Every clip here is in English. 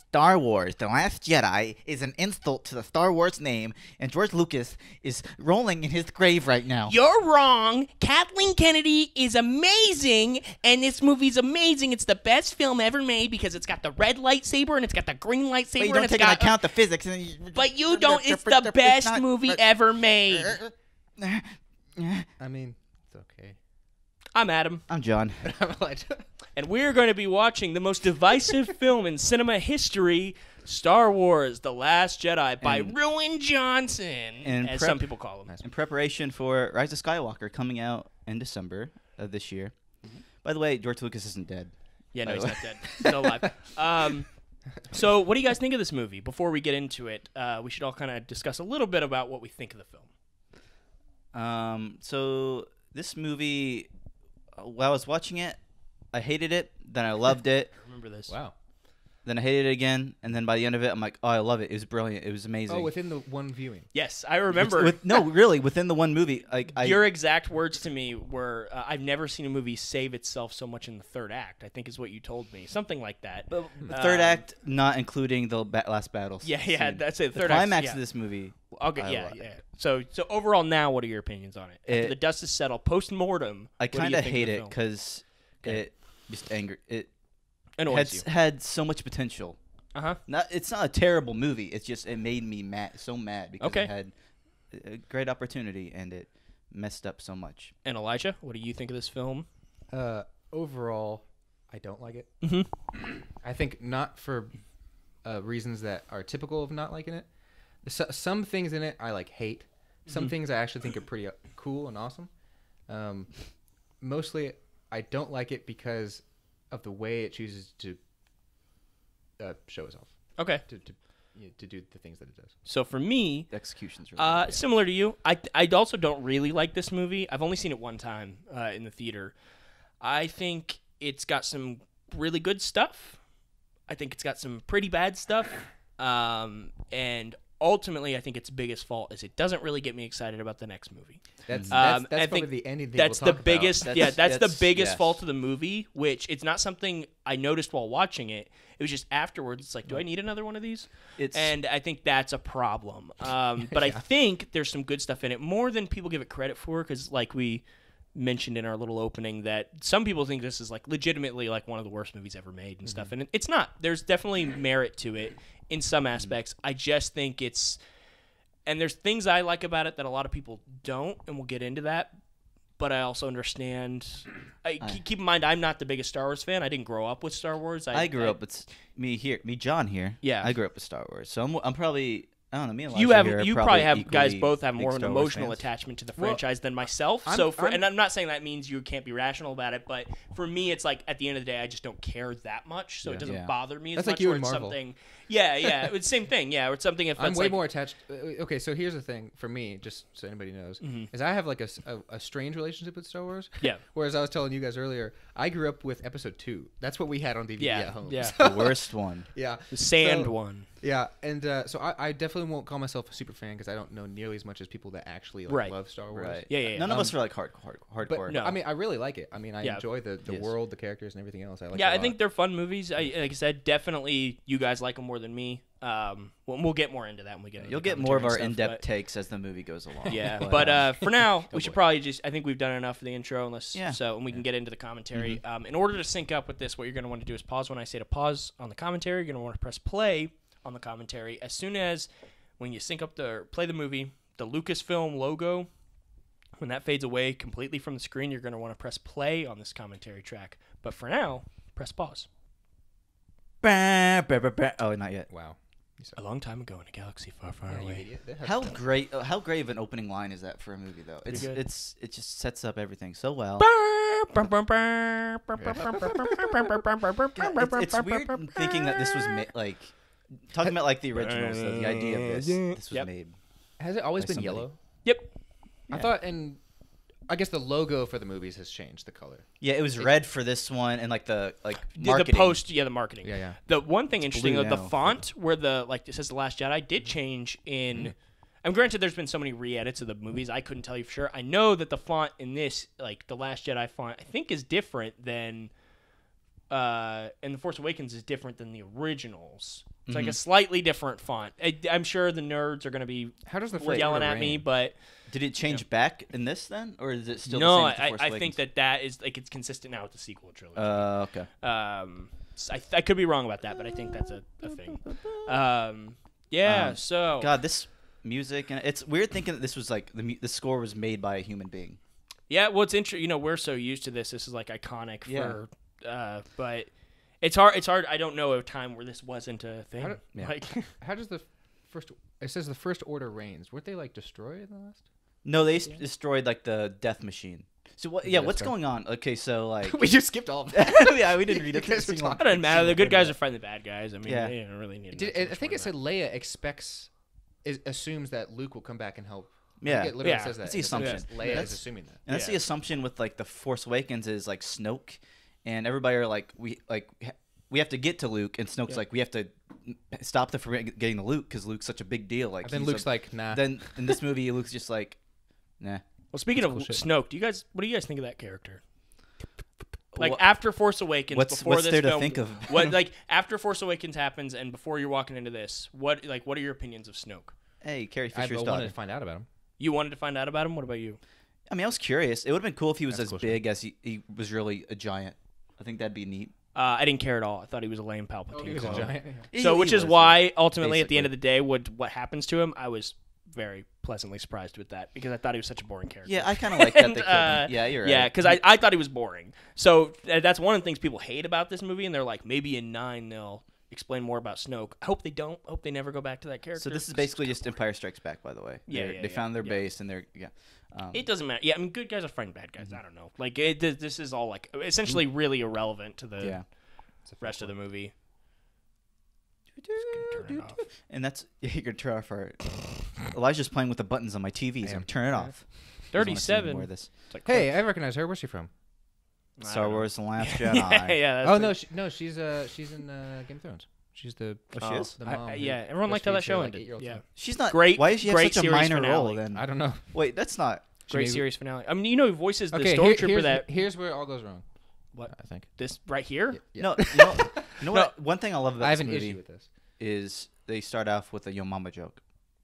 Star Wars: The Last Jedi is an insult to the Star Wars name, and George Lucas is rolling in his grave right now. You're wrong. Kathleen Kennedy is amazing, and this movie's amazing. It's the best film ever made because it's got the red lightsaber and it's got the green lightsaber. But you don't take into account the physics. But you don't. It's the best movie ever made. I mean, it's okay. I'm Adam. I'm John. I'm Elijah. And we're going to be watching the most divisive film in cinema history, Star Wars: The Last Jedi by Rian Johnson, as some people call him. In preparation for Rise of Skywalker coming out in December of this year. Mm-hmm. By the way, George Lucas isn't dead. Yeah, no, he's not dead. He's still alive. So what do you guys think of this movie? Before we get into it, we should all kind of discuss a little bit about what we think of the film. So this movie, while I was watching it, I hated it, then I loved it. I remember this. Wow. Then I hated it again, and then by the end of it, I'm like, oh, I love it. It was brilliant. It was amazing. Oh, within the one viewing. Yes, I remember. No, really, within the one movie. Your exact words to me were, I've never seen a movie save itself so much in the third act, I think is what you told me. Something like that. The third act, not including the last battles. Yeah, that's it. The climax of this movie. Okay, yeah. So overall now, what are your opinions on it? After the dust is settled, post-mortem, I kind of hate it because it just had so much potential. It's not a terrible movie. It's just it made me so mad because it had a great opportunity and it messed up so much. And Elijah, what do you think of this film? Overall, I don't like it. Mm-hmm. I think not for reasons that are typical of not liking it. Some things in it I hate. Some things I actually think are pretty cool and awesome. Mostly, I don't like it because of the way it chooses to show itself. Okay. To do the things that it does. So for me, the execution's really similar to you, I also don't really like this movie. I've only seen it one time in the theater. I think it's got some really good stuff. I think it's got some pretty bad stuff. And ultimately, I think its biggest fault is it doesn't really get me excited about the next movie. That's probably the ending thing that's we'll the biggest. About. That's the biggest fault of the movie. Which it's not something I noticed while watching it. It was just afterwards. It's like, do I need another one of these? And I think that's a problem. But I think there's some good stuff in it, more than people give it credit for. Because like we mentioned in our little opening, that some people think this is legitimately one of the worst movies ever made and stuff. And it's not. There's definitely merit to it in some aspects. I just think it's. And there's things I like about it that a lot of people don't, and we'll get into that. But I also understand. Keep in mind, I'm not the biggest Star Wars fan. I didn't grow up with Star Wars. I grew up with John here. Yeah, I grew up with Star Wars, so I'm probably. I don't know. Me and Elijah you probably have guys both have more of an Star Wars emotional fans. attachment to the franchise than myself. And I'm not saying that means you can't be rational about it, but for me, it's at the end of the day, I just don't care that much, so it doesn't bother me as That's much. like you or and it's Marvel. Something. Yeah, it's the same thing. Yeah, or it's something if I'm it's way more attached. Okay, so here's the thing for me, just so anybody knows, is I have a strange relationship with Star Wars. Yeah. Whereas I was telling you guys earlier, I grew up with Episode 2. That's what we had on DVD at home. Yeah. The worst one. Yeah. The sand one. Yeah, and so I definitely won't call myself a super fan because I don't know nearly as much as people that actually love Star Wars. Right. Yeah. None of us are hardcore. But no. I mean, I really like it. I mean, I enjoy the world, the characters, and everything else. I like. I think they're fun movies. Like I said, definitely you guys like them more than me. We'll get more into that when we get into You'll get more of our in-depth takes as the movie goes along. Yeah, but for now, we should probably I think we've done enough for the intro, and we can get into the commentary. In order to sync up with this, what you're going to want to do is pause when I say to pause on the commentary. You're going to want to press play on the commentary. As soon as when you sync up play the movie, the Lucasfilm logo, when that fades away completely from the screen, you're going to want to press play on this commentary track. But for now, press pause. Oh, not yet. Wow. A long time ago in a galaxy far, far away. How great of an opening line is that for a movie, though? It just sets up everything so well. It's weird thinking that this was talking about the originals, the idea of this was made. Has it always been yellow? Yep. I thought, and I guess the logo for the movies has changed the color. Yeah, it was red for this one, and the marketing. The marketing. Yeah. The one thing interesting, blue the now. font where it says The Last Jedi did change in. And granted, there's been so many re-edits of the movies, I couldn't tell you for sure. I know that the font in this, The Last Jedi font, I think is different than, and The Force Awakens is different than the originals. It's like a slightly different font. I'm sure the nerds are going to be yelling at me, but did it change back in this then, or is it still no? The same with I think that is like it's consistent now with the sequel trilogy. Okay. I could be wrong about that, but I think that's a thing. So God, this music, and it's weird thinking that this was like the score was made by a human being. Yeah, well, it's interesting. You know, we're so used to this. This is like iconic for, but it's hard. It's hard. I don't know a time where this wasn't a thing. How does the first? It says the First Order reigns. Weren't they like destroyed in the last? No, they destroyed like the death machine. So what? Yeah, what's going on? Okay, so like we just skipped all of that. Yeah, we didn't read it. It doesn't matter. The good guys are fighting the bad guys. I mean, they don't really need. I think it said Leia assumes that Luke will come back and help. Yeah, it literally says that. That's the assumption. Leia is assuming that. And that's the assumption with like the Force Awakens is like Snoke, and everybody are like we have to get to Luke, and Snoke's like we have to stop them from getting to Luke because Luke's such a big deal. Like and then Luke's like nah. Then in this movie, Luke's just like nah. Well, speaking of Snoke, what do you guys think of that character? Like after Force Awakens, before what's this there film, to think of? What like after Force Awakens happens, and before you're walking into this, what are your opinions of Snoke? Hey, Carrie Fisher's daughter. I wanted to find out about him. You wanted to find out about him? What about you? I mean, I was curious. It would have been cool if he was as big as he was really a giant. I think that'd be neat. I didn't care at all. I thought he was a lame Palpatine. Oh, he was a giant. So, which is why ultimately, at the end of the day, what happens to him, I was very pleasantly surprised with that because I thought he was such a boring character. Yeah, I kind of like that. Yeah, you're right. Yeah, because I thought he was boring. So that's one of the things people hate about this movie, and they're like, maybe in 9 they'll explain more about Snoke. I hope they don't. I hope they never go back to that character. So this is basically just Empire Strikes Back, by the way. They found their base, and they're it doesn't matter. Yeah, I mean, good guys are fighting bad guys. I don't know. Like this is all like essentially really irrelevant to the rest of the movie. And that's you're gonna turn off our. Elijah's playing with the buttons on my TV, so I'm turning it off. 37. More of this. Like, hey, I recognize her. Where's she from? Star Wars: The Last Jedi. Yeah. She's in Game of Thrones. She's the. She is. The mom everyone liked how that show ended. Yeah, she's not great. Why does she have such a minor finale. role then? I don't know. Wait, that's not great series finale. I mean, you know, who voices the stormtrooper Here's where it all goes wrong. What I think this right here? No. You know what? One thing I love about this movie issue with this is they start off with a Yo Mama joke.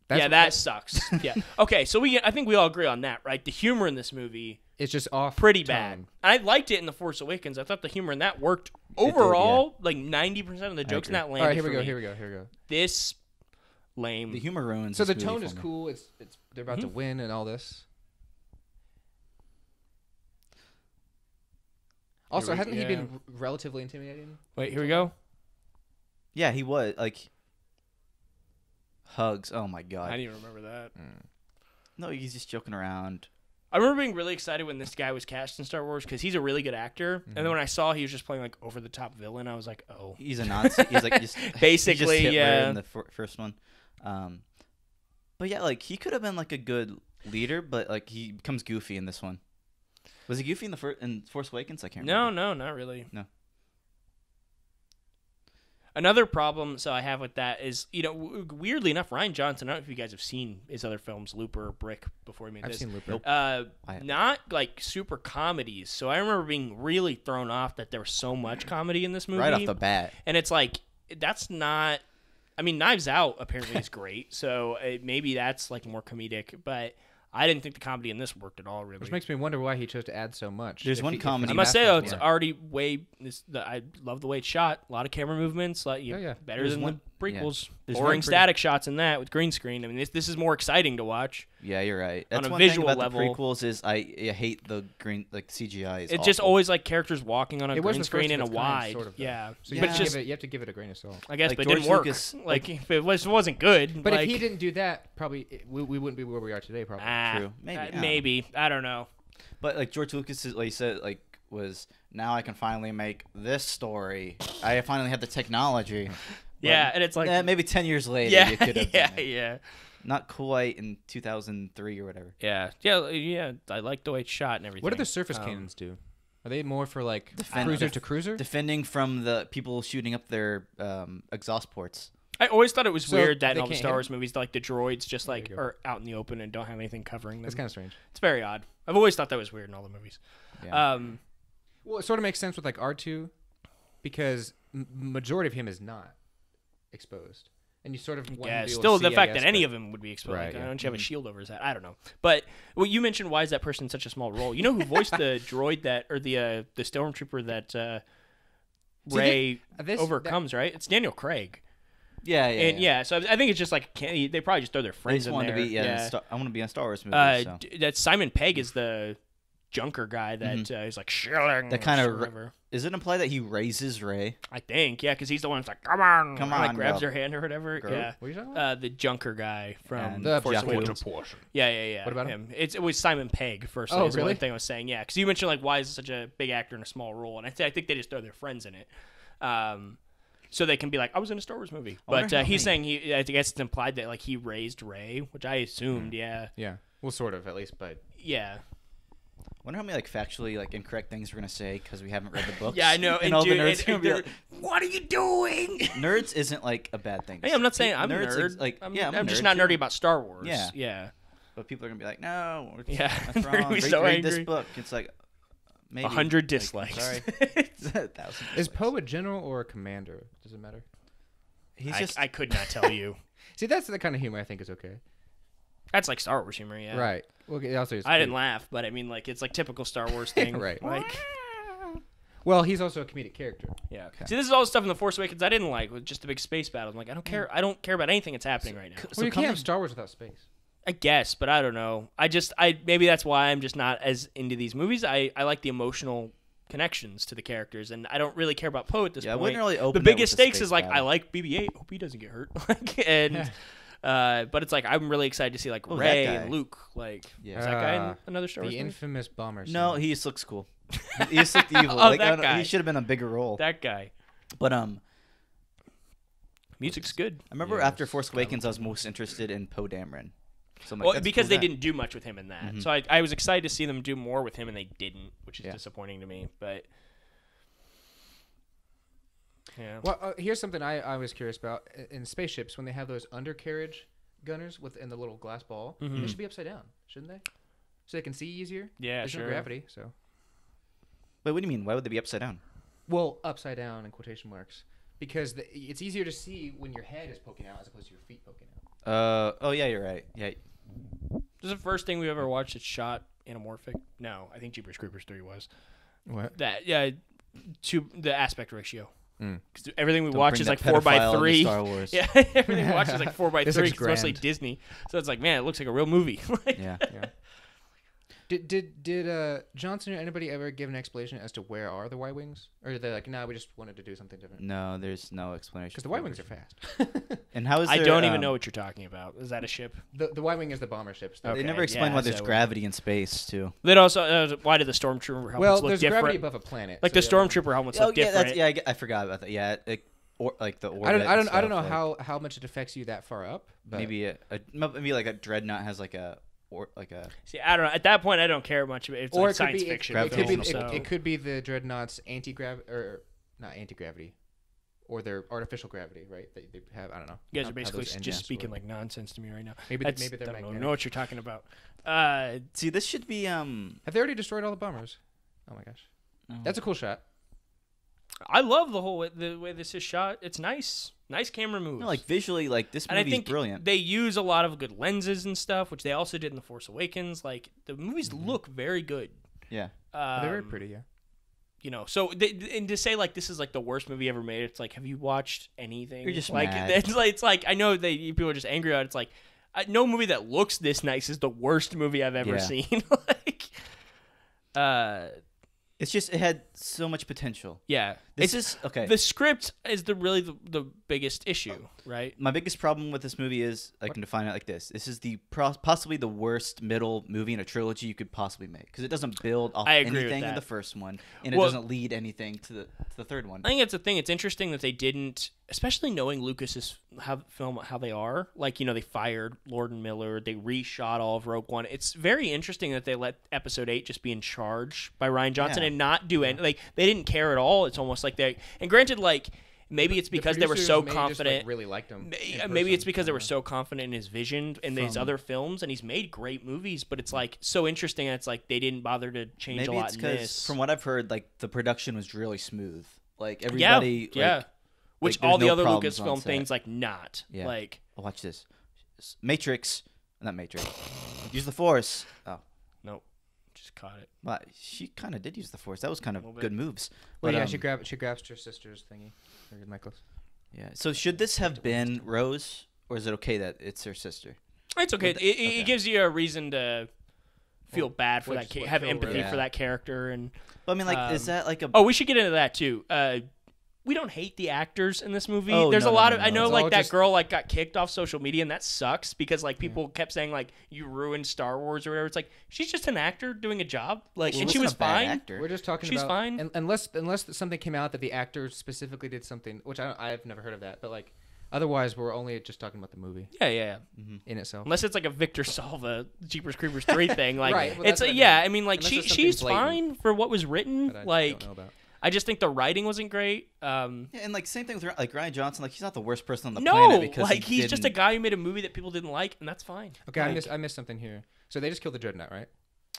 That sucks. Yeah. Okay, so I think we all agree on that, right? The humor in this movie it's just off pretty bad. I liked it in The Force Awakens. I thought the humor in that worked overall. Like 90% of the jokes in that landed. All right, here we go. This lame. The humor ruins. So the tone is cool. It's they're about to win and all this. Also, hasn't he been relatively intimidating? Wait, here we go. Yeah, he was like hugs. Oh my god. I didn't even remember that. No, he's just joking around. I remember being really excited when this guy was cast in Star Wars because he's a really good actor. Mm-hmm. And then when I saw he was just playing like over the top villain, I was like, oh, he's a Nazi. He's like just basically he's just Hitler in the first one. But yeah, like he could have been like a good leader, but like he becomes goofy in this one. Was he goofy in Force Awakens? I can't remember. No, not really. No. Another problem I have with that is, weirdly enough, Rian Johnson, I don't know if you guys have seen his other films, Looper, Brick, before he made this. I've seen Looper. Not like super comedies. So I remember being really thrown off that there was so much comedy in this movie. Right off the bat. And it's like, that's not... I mean, Knives Out apparently is great. So maybe that's like more comedic, but... I didn't think the comedy in this worked at all, really. Which makes me wonder why he chose to add so much. There's one comedy. I must say, it's already way... I love the way it's shot. A lot of camera movements. Better than the prequels. Yeah. Boring static shots in that with green screen. I mean, this is more exciting to watch. Yeah, you're right. That's on a one visual thing about level. The prequels is I hate the green, like CGI. It's just always like characters walking on a green screen in a wide. Sort of, yeah. So but it's just you have to give it a grain of salt. I guess, like but it didn't work. Lucas, like if it wasn't good. But if he didn't do that, probably we wouldn't be where we are today. Probably. True. Maybe. I don't know. But like George Lucas, like you said, like was now I can finally make this story. I finally have the technology. Yeah, and it's like maybe 10 years later. Yeah, you could have yeah. Not quite in 2003 or whatever. Yeah. I like the way it's shot and everything. What do the surface cannons do? Are they more for like cruiser to cruiser? Defending from the people shooting up their exhaust ports. I always thought it was weird that in all the Star Wars movies, like the droids just like are out in the open and don't have anything covering them. That's kind of strange. It's very odd. I've always thought that was weird in all the movies. Yeah. Well, it sort of makes sense with like R2 because majority of him is not. exposed. And you sort of want Yeah, to be able still to the see, fact I that guess, any but- of them would be exposed. Right, Like, yeah. don't you have a shield over his head? I don't know. But well, you mentioned why is that person in such a small role? You know who voiced the droid that, or the stormtrooper that Rey overcomes, right? It's Daniel Craig. Yeah. And so I think it's just like they probably just throw their They friends just in wanted there. to be. I want to be in a Star Wars movie. So. That Simon Pegg is the junker guy that is like shilling. That kind of is it implied that he raises Rey? I think, yeah, because he's the one that's like, come on, like grabs girl. her hand or whatever. Girl? Yeah, What are you talking about? the junker guy from And The Force Jakku. Awakens. Yeah. What about him? It was Simon Pegg first. Oh, is the really? one thing I was saying. Yeah, because you mentioned like why is such a big actor in a small role, and I think they just throw their friends in it. So they can be like, I was in a Star Wars movie. But he's saying I guess it's implied that like he raised Rey, which I assumed, yeah. Yeah. Well, sort of, at least, but... Yeah. Wonder how many like factually like incorrect things we're gonna say because we haven't read the books. Yeah, I know. And all the nerds and gonna be like, what are you doing? nerds isn't like a bad thing. Hey, I'm not saying I'm a nerds, nerd. I'm I'm just nerd not too. nerdy about Star Wars. Yeah. Yeah. But people are gonna be like, no, Yeah. that's They're gonna wrong. be Read, so read angry. this book. It's like maybe 100 like, dislikes. Sorry, 1,000 Is dislikes. Poe a general or a commander? Does it matter? He's just I could not tell you. See, that's the kind of humor I think is okay. That's like Star Wars humor, yeah. Right. Well, it also is I didn't cute. laugh, but I mean, like, it's like typical Star Wars thing. Right. Like, Well, he's also a comedic character. yeah. See, this is all the stuff in The Force Awakens I didn't like, with just the big space battle. I'm like, I don't care. I don't care about anything that's happening right now. Well, you can't have Star Wars without space. I guess, but I don't know. Maybe that's why I'm just not as into these movies. I like the emotional connections to the characters, and I don't really care about Poe at this I point. wouldn't really The open that biggest with the stakes space is like battle. I like BB-8. Hope he doesn't get hurt. But it's like I'm really excited to see like Oh, that Rey guy. and Luke. Like, Yeah. is that guy in another Star Wars The movie? infamous bomber. No, scene. he just looks cool. He just looked evil. Oh, like, that guy. He should have been a bigger role. That guy. But Music's good. I remember Yeah, after Force Awakens, I was most interested in Poe Dameron. So I'm like, Well, that's because cool they guy. didn't do much with him in that. So I was excited to see them do more with him, and they didn't, which is Yeah. disappointing to me. But yeah. Well, here's something I was curious about. In spaceships, when they have those undercarriage gunners within the little glass ball, they should be upside down, shouldn't they? So they can see easier? Yeah, There's sure. no gravity, so... Wait, what do you mean? Why would they be upside down? Well, upside down in quotation marks. Because it's easier to see when your head is poking out as opposed to your feet poking out. Oh yeah, you're right. Yeah. This is the first thing we've ever watched that's shot anamorphic. No, I think Jeepers Creepers 3 was. What? That, yeah, to the aspect ratio. Mm. Because everything we Don't watch bring is that like 4 by pedophile into 3. Star Wars. Yeah, everything we watch is like 4 by This 3 looks because it's mostly grand. Disney. So it's like, man, it looks like a real movie. Like, Yeah. Yeah. Did Johnson or anybody ever give an explanation as to where are the Y-Wings? Or are they like, nah, we just wanted to do something different? No, there's no explanation. Because the Y-Wings are fast. And how is I there, don't even know what you're talking about. Is that a ship? The Y-Wing is the bomber ships. though. They Okay, never explain yeah, why there's so- gravity in space too. Then also, why did the stormtrooper helmets Well, look there's different? gravity above a planet. Like so the yeah. stormtrooper helmets look different. I forgot about that. Yeah, or like the orbit. I and don't know stuff, how much it affects you that far up. But maybe maybe like a dreadnought has like a See, I don't know. At that point, I don't care much. It's or like it could science be fiction. it could be film, so. it could be the dreadnoughts not anti-gravity, or their artificial gravity, right? They have I don't know. You guys how- are basically how those just engines speaking work. like nonsense to me right now. Maybe That's- maybe they're I don't magnetic. know what you're talking about. See, this should be Have they already destroyed all the bombers? Oh my gosh, that's a cool shot. I love the way this is shot. It's nice camera moves. like visually, like this and I movie's think brilliant. they use a lot of good lenses and stuff, which they also did in The Force Awakens. Like the movies look very good. Yeah. They're very pretty, yeah. You know, so and to say like this is like the worst movie ever made, it's like, have you watched anything? You're just like mad. it's like I know people are just angry about it. It's like no movie that looks this nice is the worst movie I've ever Yeah. seen. Like, It's just it had so much potential. yeah, This is okay. The script is the biggest issue, right? My biggest problem with this movie is I can define it like this: this is the possibly the worst middle movie in a trilogy you could possibly make because it doesn't build off I agree with anything in that. the first one, and Well- it doesn't lead anything to the third one. I think it's a thing. It's interesting that they didn't, especially knowing Lucas's how they are. Like, you know, they fired Lord and Miller. They reshot all of Rogue One. It's very interesting that they let Episode 8 just be in charge by Rian Johnson Yeah. and not do any. Like, they didn't care at all. It's almost like they. And granted, like, maybe it's because they were producers so may just, confident. like, really liked him. in Maybe it's person. because they I were don't so confident in his vision in these other films, and he's made great movies. But it's like so interesting. That it's like they didn't bother to change Maybe a lot it's in because this. from what I've heard, like the production was really smooth. Like everybody, yeah. like, Which Like, all the no other problems on Lucasfilm set. things like not Yeah. like. Oh, watch this. Matrix, not Matrix. Use the Force. Oh, Nope, just caught it. well, she kind of did use the Force. That was kind of Little bit. good moves. Well, But, yeah, she grabs her sister's thingy, her necklace. Yeah. So should this have been Rose, or is it okay that it's her sister? It's okay. Would It gives you a reason to feel bad for which that, is what have Phil empathy wrote. for that character, and But I mean, like, is that like a? oh, we should get into that too. We don't hate the actors in this movie. Oh, There's no, a no, lot no, of no. I know It's like all that just- girl like got kicked off social media, and that sucks because like people kept saying like you ruined Star Wars or whatever. It's like she's just an actor doing a job, like, Well, and she wasn't was a bad fine. actor. We're just talking She's about fine. unless something came out that the actor specifically did something, which I've never heard of that. But like otherwise, we're only just talking about the movie Yeah. in itself. Unless it's like a Victor Salva Jeepers Creepers 3 thing, like Right, well, it's that's what I yeah. mean. I mean, like Unless it's she's something blatant fine for what was written. that I Like don't know about. I just think the writing wasn't great. Yeah, and like same thing with like Rian Johnson. Like he's not the worst person on the No, planet because like he he's just a didn't- guy who made a movie that people didn't like, and that's fine. Okay, Like, I missed something here. So they just killed the Dreadnought, right?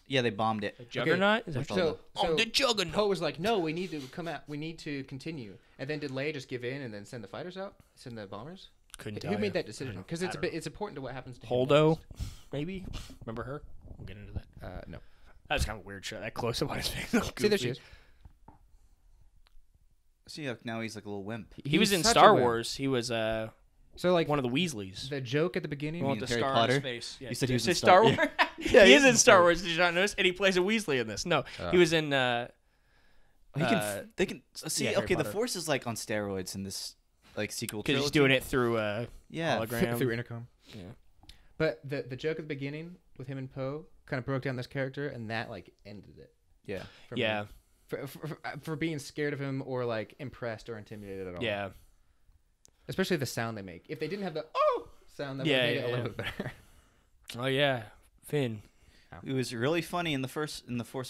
Yeah, they bombed it. the Juggernaut. Is that So, the Juggernaut. Poe was like, "No, we need to come out. We need to continue." And then did Leia just give in and then send the fighters out, send the bombers? Couldn't Who tell made ya. that decision? Because I don't know. it's important to what happens to him Holdo, next. maybe. Remember her? We'll get into that. No. That was kind of a weird shot. That close up on his face. looked See, there goofy. she is. See, like, now he's like a little wimp. He was He's in such a Star wimp. Wars. He was So like one of the Weasleys. the joke at the beginning. One mean with the Harry scar on Potter? his face. Yeah. You said he was Did I in say Star Star- Wars. Yeah, he he's is in Star Wars. Did you not notice? And he plays a Weasley in this. No, he was in. He can. They can see. yeah, Harry okay, the Potter. Force is like on steroids in this like sequel Because trilogy. he's doing it through Yeah. hologram. through intercom. Yeah. But the joke at the beginning with him and Poe kind of broke down this character, and that like ended it. Yeah. For me. Yeah. For being scared of him or like impressed or intimidated at all. Yeah. Especially the sound they make. If they didn't have the sound, that Yeah, would have made yeah, it a yeah. little bit better. Oh yeah. Finn. He was really funny in the Force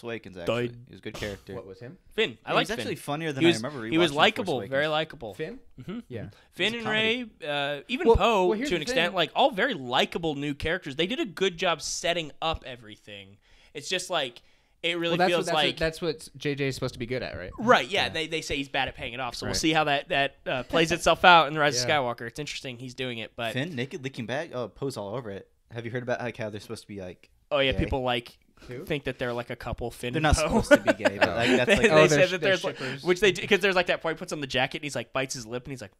Awakens. Actually, Died. he was a good character. What was him? Finn. I Yeah, like he's actually Finn. funnier than He was, I remember. he was rewatching The Force likable, Awakens. very likable. Finn? Mm-hmm. Yeah. Finn It's and a Rey, even Well, Poe, well, here's to an the extent, thing. like all very likable new characters. They did a good job setting up everything. It's just like it really Well, feels like that's what JJ is supposed to be good at, right? right. Yeah, they say he's bad at paying it off. So we'll Right. see how that plays itself out in the Rise of Yeah. Skywalker. It's interesting he's doing it, but Finn naked leaking bag. Oh, Poe's all over it. Have you heard about like how they're supposed to be like? oh yeah, gay? people like Who? think that they're like a couple. Finn They're and not Poe. supposed to be gay, but like that's they like Oh, said they're that there's like, shippers. which they because there's like that part he puts on the jacket and he's like bites his lip and he's like,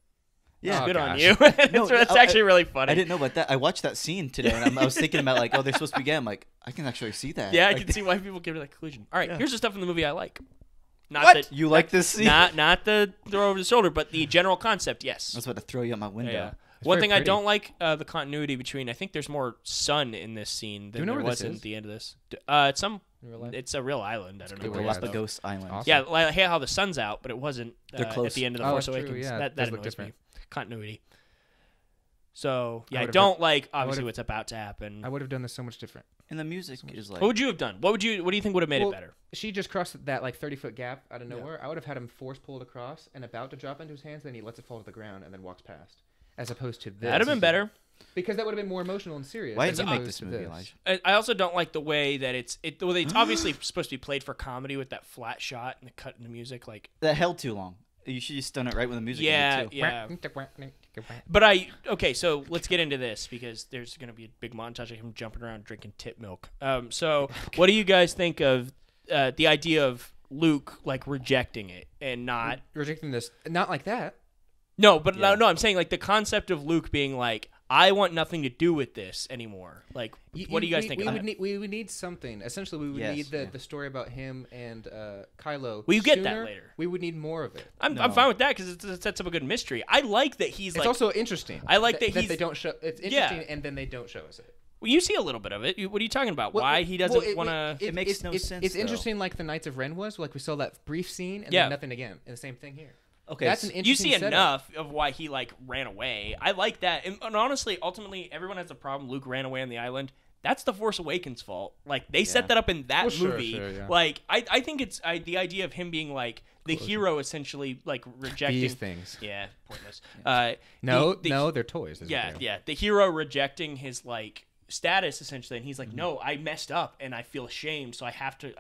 yeah. Oh, good on gosh. you. No, It's I- actually really funny. I didn't know about that. I watched that scene today, and I was thinking about like, oh, they're supposed to be gay. I'm like, I can actually see that. Yeah, I Like, can see why people give to that conclusion. All right, Yeah. here's the stuff in the movie I like. Not What? that You like this scene? not the throw over the shoulder, but the general concept. Yes. I was about to throw you out my window. Yeah. It's One very thing I pretty. don't like the continuity between. I think there's more sun in this scene Do you than know there where was this in is? the end of this. It's In real life? It's a real island. I don't know good where way it is, to though. Galapagos Island. Awesome. Yeah, like how the sun's out, but it wasn't They're at close. the end of the Oh, Force that's true, Awakens. yeah, it That does look annoys me. different. Continuity. So yeah, I would've don't like obviously would've- what's about to happen. I would have done this so much different. And the music is like. What would you have done? What do you think would have made Well, it better? She just crossed that like 30-foot gap out of Yeah. nowhere. I would have had him force pulled across and about to drop into his hands, then he lets it fall to the ground and then walks past. As opposed to this. That'd have been better. Because that would have been more emotional and serious. Why as did you make opposed this to movie, Elijah? I also don't like the way that it's obviously supposed to be played for comedy with that flat shot and the cut in the music. Like That held too long. You should just done it right when the music. yeah, ended, too. yeah. But so let's get into this because there's going to be a big montage of him jumping around drinking tit milk. So what do you guys think of the idea of Luke like rejecting it and not? Rejecting this. Not like that. No, but Yeah. no, I'm saying like the concept of Luke being like, I want nothing to do with this anymore. Like, what do you guys think we of would that? need, we would need something. Essentially, we would Yes, need yeah. the story about him and Kylo. Well, you get that sooner. later. We would need more of it. I'm No. fine with that because it sets up a good mystery. I like that he's It's like. also interesting. I like that he's- they don't show. It's Yeah. interesting, and then they don't show us it. Well, you see a little bit of it. What are you talking about? Why he doesn't want to? It makes no it's, sense, It's though. interesting, like the Knights of Ren was. Like we saw that brief scene, and Yeah. then nothing again. And the same thing here. Okay. That's an so- interesting You see setup. enough of why he like ran away. I like that, and honestly, ultimately, everyone has a problem. Luke ran away on the island. That's the Force Awakens' fault. Like they set Yeah. that up in that Well, sure, movie. sure, yeah. Like I think it's the idea of him being like the hero, essentially like rejecting These things. Yeah, pointless. No, the- no, they're toys. is what Yeah, they are. yeah. The hero rejecting his like status essentially, and he's like, no, I messed up and I feel ashamed, so I have to.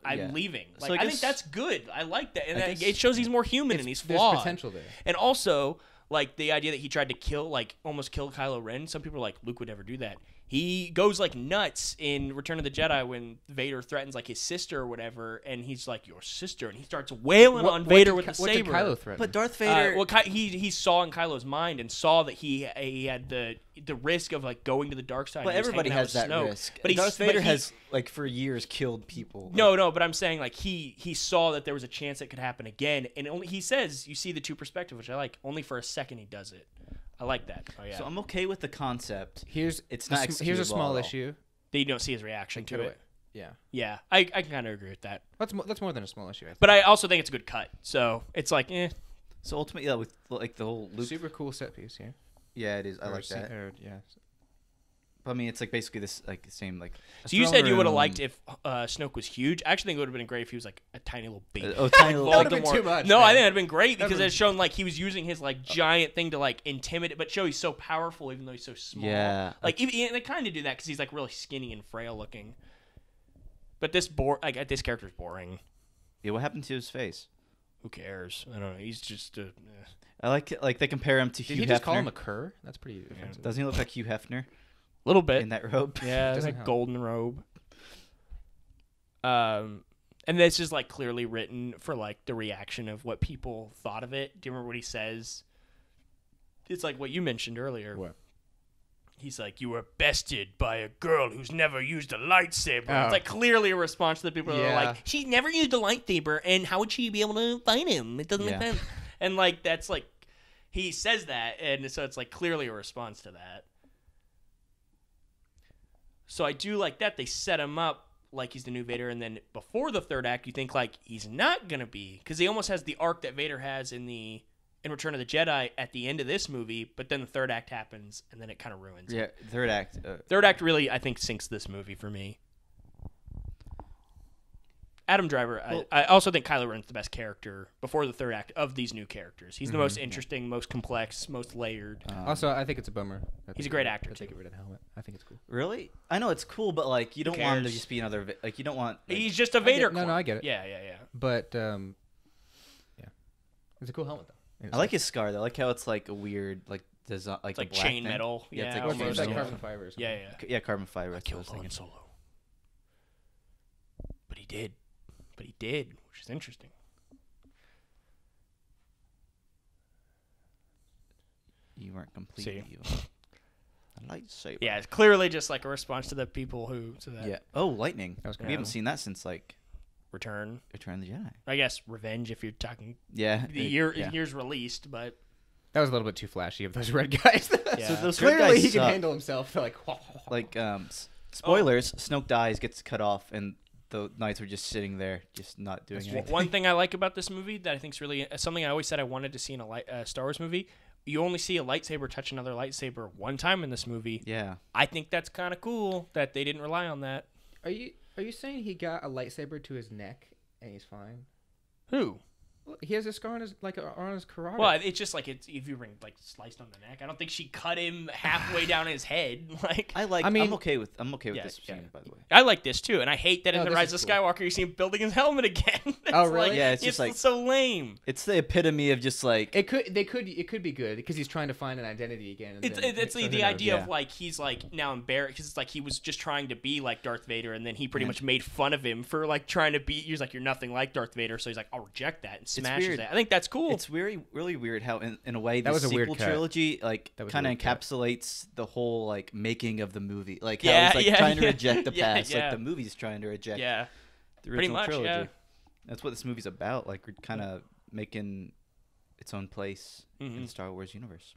I'm leaving. Like, so I think that's good. I like that, and it shows he's more human and he's flawed. There's potential there, and also like the idea that he tried to almost kill Kylo Ren. Some people are like, Luke would never do that. He goes like nuts in Return of the Jedi when Vader threatens like his sister or whatever, and he's like, your sister, and he starts wailing on Vader with the saber. What did Kylo threaten? But Darth Vader, he saw in Kylo's mind and saw that he had the risk of like going to the dark side. But everybody has that risk. But Darth Vader has like for years killed people. No, but I'm saying like he saw that there was a chance it could happen again, and he says you see the two perspectives, which I like. Only for a second he does it. I like that. Oh, yeah. So I'm okay with the concept. Here's a small issue that you don't see his reaction to it. Yeah, I can kind of agree with that. That's more than a small issue. I think. But I also think it's a good cut. So it's like, eh. So ultimately, with like the whole Luke, super cool set piece. Yeah, it is. I like that. Yeah. I mean, it's like basically this like same like. So you said you would have liked if Snoke was huge. I actually think it would have been great if he was like a tiny little baby. Tiny little. That would have been too much. No, man. I think that'd been great because it's shown like he was using his like giant thing to like intimidate, but show he's so powerful even though he's so small. Yeah. Like they kind of do that because he's like really skinny and frail looking. But this character's boring. Yeah, what happened to his face? Who cares? I don't know. He's just. I like they compare him to Hugh Hefner. Did he just call him a cur? That's pretty offensive. Doesn't he look like Hugh Hefner? A little bit in that robe. Yeah, it's like golden robe. And this is like clearly written for like the reaction of what people thought of it. Do you remember what he says? It's like what you mentioned earlier. What? He's like, you were bested by a girl who's never used a lightsaber. Oh. It's like clearly a response to the people that are like, she's never used a lightsaber, and how would she be able to fight him? It doesn't make sense. And like that's like he says that, and so it's like clearly a response to that. So I do like that they set him up like he's the new Vader, and then before the third act, you think like he's not gonna be, because he almost has the arc that Vader has in Return of the Jedi at the end of this movie, but then the third act happens, and then it kind of ruins it. Yeah, third act. Third act really, I think, sinks this movie for me. Adam Driver, I also think Kylo Ren's the best character before the third act of these new characters. He's the most interesting, most complex, most layered. Also, I think it's a bummer. He's a great actor, to get rid of the helmet. I think it's cool. Really? I know it's cool, but like you don't want him to just be another. Like you don't want. Like, he's just a Vader. No, I get it. Yeah. But yeah, it's a cool helmet though. I like his scar though. I like how it's like a weird like design, like it's like black chain thing. metal. Yeah, it's like carbon fiber. Or something. Yeah. Carbon fiber. I killed Han Solo. But he did, which is interesting. You weren't completely evil. A lightsaber. Yeah, it's clearly just like a response to the people who to that. Yeah. Oh, lightning. That was We haven't seen that since like Return of the Jedi. I guess Revenge if you're talking. Yeah. The years released, but that was a little bit too flashy of those red guys. Yeah. So those clearly red guys he can suck. handle himself. Like spoilers. Snoke dies, gets cut off, and the knights were just sitting there, just not doing anything. One thing I like about this movie that I think is really something I always said I wanted to see in a Star Wars movie. You only see a lightsaber touch another lightsaber one time in this movie. Yeah. I think that's kind of cool that they didn't rely on that. Are you saying he got a lightsaber to his neck and he's fine? Who? Well, he has a scar on his on his carotid. Well, it's just like if you were like sliced on the neck. I don't think she cut him halfway down his head. Like I'm okay with this scene, by the way. I like this too, and I hate that in the this Rise is of cool. Skywalker you see him building his helmet again. Oh, really? Like, Yeah, it's just like so lame. It's the epitome of just like it could be good because he's trying to find an identity again. And It's the idea of like he's like now embarrassed because it's like he was just trying to be like Darth Vader, and then he pretty much made fun of him for like trying to be. He was like, "You're nothing like Darth Vader," so he's like, "I'll reject that," and smashes that. I think that's cool. It's really weird how in a way the was a sequel weird cut. trilogy like That was kind a of weird cut. encapsulates the whole like making of the movie, like how it's like trying to reject the past, like the movie's trying to reject the original trilogy. Yeah. That's what this movie's about. Like we're kind of making its own place in the Star Wars universe.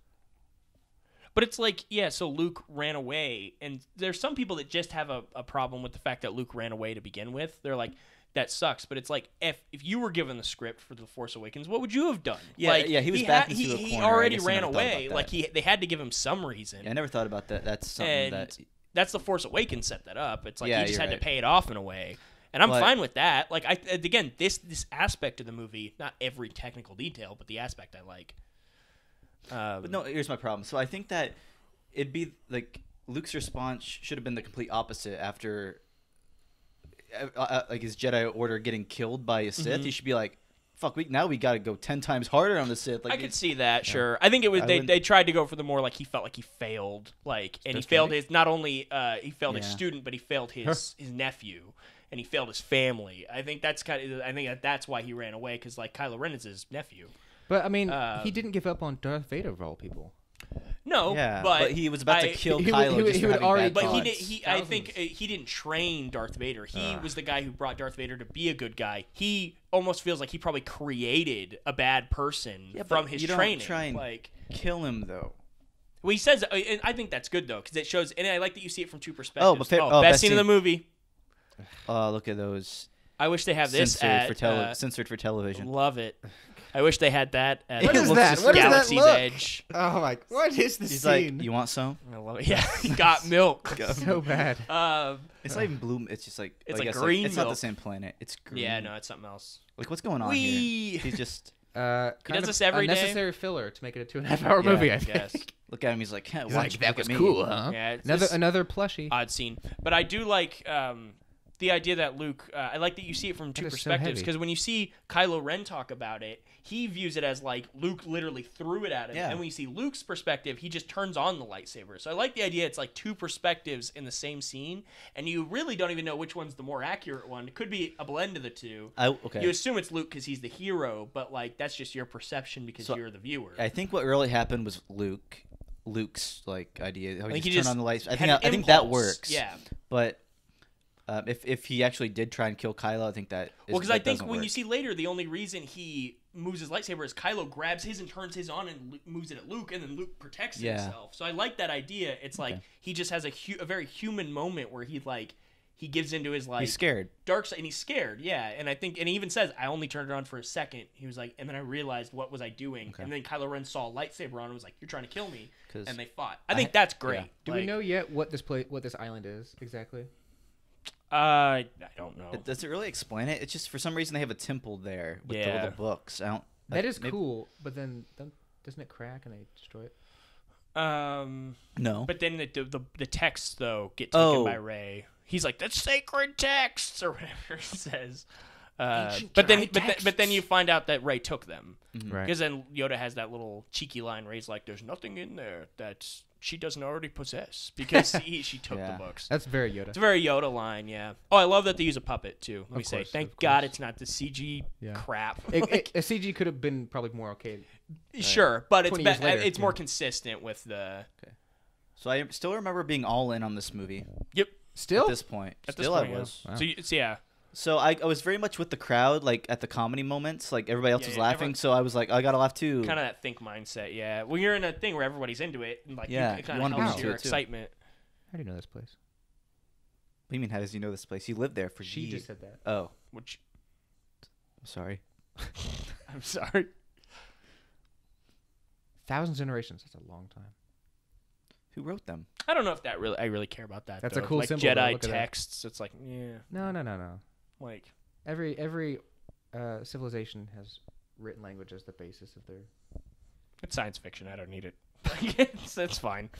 But it's like, so Luke ran away, and there's some people that just have a problem with the fact that Luke ran away to begin with. They're like, that sucks. But it's like, if you were given the script for The Force Awakens, what would you have done? He was back into a corner. He already ran away. Like they had to give him some reason. Yeah, I never thought about that. That's something that's The Force Awakens set that up. It's like he just had to right. pay it off in a way. And I'm fine with that. Like again, this aspect of the movie, not every technical detail, but the aspect I like. But no, here's my problem. So I think that it'd be like Luke's response should have been the complete opposite after like his Jedi Order getting killed by a Sith. He should be like, fuck, we got to go 10 times harder on the Sith. Like, I could see that, sure. I think it was they tried to go for the more like he felt like he failed, like, and he failed his not only he failed his student, but he failed his nephew, and he failed his family. I think that's that's why he ran away, because like Kylo Ren is his nephew. But I mean, he didn't give up on Darth Vader of all people. No, but he was about to kill Kylo. I think he didn't train Darth Vader. He was the guy who brought Darth Vader to be a good guy. He almost feels like he probably created a bad person from his training. Try and kill him though. Well, he says, and I think that's good though, because it shows, and I like that you see it from two perspectives. Best scene in the movie. Look at those. I wish they have this censored for television. Love it. I wish they had that at What is that? What Galaxy's does that look? Edge. Oh my! What is the He's scene? like, you want some? I love it. Yeah, he got milk. So bad. It's not even blue. It's just like it's like green it's milk. not the same planet. It's green. Yeah, no, it's something else. Like, what's going on here? He's just he does this every day. Unnecessary filler to make it a 2.5-hour movie. I guess. Look at him. He's like, that was cool, huh? Yeah, another plushie. Odd scene, but I do like the idea that Luke. I like that you see it from two perspectives, because when you see Kylo Ren talk about it, he views it as like Luke literally threw it at him, and when you see Luke's perspective, he just turns on the lightsaber. So I like the idea it's like two perspectives in the same scene, and you really don't even know which one's the more accurate one. It could be a blend of the two. You assume it's Luke because he's the hero, but like that's just your perception because you're the viewer. I think what really happened was Luke's like idea. How he just turned on the lights. I think that works. Yeah, but. If he actually did try and kill Kylo, I think that because I think when you see later, the only reason he moves his lightsaber is Kylo grabs his and turns his on and moves it at Luke, and then Luke protects himself. So I like that idea. It's like he just has a very human moment where he gives into his like he's scared dark side, and he's scared. Yeah, and I think, and he even says, "I only turned it on for a second." He was like, and then I realized what was I doing, and then Kylo Ren saw a lightsaber on and was like, "You're trying to kill me," and they fought. I think that's great. Yeah. Do we know yet what this island is exactly? I don't know. Does it really explain it? It's just for some reason they have a temple there with the little books. That is cool, but then doesn't it crack and they destroy it? No. But then the texts though get taken by Rey. He's like, "That's sacred texts," or whatever he says. But then you find out that Rey took them, because then Yoda has that little cheeky line. Rey's like, "There's nothing in there that she doesn't already possess," because she took the books. That's very Yoda. It's a very Yoda line, yeah. Oh, I love that they use a puppet too. Let me say, thank God it's not the CG crap. A CG could have been probably more okay. Sure, but it's more consistent with the. Okay. So I still remember being all in on this movie. Yep. Still at this point. I was. Wow. So yeah. So I was very much with the crowd, like at the comedy moments, like everybody else was laughing. So I was like, I gotta laugh too. Kind of that think mindset, yeah. When you're in a thing where everybody's into it, and like you kind of helps your excitement. How do you know this place? What do you mean? How does he know this place? He lived there for years. She just said that. Oh, I'm sorry. I'm sorry. 1,000 generations. That's a long time. Who wrote them? I don't know if I really care about that. That's a cool like symbol. Jedi texts. It's like, yeah. No. Like every civilization has written language as the basis of their. It's science fiction. I don't need it. That's fine.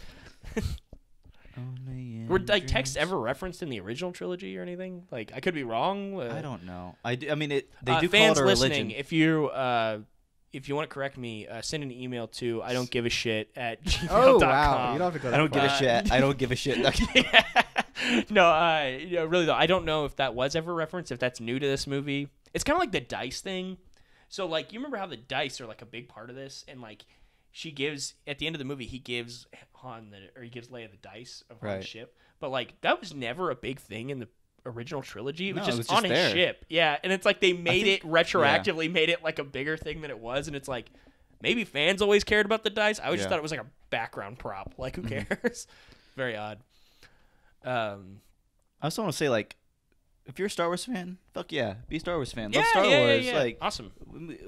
Were like texts ever referenced in the original trilogy or anything? Like, I could be wrong. I don't know. I mean, they do fans call it a listening, religion. if you want to correct me, send an email to I don't give a shit at gmail.com. Oh wow! You don't have to go. I don't give a shit. I don't give a shit. No, really though, I don't know if that was ever referenced. If that's new to this movie, it's kind of like the dice thing. So like, you remember how the dice are like a big part of this, and like, she gives at the end of the movie, he gives Leia the dice of Han's ship, but like that was never a big thing in the original trilogy. It was just on his ship. Yeah, and it's like they made it retroactively, made it like a bigger thing than it was, and it's like maybe fans always cared about the dice. I just thought it was like a background prop. Like, who cares? Very odd. I also want to say, like, if you're a Star Wars fan, fuck yeah, be a Star Wars fan. Yeah, Love Star Wars. Yeah. Like, awesome.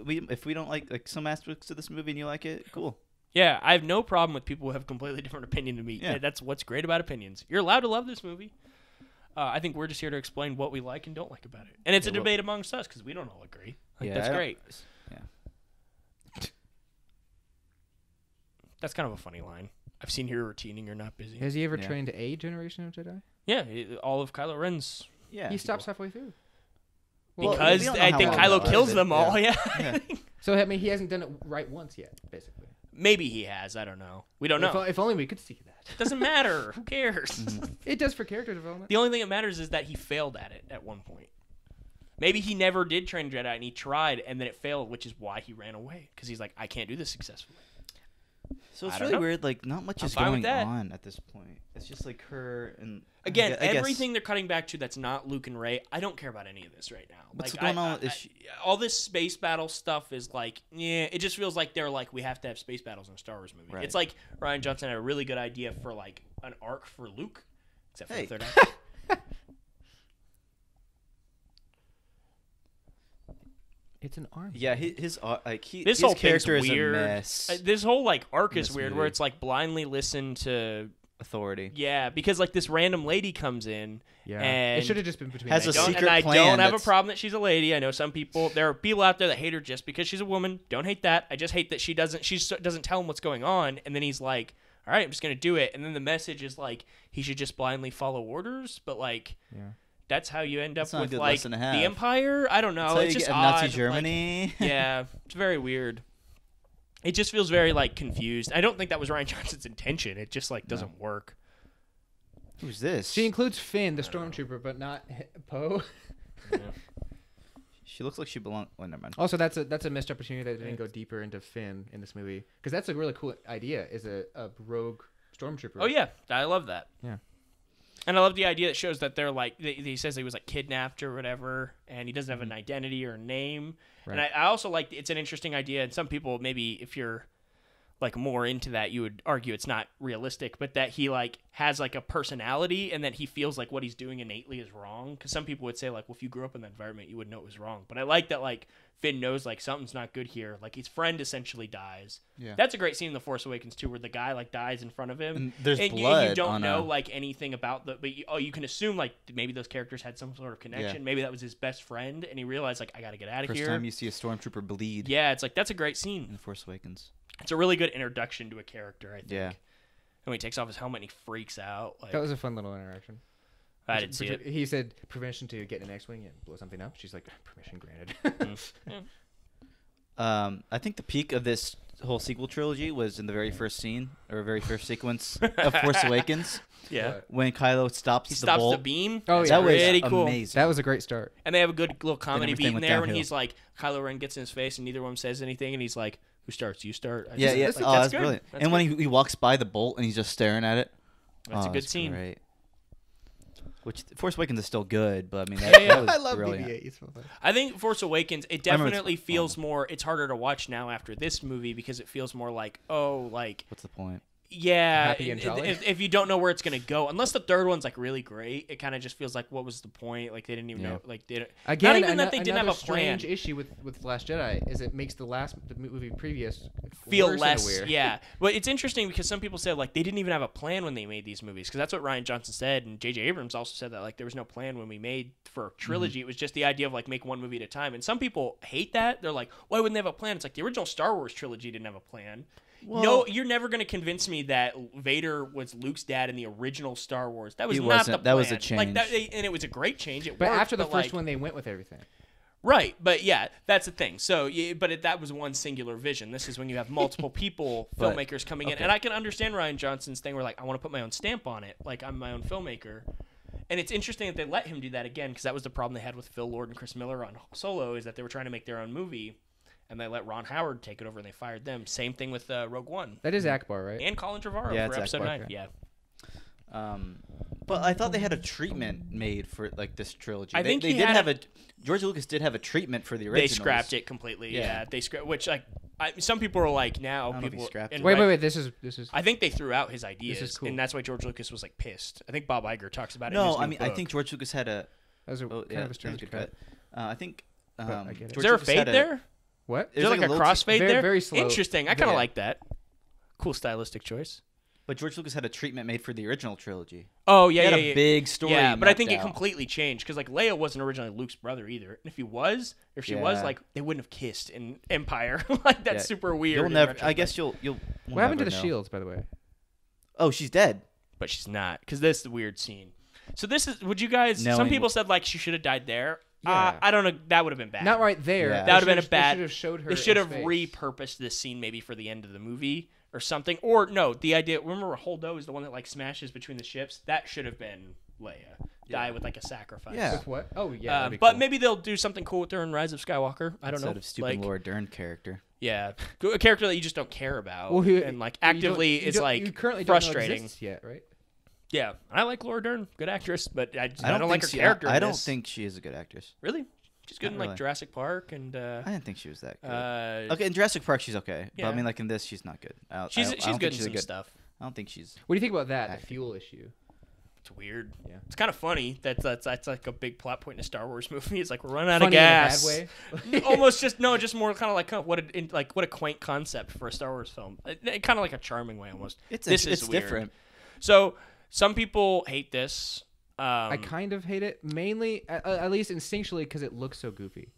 If we don't like some aspects of this movie and you like it, cool. Yeah, I have no problem with people who have a completely different opinion to me. Yeah. That's what's great about opinions. You're allowed to love this movie. I think we're just here to explain what we like and don't like about it. And it's a debate amongst us because we don't all agree. That's great. Yeah. That's kind of a funny line. I've seen your routine and you're not busy. Has he ever trained a generation of Jedi? Yeah, all of Kylo Ren's. Yeah, he stops halfway through. Because I think Kylo kills them all. Yeah. So I mean, he hasn't done it right once yet, basically. Maybe he has. I don't know. We don't know. If only we could see that. Doesn't matter. Who cares? It does for character development. The only thing that matters is that he failed at it at one point. Maybe he never did train Jedi and he tried and then it failed, which is why he ran away. Because he's like, I can't do this successfully. So it's really weird. Like, not much is going on at this point. It's just like her and again, everything they're cutting back to that's not Luke and Rey. I don't care about any of this right now. What's going on? All this space battle stuff is like, it just feels like they're like, we have to have space battles in a Star Wars movie. Right. It's like Rian Johnson had a really good idea for like an arc for Luke, except for the third act. It's an arm. Yeah, his whole character is weird. A mess. This whole like arc is weird, where it's like blindly listen to authority. Yeah, because like this random lady comes in. Yeah, and it should have just been between. Has a secret plan. And I don't have a problem that she's a lady. I know some people. There are people out there that hate her just because she's a woman. Don't hate that. I just hate that she doesn't tell him what's going on, and then he's like, "All right, I'm just gonna do it." And then the message is like he should just blindly follow orders, but like. Yeah. That's how you end up with like the Empire. I don't know. It's just odd. Nazi Germany. Like, yeah, it's very weird. It just feels very like confused. I don't think that was Rian Johnson's intention. It just like doesn't work. Who's this? She includes Finn, the stormtrooper, but not Poe. Yeah. She looks like she belongs. Well, never mind. Also, that's a missed opportunity that they didn't go deeper into Finn in this movie, because that's a really cool idea. Is a rogue stormtrooper. Oh yeah, I love that. Yeah. And I love the idea that shows that they're like, he says he was like kidnapped or whatever, and he doesn't have an identity or a name. Right. And I also like, it's an interesting idea. And some people, maybe if you're like more into that, you would argue it's not realistic, but that he like has like a personality and that he feels like what he's doing innately is wrong. Because some people would say like, well, if you grew up in that environment, you would know it was wrong. But I like that like Finn knows like something's not good here. Like his friend essentially dies. Yeah. That's a great scene in The Force Awakens too, where the guy like dies in front of him. And there's blood. You don't know like anything about but you can assume like maybe those characters had some sort of connection. Yeah. Maybe that was his best friend, and he realized like I got to get out of here. First time you see a stormtrooper bleed. Yeah, it's like that's a great scene in The Force Awakens. It's a really good introduction to a character, I think. Yeah. And when he takes off his helmet and he freaks out. Like, that was a fun little interaction. I didn't see it. He said permission to get an X-Wing and blow something up. She's like, permission granted. I think the peak of this whole sequel trilogy was in the very first scene, or very first sequence of Force Awakens. Yeah. When Kylo stops the beam. Oh, yeah. That was pretty cool. Amazing. That was a great start. And they have a good little comedy beat in there downhill. when he's like, Kylo Ren gets in his face and neither one says anything, and he's like, who starts? You start. Yeah. That's brilliant. That's and good. when he walks by the bolt and he's just staring at it. That's a good scene. Great. Which Force Awakens is still good, but I mean, that was I love brilliant. BB-8. I think Force Awakens, it definitely feels more. It's harder to watch now after this movie because it feels more like, what's the point? Yeah, Happy and jolly? If you don't know where it's gonna go, unless the third one's like really great, it kind of just feels like, what was the point? Like they didn't even know. Like they didn't. Again, not even that they didn't have a plan. Strange issue with Last Jedi is it makes the movie previous feel less. Yeah, but it's interesting because some people said like they didn't even have a plan when they made these movies, because that's what Rian Johnson said, and J.J. Abrams also said that like there was no plan when we made for a trilogy. It was just the idea of like make one movie at a time, and some people hate that. They're like, why wouldn't they have a plan? It's like the original Star Wars trilogy didn't have a plan. Well, no, you're never going to convince me that Vader was Luke's dad in the original Star Wars. That was not the plan. That was a change. Like that, and it was a great change. But after the first one, they went with everything. Right, but yeah, that's the thing. So, that was one singular vision. This is when you have multiple people, filmmakers coming in. And I can understand Rian Johnson's thing where, like, I want to put my own stamp on it. Like, I'm my own filmmaker. And it's interesting that they let him do that again, because that was the problem they had with Phil Lord and Chris Miller on Solo, is that they were trying to make their own movie. And they let Ron Howard take it over, and they fired them. Same thing with Rogue One. That is Akbar, right? And Colin Trevorrow for Episode 9. Yeah. But I thought they had a treatment made for like this trilogy. I think they did have George Lucas did have a treatment for the originals. They scrapped it completely. Yeah, they scrapped. Which like some people are like now people. Wait. This is. I think they threw out his ideas, and that's why George Lucas was like pissed. I think Bob Iger talks about it. No, in his new book. I think George Lucas had a. That was kind of a strange cut. I think. Is there a fade there? What? Is there like a crossfade there? Very slow. Interesting. I kind of like that. Cool stylistic choice. But George Lucas had a treatment made for the original trilogy. Oh, yeah, he had a big story. Yeah, but I think it completely changed, because like Leia wasn't originally Luke's brother either. And if she was, like they wouldn't have kissed in Empire. Like that's super weird. You'll never. I guess you'll. What happened to the shields, by the way? Oh, she's dead. But she's not, because this is the weird scene. So this is, would you guys, Knowing some people said, like, she should have died there. Yeah. I don't know, that would have been bad. Not right there. Yeah. That would have been a bad, They should have showed her. they should in have space. repurposed this scene maybe for the end of the movie or something. Or, no, the idea, remember Holdo is the one that, like, smashes between the ships? That should have been Leia. Die with, like, a sacrifice. Yeah. With what? Oh, yeah. that'd be But cool. maybe they'll do something cool with her in Rise of Skywalker. I don't know. Instead of stupid like, Laura Dern character. Yeah. A character that you just don't care about. Well, who, and, like, you don't- actively you is, don't- like, you currently frustrating. Don't know exists yet, right? Yeah. I like Laura Dern. Good actress. But I don't like think her she- character. I in don't this. think she is a good actress. Really? She's good Not in, like, really. Jurassic Park and... I didn't think she was that good. uh, Okay, in Jurassic Park she's okay, but yeah. I mean, like in this, she's not good. She's don't good think in some stuff. I don't think she's. What do you think about that? Acting. The fuel issue. It's weird. Yeah. It's kind of funny. That's like a big plot point in a Star Wars movie. It's like we're running out Funny of gas. in a bad way. Almost just more kind of like what a quaint concept for a Star Wars film. Kind of like a charming way almost. It's This it's is weird. different. So some people hate this. I kind of hate it, mainly, at least instinctually, because it looks so goofy.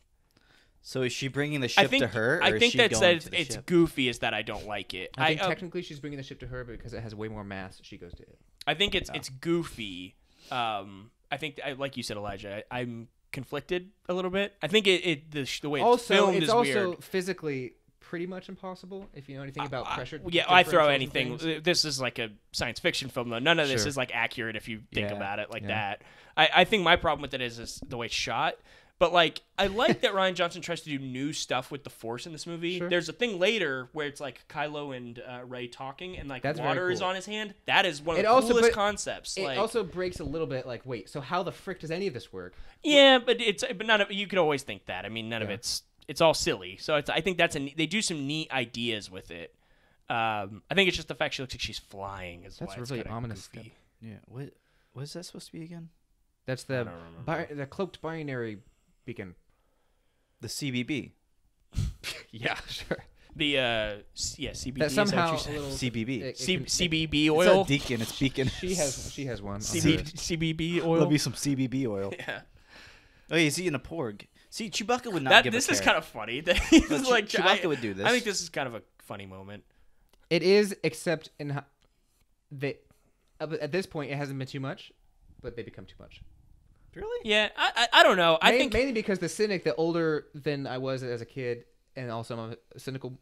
So is she bringing the I ship think to her? Or I is think she that going says to the it's ship? goofy is that I don't like it. I think technically she's bringing the ship to her because it has way more mass. She goes to it. I think it's goofy. I think like you said, Elijah, I'm conflicted a little bit. I think the way it's filmed it's is also weird. physically pretty much impossible if you know anything about pressure. Yeah, I throw differentials and anything. things. This is like a science fiction film, though. None of this Sure. is like accurate if you think Yeah, about it like yeah. that. I think my problem with it is the way it's shot. But like, I like that Rian Johnson tries to do new stuff with the Force in this movie. Sure. There's a thing later where it's like Kylo and Rey talking, and like That's very water is cool. on his hand. That is one of It the also- coolest but concepts. It Like, also breaks a little bit. Like, wait, so how the frick does any of this work? yeah, but none of you could always think that. I mean, none of Yeah. it's all silly. So I think they do some neat ideas with it. I think it's just the fact she looks like she's flying. Is That's why it's really kinda ominous goofy. Yeah. What is that supposed to be again? That's I the don't remember. the cloaked binary beacon. The CBB. Yeah, sure. The CBD. That is that what somehow you're a saying? little CBB. CBB It's oil. not Deacon. It's Beacon. She has one. CBB oil. Love me some CBB oil. Yeah. Oh, yeah, he's eating a porg. See, Chewbacca would not give This a is care. kind of funny. That he's But like Chewbacca would do this. I think this is kind of a funny moment. It is, except in at this point it hasn't been too much, but they become too much. Really? Yeah, I don't know. I think Mainly because the cynic, the older than I was as a kid, and also I'm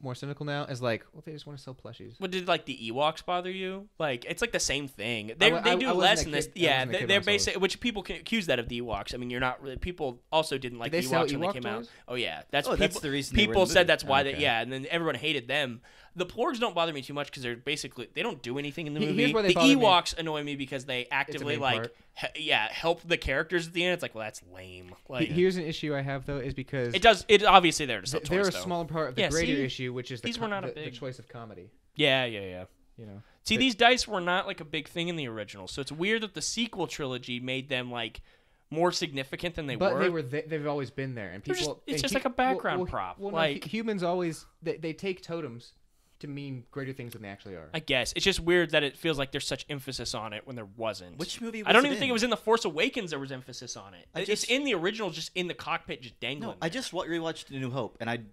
more cynical now, is like, well, they just want to sell plushies. What did like the Ewoks bother you? Like it's like the same thing. They I do wasn't less a in this. kid- I Yeah, wasn't a kid they're when I saw basically which people can accuse that of the Ewoks. I mean, you're not really. People also didn't like Did the they sell Ewoks when they Ewok came out. toys? Oh yeah, that's the reason they were in People the said movie. that's why. Okay. And then everyone hated them. The Porgs don't bother me too much because they don't do anything in the Here's movie. why they The bother me. Ewoks annoy me because they actively main like part. help the characters at the end. It's like, well, that's lame. Like Here's an issue I have though, is because it's obviously there to sell they're toys, a though. smaller part of the Yeah, greater see? issue, which is These were not a the big- choice of comedy. Yeah. You know, See, these dice were not like a big thing in the original, so it's weird that the sequel trilogy made them like more significant than they but were. they've always been there, and They're people. it's and just like a background prop. Well, Like- humans always they take totems to mean greater things than they actually are. I guess it's just weird that it feels like there's such emphasis on it when there wasn't. Which movie was I don't it even in? think it was in The Force Awakens there was emphasis on it. It's in the original, just in the cockpit, just dangling. No, I just rewatched A New Hope, and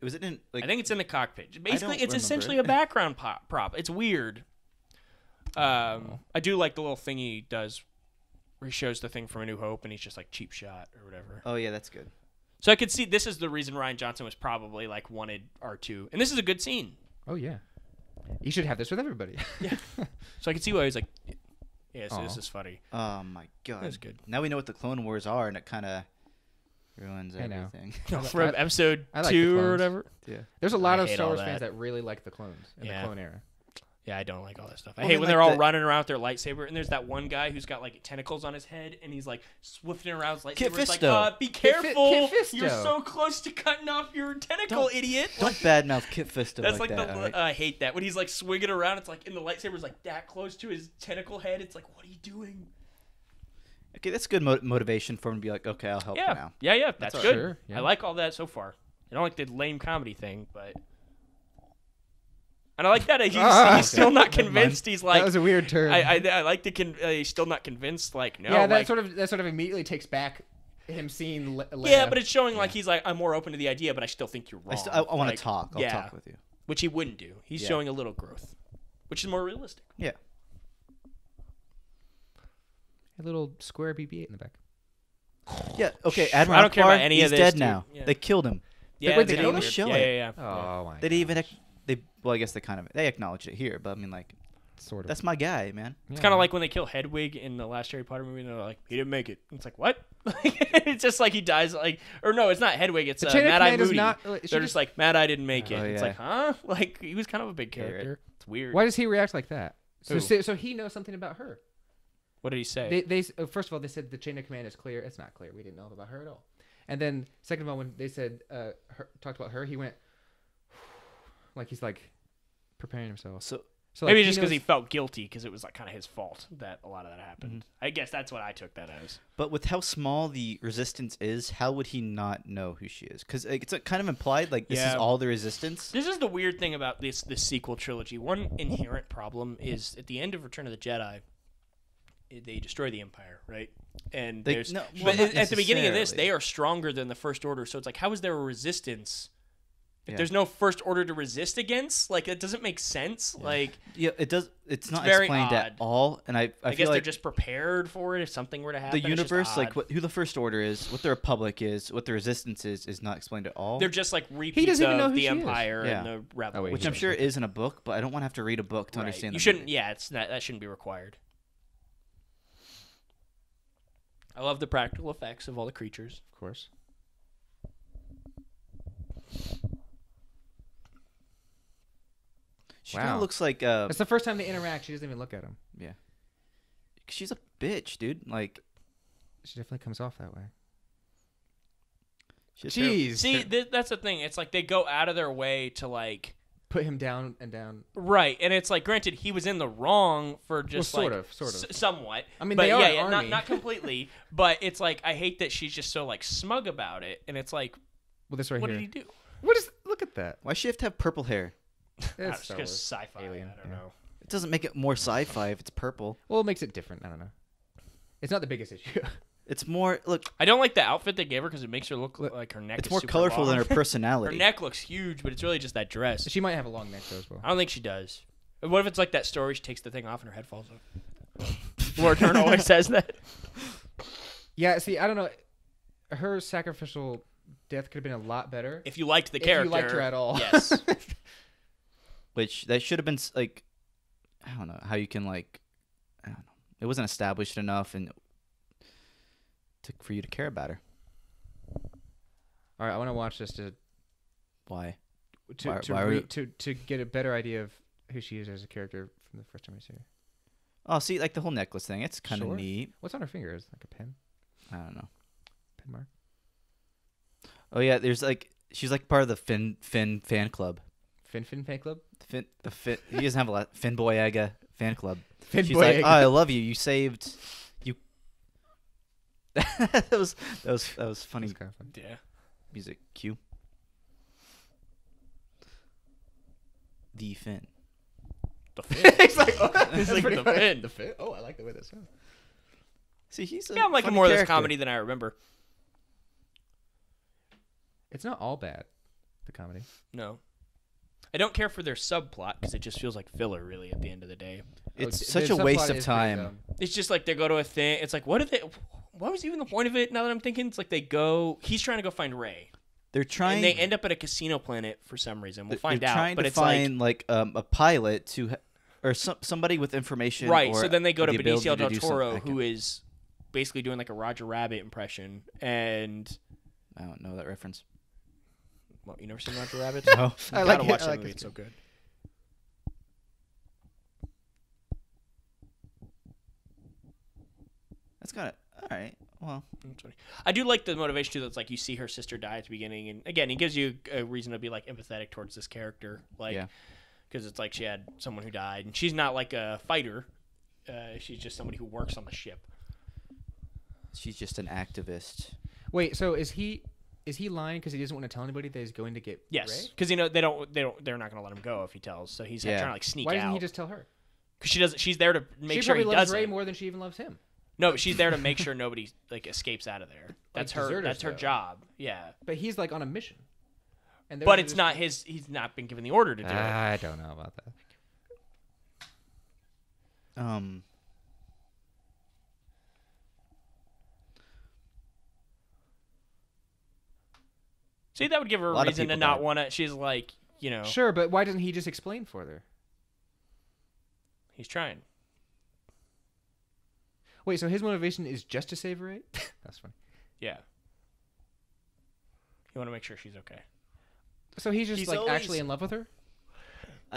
was it in like? I think it's in the cockpit. Basically, don't it's remember essentially it. a background prop. It's weird. I do like the little thing he does where he shows the thing from A New Hope and he's just like cheap shot or whatever. Oh yeah, that's good. So I could see this is the reason Rian Johnson was probably like wanted R2. And this is a good scene. Oh yeah, you should have this with everybody. Yeah. So I could see why he was like, yeah, so this Aw. is funny. Oh my god, That's good. Now we know what the Clone Wars are, and it kind of ruins I know. everything. From episode I like the 2 or clones. whatever. Yeah. There's a lot I of hate Star all Wars fans that. that really like the clones in Yeah. the clone era. Yeah, I don't like all that stuff. I Well, hate I mean, when like they're all the- running around with their lightsaber, and there's that one guy who's got like tentacles on his head, and he's like swifting around his lightsaber. Kit It's like, Fisto. be careful! Kit Fisto. You're so close to cutting off your tentacle, idiot! Don't badmouth Kit Fisto That's like like that. the. all right? I hate that when he's like swinging around. It's like in the lightsaber's like that close to his tentacle head. It's like, what are you doing? Okay, that's good motivation for him to be like, okay, I'll help you now. Yeah. That's all good. Sure, yeah. I like all that so far. I don't like the lame comedy thing, but. And I like that he's still not convinced. He's like, that was a weird turn. I like to. He's still not convinced. Like, no. yeah, like, that sort of immediately takes back him seeing Leia. yeah, but it's showing like he's like, I'm more open to the idea, but I still think you're wrong. I want Like, to talk. I'll talk with you. which he wouldn't do. He's Yeah. showing a little growth, which is more realistic. Yeah. A little square BB-8 in the back. Yeah. Okay. Admiral I don't care about Akbar, any he's of this, dead dude. now. Yeah. They killed him. Yeah, Wait, they it's don't weird. show yeah, it. Yeah. Oh my. They didn't gosh. even. Well, I guess they acknowledged it here, but I mean, like, Sort of. that's my guy, man. It's kind of like when they kill Hedwig in the last Harry Potter movie, and they're like, he didn't make it. It's like, what? It's just like he dies, like, or no, it's not Hedwig, it's Mad Eye Moody. They're just like, Mad Eye didn't make it. Oh, It's yeah. like, huh? Like, he was kind of a big character. It's weird. Why does he react like that? Who? So he knows something about her. What did he say? They first of all, they said the chain of command is clear. It's not clear. We didn't know about her at all. And then second of all, when they said talked about her, he went like he's like preparing himself. So Maybe like, just because knows- he felt guilty because it was like kind of his fault that a lot of that happened. Mm-hmm. I guess that's what I took that as. But with how small the resistance is, how would he not know who she is? Because it's kind of implied, like, this is Yeah. all the resistance. This is the weird thing about this sequel trilogy. One inherent problem is at the end of Return of the Jedi, they destroy the Empire, right? And They- there's no, but well, not at the beginning of this, necessarily. they are stronger than the First Order. So it's like, how is there a resistance? If Yeah. there's no First Order to resist against, like, it doesn't make sense. Like, Yeah, it does. It's not very explained odd. at all, and I I feel guess they're like just prepared for it if something were to happen. the It's just universe, like odd. who the First Order is, what the Republic is, what the Resistance is not explained at all. They're just like repeats doesn't even know of who the she is. Empire Yeah. and the Rebel. Oh, wait, which he I'm does. sure is in a book, but I don't want to have to read a book to Right. understand. You the shouldn't. movie. Yeah, it's not. That shouldn't be required. I love the practical effects of all the creatures. of course. She kind Wow. of looks like That's the first time they interact. She doesn't even look at him. yeah. She's a bitch, dude. Like She definitely comes off that way. she's terrible. Jeez. See, that's the thing. It's like they go out of their way to like. Put him down and down. Right, and it's like, granted, he was in the wrong for just Well, like sort of. somewhat. I mean, but they are yeah, an yeah, army. not completely. But it's like I hate that she's just so like smug about it, and it's like, Well, this right what here. did he do? What is? Look at that. Why does she have to have purple hair? That's Just Star because Wars. sci-fi. Alien, I don't yeah. know. It doesn't make it more sci-fi if it's purple. Well, it makes it different. I don't know. It's not the biggest issue. It's more look. I don't like the outfit they gave her because it makes her look Look, like her neck. It's is more super colorful than long. her personality. Her neck looks huge, but it's really just that dress. She might have a long neck though as well. I don't think she does. What if it's like that story? She takes the thing off and her head falls off. Lord Turn always says that. Yeah. See, I don't know. Her sacrificial death could have been a lot better. If you liked the If character, you liked her at all. yes. Which that should have been like, I don't know how you can like, I don't know. It wasn't established enough and for you to care about her. All right, I want to watch this to Why? to get a better idea of who she is as a character from the first time I see her. Oh, see, like the whole necklace thing. It's kind of Sure. neat. What's on her finger? Is it like a pen? I don't know. Pen mark? Oh yeah, there's like she's like part of the Finn fan club. Fin fan club? Finn. He doesn't have a lot. Finn Boyega fan club. Finn She's Boyega. like, oh, I love you. You saved. You. that was funny. That's kind of fun. Yeah. Music cue. The Finn. The fin. It's like, oh, It's that's like pretty the funny. fin. The fin. Oh, I like the way that sounds. See, he's. Yeah, I'm liking funny more of this character. comedy than I remember. It's not all bad, the comedy. No. I don't care for their subplot because it just feels like filler, really, at the end of the day. It's The such a subplot waste is of pretty time. dumb. It's just like they go to a thing. It's like, what was even the point of it now that I'm thinking? It's like they go, he's trying to go find Rey. They're trying. And they end up at a casino planet for some reason. We'll find they're out. trying But to it's like, find like a pilot to, or somebody with information. right. Or So then they go to the ability Benicio del do Toro, something. who is basically doing like a Roger Rabbit impression. And, I don't know that reference. well, you never seen Roger Rabbit? No. I You like gotta it. watch I that like movie. it. It's so good. That's kind of all right. Well, That's funny. I do like the motivation too. That's like you see her sister die at the beginning, and again, he gives you a reason to be like empathetic towards this character, like Yeah. because it's like she had someone who died, and she's not like a fighter. She's just somebody who works on the ship. she's just an activist. Wait, so is he lying because he doesn't want to tell anybody that he's going to get Yes, Rey? because they're not going to let him go if he tells. So he's Yeah. trying to like sneak Why doesn't out. he just tell her? Because she doesn't. She's there to make She sure he probably loves doesn't. Rey more than she even loves him. No, but she's there to make sure nobody like escapes out of there. That's her. deserters, That's her though. job. Yeah, But he's like on a mission. And they're but just- it's not his. He's not been given the order to do it. I don't know about that. See, that would give her a reason to not want to. She's like, Sure, but why doesn't he just explain for her? He's trying. Wait, so his motivation is just to save Rey? That's funny. Yeah. You want to make sure she's okay. So he's just actually in love with her?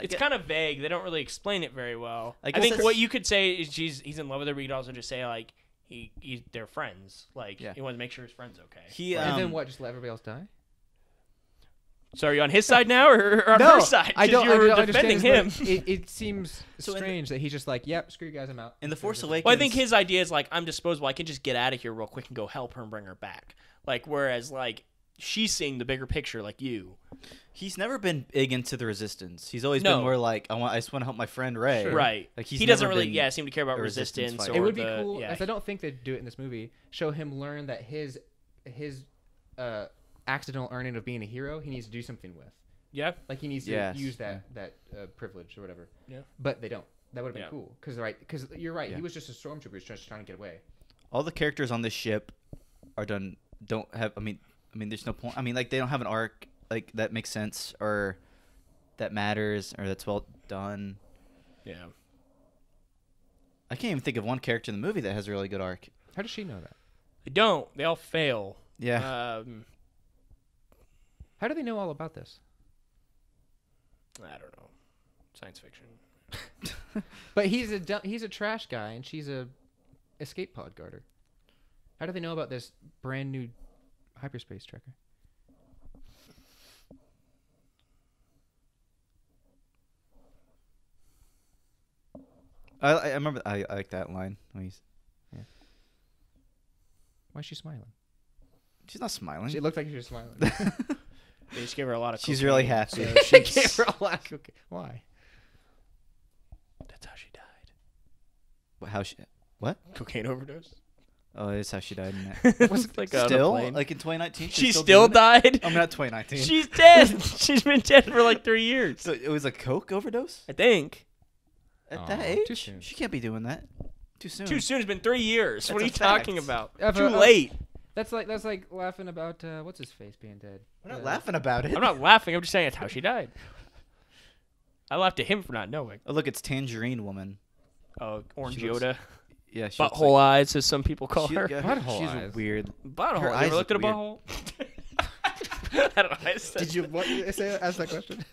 It's kind of vague. They don't really explain it very well. I think what you could say is he's in love with her, but you could also just say like they're friends. Like he wants to make sure his friend's okay. And then what? Just let everybody else die? So are you on his side now or on her side? I don't defending him. It seems strange that he's just like, yep, screw you guys, I'm out. In The Force Awakens... Well, I think his idea is like, I'm disposable. I can just get out of here real quick and go help her and bring her back. Like, whereas, like, she's seeing the bigger picture like you. He's never been big into the Resistance. He's always been more like, I just want to help my friend Rey. Sure. Right. Like he doesn't really seem to care about resistance. It would be cool, as I don't think they'd do it in this movie, show him learn that his accidental earning of being a hero, he needs to do something with. Yeah. Like he needs to use that privilege or whatever. Yeah. But they don't. That would have been cool. Because you're right. Yeah. He was just a stormtrooper who's just trying to get away. All the characters on this ship don't have, I mean, there's no point. I mean, like, they don't have an arc, like, that makes sense or that matters or that's well done. Yeah. I can't even think of one character in the movie that has a really good arc. How does she know that? They don't. They all fail. Yeah. How do they know all about this? I don't know. Science fiction. But he's a trash guy and she's a escape pod guarder. How do they know about this brand new hyperspace tracker? I remember I like that line. When he's, Why is she smiling? She's not smiling. She looked like she was smiling. They just gave her a lot of cocaine. She's really happy. So she gave her a lot of cocaine. Why? That's how she died. What? Cocaine overdose? Oh, that's how she died in that. Was it like still? Like in 2019? She still died? I'm not 2019. She's dead. She's been dead for like 3 years. So it was a coke overdose? I think. At that age? Too soon. She can't be doing that. Too soon. Too soon. It's been 3 years. That's what are you talking about? Too late. That's like laughing about what's his face being dead. We're not laughing about it. I'm not laughing. I'm just saying that's how she died. I laughed at him for not knowing. Oh, look, it's Tangerine Woman. Oh, Orange She looks- Yoda. Yeah, she Butthole eyes, as some people call her. Butthole she's eyes. weird. Butthole. Her You eyes ever looked at a look butthole? I don't know. I said Did you ask that question?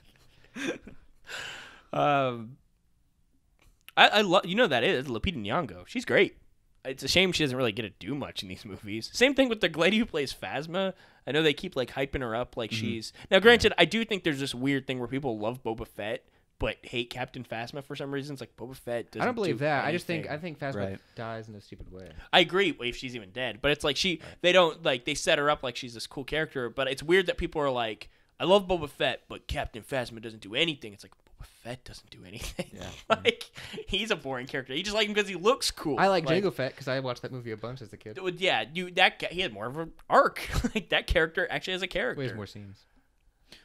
I love that is Lupita Nyong'o. She's great. It's a shame she doesn't really get to do much in these movies. Same thing with the lady who plays Phasma. I know they keep like hyping her up like she's now. Granted, I do think there's this weird thing where people love Boba Fett but hate Captain Phasma for some reason. It's like Boba Fett doesn't. I don't believe do that. anything. I think Phasma dies in a stupid way. I agree if she's even dead, but it's like they don't like they set her up like she's this cool character. But it's weird that people are like, I love Boba Fett, but Captain Phasma doesn't do anything. It's like Boba Fett doesn't do anything. Yeah. Like he's a boring character. You just like him because he looks cool. I like Jango Fett because I watched that movie a bunch as a kid. Yeah, he had more of an arc. Like that character actually has a character. He has more scenes.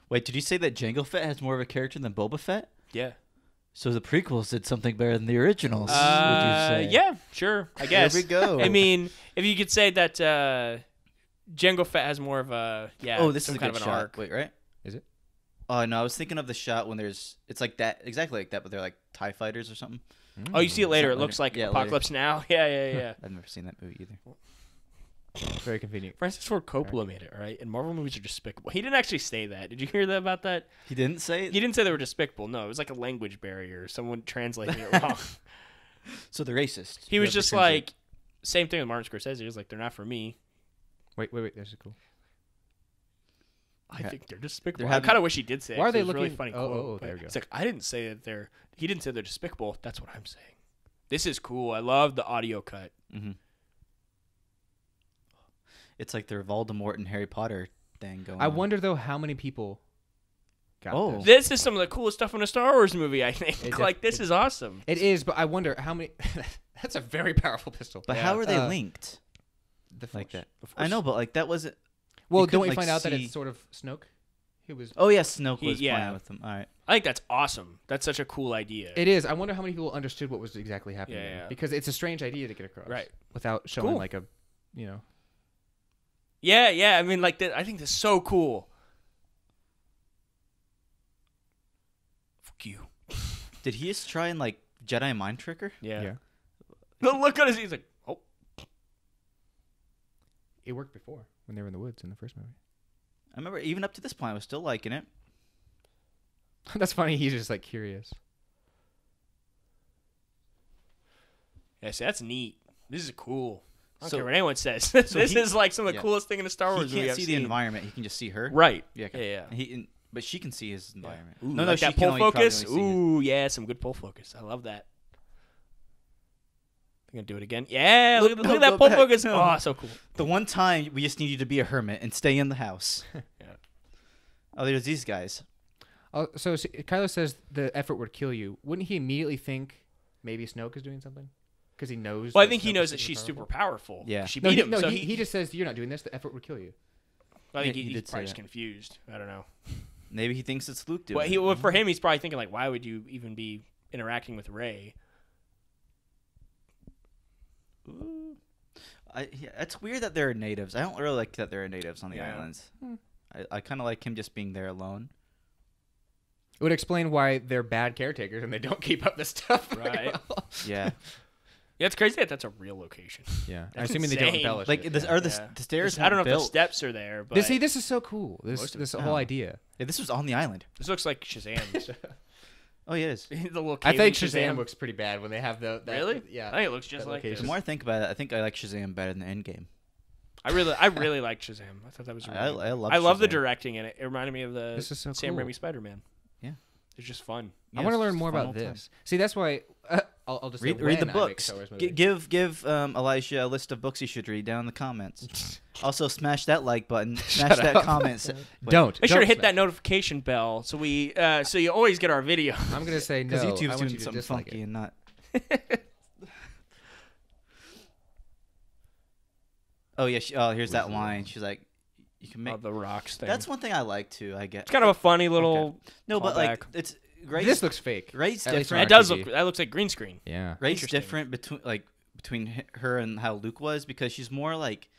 Wait, did you say that Jango Fett has more of a character than Boba Fett? Yeah. So the prequels did something better than the originals, would you say? Yeah, sure. I guess. There we go. I mean, if you could say that Jango Fett has more of a Oh, this is some a kind good of an shot. arc. Wait, right? Is it? Oh no, I was thinking of the shot when it's like that, exactly like that, but they're like TIE fighters or something. Oh, you see it later. It Something looks like later. Apocalypse Now. Yeah. I've never seen that movie either. Very convenient. Francis Ford Coppola made it, all right? And Marvel movies are despicable. He didn't actually say that. Did you hear that about that? He didn't say it? He didn't say they were despicable. No, it was like a language barrier. Someone translating it wrong. So they're racist. He was just like, same thing with Martin Scorsese. He was like, they're not for me. Wait. This is cool. I think they're despicable. They're I kind of wish he did say it. Why are they it was looking? Really funny quote, there we go. It's like, I didn't say that they're... He didn't say they're despicable. That's what I'm saying. This is cool. I love the audio cut. Mm-hmm. It's like their Voldemort and Harry Potter thing going on. I wonder though how many people got this. This is some of the coolest stuff in a Star Wars movie, I think. This is awesome. It is, but I wonder how many. That's a very powerful pistol. But how are they linked? The like that. The Force. I know, but like that wasn't. Well, don't we find out that it's sort of Snoke? He was. Oh yeah, Snoke was playing with them. All right. I think that's awesome. That's such a cool idea. It is. I wonder how many people understood what was exactly happening. Yeah. Because it's a strange idea to get across. Right. Without showing like a, Yeah. I mean, like, I think that's so cool. you. Did he just try and like Jedi mind trick her? Yeah. The look on his, he's like, oh. It worked before when they were in the woods in the first movie. I remember even up to this point, I was still liking it. That's funny. He's just like curious. Yeah, see, that's neat. This is cool. I don't So- care what anyone says. This is like some of the yeah. coolest thing in the Star Wars He movie can't I've see seen. the environment. He can just see her. Right. Yeah. Yeah. But she can see his environment. Ooh, No, like she that can pull only probably focus. only see his. Ooh, yeah, some good pull focus. I love that. I'm gonna do it again. Yeah, look at that go pull back. focus. No. Oh, so cool. The one time we just need you to be a hermit and stay in the house. Yeah. Oh, there's these guys. Oh, so Kylo says the effort would kill you. Wouldn't he immediately think maybe Snoke is doing something? Because he knows. Well, I that think he Snoke knows is that she's super powerful. powerful. Yeah. She No, beat he, him. no, so he just says you're not doing this. The effort would kill you. I think Yeah, he he's did say probably just that. confused. I don't know. Maybe he thinks it's Luke doing Well, it. for him, he's probably thinking like, why would you even be interacting with Rey? Ooh. It's weird that they're natives. I don't really like that they're natives on the Yeah. islands. I kind of like him just being there alone. It would explain why they're bad caretakers and they don't keep up the stuff. very Right. well. Yeah. Yeah, it's crazy that that's a real location. Yeah. That's Assuming they don't insane. embellish Like, it. this, yeah. are the stairs I don't know built. if the steps are there, but This is so cool. Most of This it. whole Oh. idea. Yeah, this was on the island. this looks like Shazam. Oh, yeah, it is. The little I think cave Shazam looks pretty bad when they have that. Really? Yeah. I think it looks just That like location. this. The more I think about it, I think I like Shazam better than Endgame. I really liked Shazam. I thought that was really good. I love I love the Shazam. directing in it. It reminded me of the This is so Sam cool. Raimi Spider-Man. Yeah. It's just fun. I want to it's learn just more fun about all the time. this. See, that's why I'll just say Read the when I make a books. Star Wars movie. Give Elijah a list of books he should read down in the comments. Also, smash that like button. Smash that up. comment. Don't. Make sure to Don't hit that smash. notification bell so so you always get our video. I'm gonna say no. Because I YouTube's want doing you to something dislike funky it. and not. Oh yeah. Here's that line. She's like, "You can make." The rocks thing. That's one thing I like too. I get. It's kind of a funny little. No, but like callback. it's Ray's, This looks fake. Ray's At least different. It does RPG. look. That looks like green screen. Yeah. Ray's Interesting. different between her and how Luke was because she's more like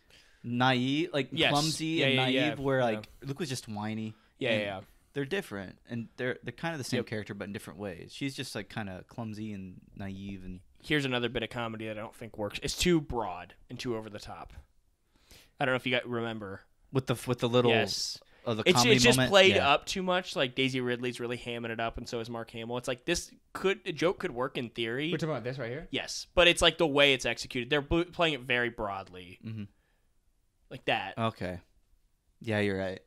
naive, like Yes. clumsy Yeah, and yeah, naive, yeah. where Yeah. like Luke was just whiny. Yeah, and yeah. They're different, and they're kind of the same Yep. character, but in different ways. She's just like kind of clumsy and naive, and Here's another bit of comedy that I don't think works. It's too broad and too over the top. I don't know if you guys remember. with the little Yes. the It's comedy just moment. played yeah. up too much. Like Daisy Ridley's really hamming it up, and so is Mark Hamill. It's like a joke could work in theory. We're talking about this right here. Yes, but it's like the way it's executed. They're playing it very broadly, like that. Okay, yeah, you're right.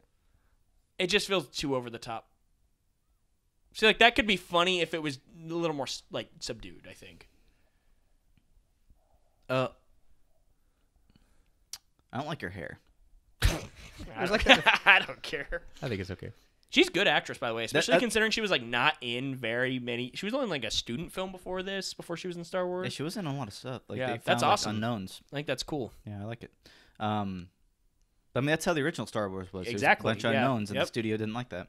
It just feels too over the top. See, like that could be funny if it was a little more like subdued. I think. I don't like her hair. I don't care. I think it's okay. She's a good actress, by the way, especially that- considering she was like not in very many. She was only in, like a student film before she was in Star Wars. Yeah, she was in a lot of stuff. Like Yeah, they found, that's like, awesome. unknowns. I think that's cool. Yeah, I like it. But I mean, that's how the original Star Wars was. It was Exactly, a bunch of yeah. unknowns, and Yep. the studio didn't like that.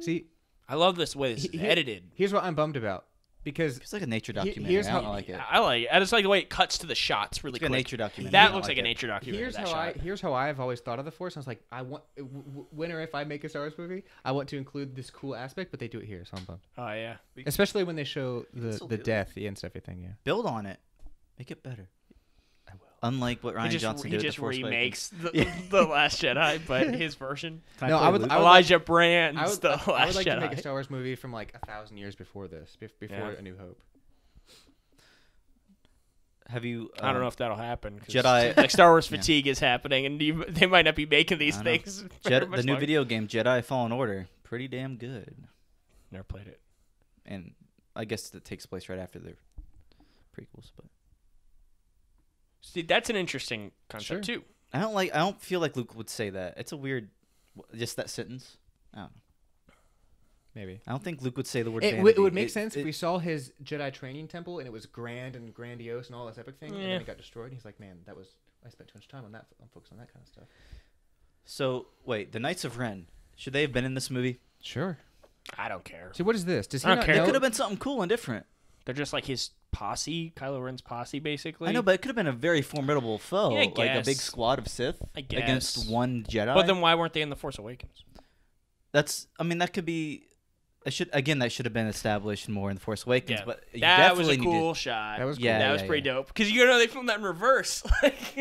See, I love this way this is He- edited. here's what I'm bummed about because It's like a nature documentary. here's I don't how- like it. I like it. I just like the way it cuts to the shots really It's like a quick. nature documentary. I That don't looks like a it. nature documentary. that here's how I've always thought of the Force. I was like, I want when or if I make a Star Wars movie, I want to include this cool aspect, but they do it here, so I'm bummed. Oh yeah. Especially when they show still the do it. death and everything. Yeah. Build on it. Make it better. I will. Unlike what Rian He Johnson just did with The Force remakes Awakens. the Last Jedi, but his version. Can No, play I would- Luke? I would- Elijah Brand's I would, the I Last would like Jedi. to make a Star Wars movie from like 1,000 years before this, before Yeah. A New Hope. Have you? I don't know if that'll happen. 'Cause Jedi- like Star Wars Yeah. fatigue is happening, and they might not be making these I don't know. things. very The much new longer. video game Jedi Fallen Order, pretty damn good, Never played it. and I guess it takes place right after the prequels. But See, that's an interesting concept too. I don't feel like Luke would say that. It's a weird, just that sentence. I don't know. Maybe. I don't think Luke would say the word. It vanity. would make sense if we saw his Jedi training temple and it was grand and grandiose and all this epic thing, and Yeah. then it got destroyed. And he's like, "Man, I spent too much time on that. I'm focused on that kind of stuff." So wait, the Knights of Ren, should they have been in this movie? Sure. I don't care. So what is this? Does he I don't not care. It know? could have been something cool and different. They're just like his posse, Kylo Ren's posse, basically. I know, but it could have been a very formidable foe, Yeah, I like a big guess. squad of Sith I guess. against one Jedi. But then why weren't they in The Force Awakens? I mean, that could be. That should have been established more in The Force Awakens. Yeah. But that was a cool shot. That was cool. Yeah, that was pretty dope because they filmed that in reverse.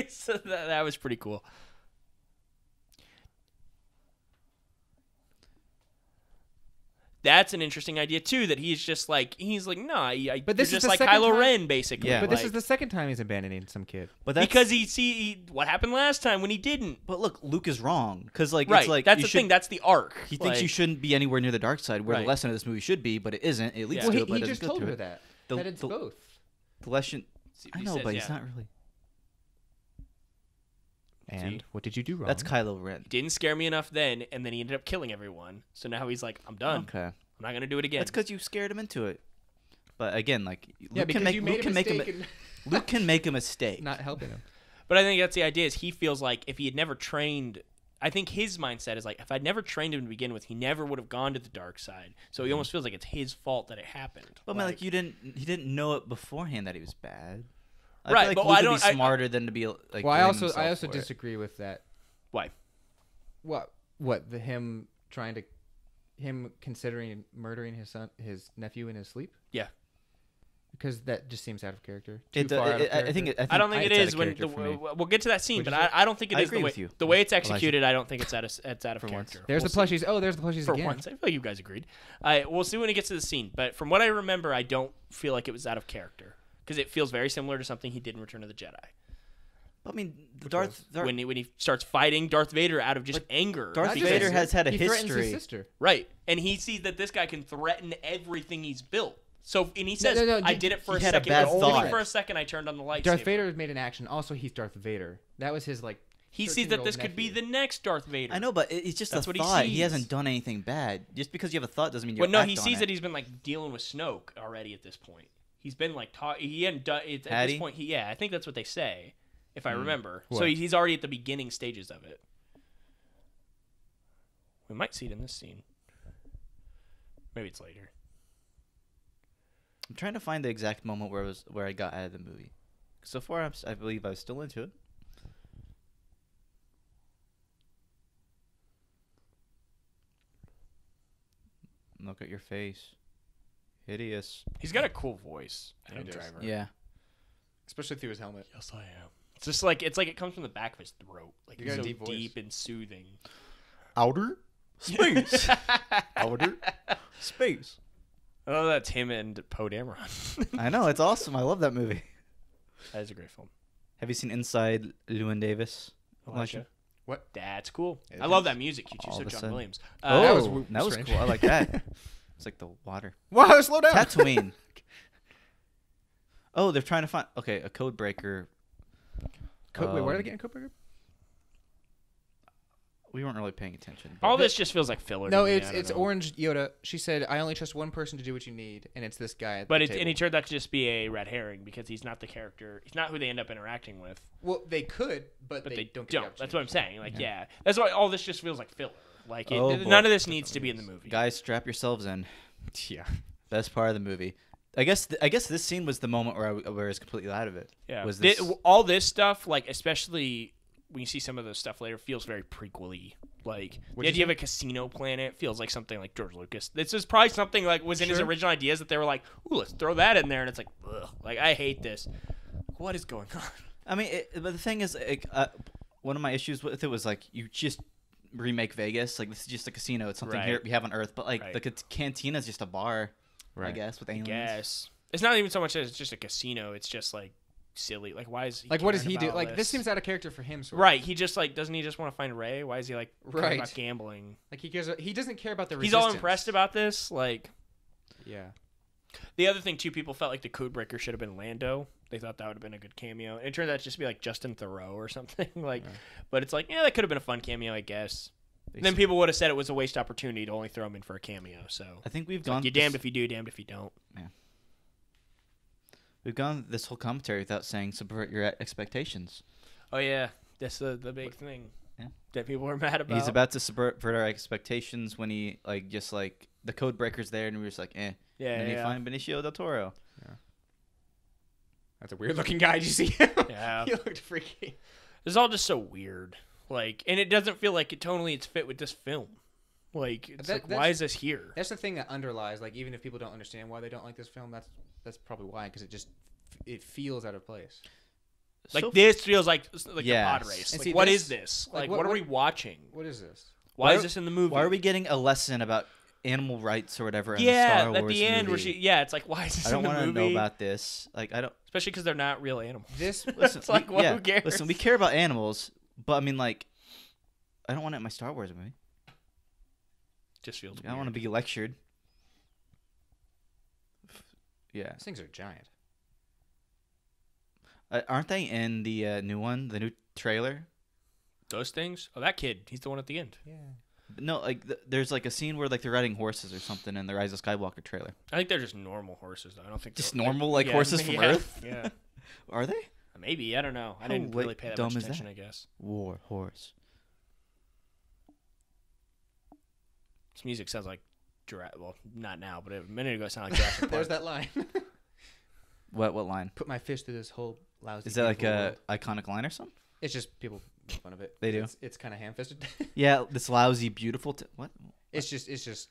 So that was pretty cool. That's an interesting idea too. That he's like, nah. But this is just like Kylo Ren, basically. Yeah. But this is the second time he's abandoning some kid. But that's, because he what happened last time when he didn't. But look, Luke is wrong because right. It's like that's the thing. That's the arc. He thinks you shouldn't be anywhere near the dark side, where the lesson of this movie should be, but it isn't. It leads to it, but he just told her that it's both. The lesson. I know, but he's not really. And what did you do wrong? That's Kylo Ren. Didn't scare me enough then, and then he ended up killing everyone. So now he's like, I'm done. Okay. I'm not gonna do it again. That's because you scared him into it. But again, like Luke can make a mistake. Not helping him. But I think that's the idea. Is he feels like if he had never trained, I think his mindset is like, if I'd never trained him to begin with, he never would have gone to the dark side. So he almost feels like it's his fault that it happened. But man, he didn't know it beforehand that he was bad. I right, feel like but Luke I don't. would be smarter than to be like. Well, I also disagree with that. Why? What him considering murdering his nephew in his sleep? Yeah. Because that just seems out of character. I don't think it is when we'll get to that scene, but I don't think it is the way it's executed. I don't think it's out of character. There's the plushies. Oh, there's the plushies for again. once. I feel like you guys agreed. We'll see when it gets to the scene, but from what I remember, I don't feel like it was out of character because it feels very similar to something he did in Return of the Jedi. I mean, when he starts fighting Darth Vader out of just anger. Darth Vader has had a history. He threatens his sister. Right, and he sees that this guy can threaten everything he's built. So, and he says, I did it for a second. Only for a second, I turned on the lightsaber. Darth Vader made an action. Also, he's Darth Vader. That was his, He sees that this could be the next Darth Vader. I know, but it's just a thought. He hasn't done anything bad. Just because you have a thought doesn't mean you're. Well, no, he sees that he's been dealing with Snoke already at this point. He's been he hadn't done it at this point. I think that's what they say, if I remember. What? So he's already at the beginning stages of it. We might see it in this scene. Maybe it's later. I'm trying to find the exact moment where I got out of the movie. So far, I believe I was still into it. Look at your face. Hideous. He's got a cool voice, Adam Driver. Yeah. Especially through his helmet. Yes, I am. It's just like it comes from the back of his throat. It's so deep and soothing. Outer space. Outer space. Oh, that's him and Poe Dameron. I know, it's awesome. I love that movie. That is a great film. Have you seen Inside Llewyn Davis? Elijah? What? That's cool. Yeah, I love that music. You choose John Williams. That was cool. I like that. It's like the water. Wow, slow down. Tatooine. Oh, they're trying to find a code breaker. Wait, why are they getting a code breaker? We weren't really paying attention. All this just feels like filler. No, it's Orange Yoda. She said, "I only trust one person to do what you need, and it's this guy." And he turned out to just be a red herring because he's not the character. He's not who they end up interacting with. Well, they could, but they don't. That's what I'm saying. That's why all this just feels like filler. None of this needs to be in the movie. Guys, strap yourselves in. Yeah, best part of the movie. I guess this scene was the moment where I was completely out of it. Yeah, was this... all this stuff, especially when you see some of the stuff later, feels very prequel-y. The idea of a casino planet feels like something like George Lucas. This is probably something was in his original ideas that they were like, "Ooh, let's throw that in there," and it's like, ugh, I hate this. What is going on? I mean, but the thing is, one of my issues with it was you just remake Vegas. This is just a casino. It's something here we have on Earth, but the cantina is just a bar. Right. I guess with aliens. I guess it's not even so much that it's just a casino. It's just silly. Why is he what does he do? This seems out of character for him. Right. He just doesn't he just want to find Rey? Why is he caring about gambling? He cares. He doesn't care about the. He's all impressed about this. Yeah. The other thing too, people felt like the codebreaker should have been Lando. They thought that would have been a good cameo. It turned out to just be Justin Theroux or something. But it's that could have been a fun cameo, I guess. Then people would have said it was a waste opportunity to only throw him in for a cameo. So I think we've gone. You're damned if you do, damned if you don't. Yeah. We've gone this whole commentary without saying subvert your expectations. Oh yeah, that's the big thing that people are mad about. He's about to subvert our expectations when he the code breaker's there and we were just Yeah. And then you find Benicio del Toro. Yeah. That's a weird looking guy. Did you see him? Yeah. He looked freaky. It's all just so weird. And it doesn't feel like it's fit with this film. Like, why is this here? That's the thing that underlies. Like, even if people don't understand why they don't like this film, that's probably why. Because it feels out of place. Like, this feels like the pod race. Like, what is this? Like, what are we watching? What is this? Why is this in the movie? Why are we getting a lesson about animal rights or whatever in the Star Wars at the end movie? it's like, why is this in the movie? I don't want to know about this. Like, I don't. Especially because they're not real animals. Listen, it's like, who cares? Listen, we care about animals, but I mean, like, I don't want it in my Star Wars movie. Just feels weird. I don't want to be lectured. Yeah. These things are giant. Aren't they in the new one, the new trailer? Those things? Oh, that kid. He's the one at the end. Yeah. No, like there's like a scene where like they're riding horses or something in the Rise of Skywalker trailer. I think they're just normal horses, though. I don't think just normal horses from Earth. Yeah. Are they? Maybe. I don't know. I didn't really pay that much attention. I guess. War horse. This music sounds like well, not now, but a minute ago it sounded like Jurassic Park. There's that line. What line? Put my fish through this whole lousy. Is that like a iconic line or something? It's just people make fun of it. They do. It's kind of ham-fisted. Yeah, this lousy, beautiful. What? It's just.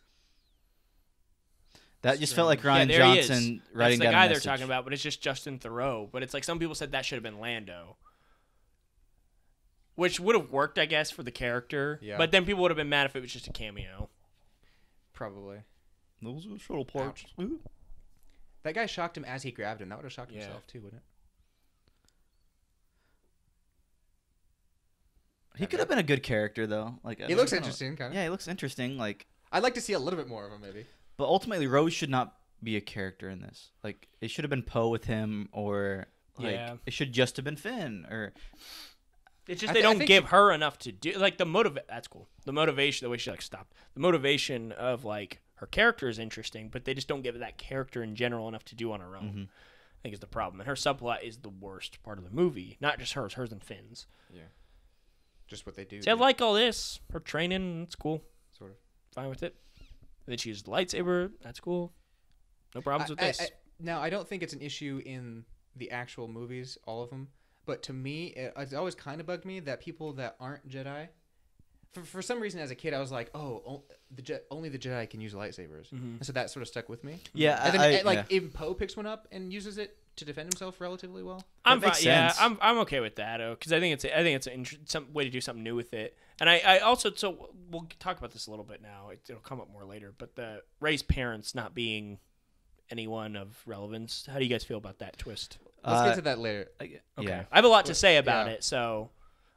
That just felt like Rian Johnson writing down a message. That's the guy they're talking about, but it's just Justin Theroux. But it's like some people said that should have been Lando. Which would have worked, I guess, for the character. Yeah. But then people would have been mad if it was just a cameo. Probably. Those are shuttle parts. That guy shocked him as he grabbed him. That would have shocked himself too, wouldn't it? He could have been a good character though. Like he looks interesting, kind of. Yeah, he looks interesting. Like I'd like to see a little bit more of him, maybe. But ultimately, Rose should not be a character in this. Like it should have been Poe with him, or like it should just have been Finn, or. It's just they don't give her enough to do. Like the that's cool. The motivation, the way she like stopped. The motivation of like her character is interesting, but they just don't give that character in general enough to do on her own. Mm-hmm. I think is the problem. And her subplot is the worst part of the movie. Not just hers and Finn's. Yeah. Just what they do. See, I like all this. Her training, it's cool. Sort of. Fine with it. And then she used the lightsaber. That's cool. No problems with this. Now, I don't think it's an issue in the actual movies, all of them. But to me, it's always kind of bugged me that people that aren't Jedi, for some reason as a kid, I was like, oh, only the Jedi can use lightsabers. Mm-hmm. And so that sort of stuck with me. Yeah. And then, even Poe picks one up and uses it to defend himself relatively well. I'm fine. Yeah, I'm okay with that, because I think it's some way to do something new with it. And I also, so we'll talk about this a little bit now. It'll come up more later. But the Rey's parents not being anyone of relevance. How do you guys feel about that twist? Let's get to that later. Okay. Yeah. I have a lot to say about it, so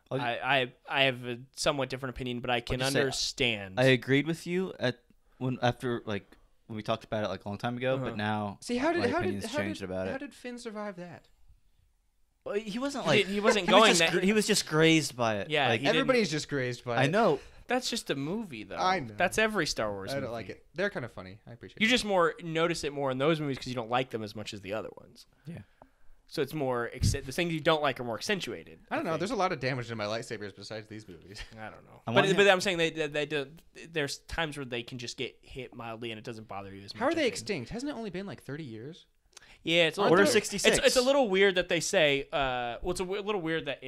I have a somewhat different opinion, but I can understand. I agreed with you when we talked about it like a long time ago, but now how did Finn survive that? Well, he wasn't he was just grazed by it. Yeah, like, everybody's just grazed by it. I know. That's just a movie, though. I know. That's every Star Wars movie. I don't like it. They're kind of funny. I appreciate it. You just notice it more in those movies because you don't like them as much as the other ones. Yeah. So it's more the things you don't like are more accentuated. I don't know. There's a lot of damage to my lightsabers besides these movies. I don't know. But I'm saying they do. There's times where they can just get hit mildly and it doesn't bother you as much. How are they extinct? Hasn't it only been like 30 years? Yeah, it's Order 66. It's a little weird that they say. It's a little weird that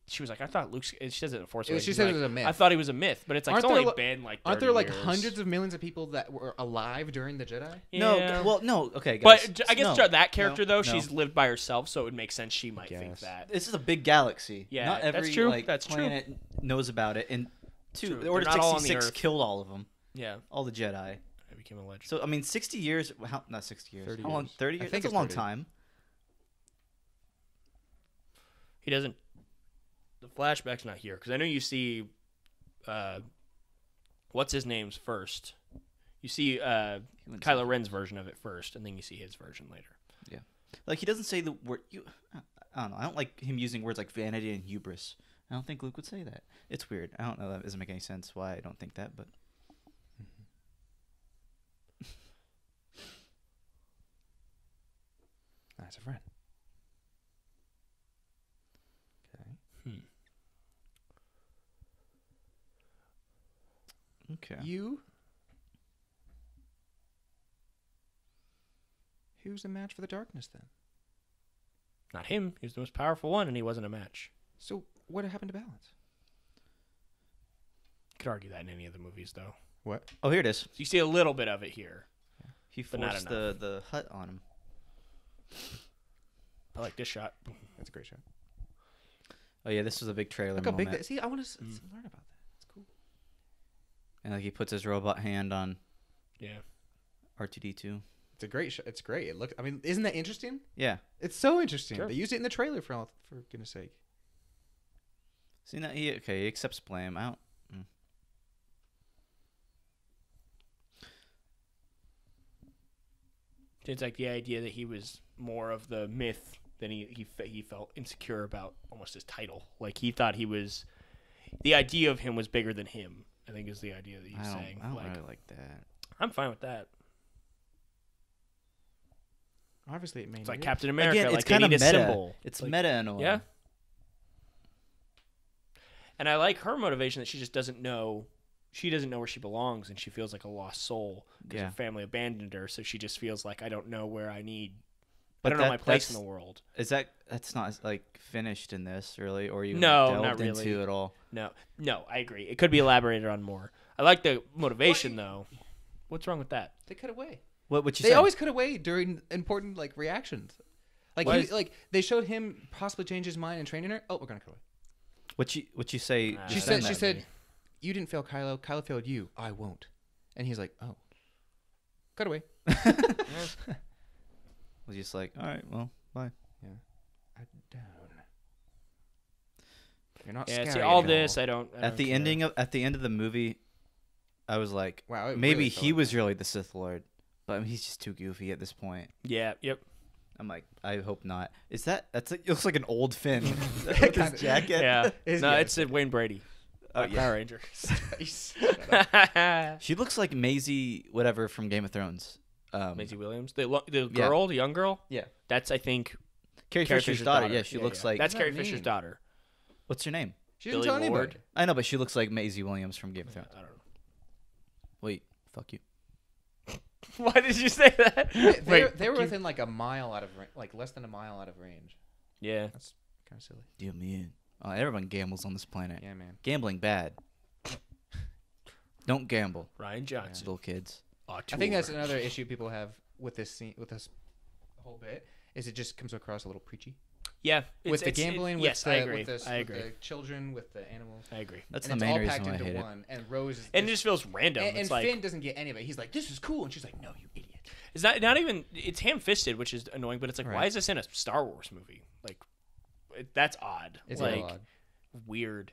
she was like, I thought Luke. She says it in Force Awakens. She said it was a myth. I thought he was a myth, but it's like it's only been like 30 aren't there like years. hundreds of millions of people that were alive during the Jedi? Yeah. No. Okay, guys. But I guess that character though, she's lived by herself, so it would make sense she might think that. This is a big galaxy. Yeah, not every that's true. That's planet knows about it. And the Order not 66 killed all of them. Yeah, all the Jedi. They became a legend. So I mean, 60 years. Not 60 years. 30 how long? 30 years. That's a long time. He doesn't. The flashback's not here because I know you see, what's his name's first. You see Kylo Ren's version of it first, and then you see his version later. Yeah, like he doesn't say the word. I don't know. I don't like him using words like vanity and hubris. I don't think Luke would say that. It's weird. I don't know. That doesn't make any sense. Why I don't think that, but. That's a friend. Okay. Who's a match for the darkness then? Not him. He was the most powerful one, and he wasn't a match. So what happened to balance? could argue that in any of the movies, though. What? Oh, here it is. So you see a little bit of it here. He forced the hut on him. I like this shot. That's a great shot. Oh yeah, this was a big trailer. Look how big that. See, I want to learn about that. It's cool. And like he puts his robot hand on. Yeah. R2D2. It's a great shot. It's great. It I mean, isn't that interesting? Yeah. It's so interesting. Sure. They used it in the trailer for goodness sake. See now he accepts blame. I don't. It's like the idea that he was more of the myth than he felt insecure about almost his title. Like he thought he was, the idea of him was bigger than him. I think is the idea that he's saying. I don't really like that. I'm fine with that. Obviously, it made it's like Captain America. Again, like it's kind of meta. Symbol. It's like, meta in a way. Yeah. And I like her motivation that she just doesn't know. She doesn't know where she belongs, and she feels like a lost soul because her family abandoned her. So she just feels like I don't know where I need. I don't know my place in the world. Is that's not like finished in this really, or you delved not really into it all? No, I agree. It could be elaborated on more. I like the motivation though. What's wrong with that? They cut away. What you They say? always cut away during important like reactions. Like they showed him possibly change his mind and training her. Oh, we're gonna cut away. What you say? She said, "You didn't fail Kylo. Kylo failed you. I won't." And he's like, "Oh, cut away." Was just like, all right, well, bye. Yeah. Down. You're not. Yeah. Scary See, all anymore. this, I don't. At the end of the movie, I was like, wow, maybe really he was really the Sith Lord, but I mean, he's just too goofy at this point. Yeah. Yep. I'm like, I hope not. It looks like an old Finn with his jacket. Yeah. It's No, good. it's Wayne Brady. Oh, yeah. Power Ranger. She looks like Maisie, whatever from Game of Thrones. Maisie Williams, the girl, the young girl. Yeah, that's I think Carrie Fisher's daughter. Yeah, she looks like. That's What Carrie does that Fisher's mean? daughter. What's her name? She didn't Billy tell anybody. Ward. I know, but she looks like Maisie Williams from Game of Thrones. I don't know. Wait, fuck you. Why did you say that? They were within like a mile out of like less than a mile out of range. Yeah, That's kind of silly. Deal me in. Everyone gambles on this planet. Yeah, man. Gambling bad. Don't gamble, Rian Johnson. little kids. I think that's another issue people have with this scene, with this whole bit, is it just comes across a little preachy. Yeah, With the gambling, yes, I agree. with I agree. the children, with the animals. I agree. That's And the it's all main reason packed why I into hate it. one. And Rose is And it just feels random. and It's like Finn doesn't get any of it. He's like, "This is cool," and she's like, "No, you idiot." it's not even. It's ham-fisted, which is annoying. But it's like, Right. why is this in a Star Wars movie? Like, that's odd. It's like a little odd. weird.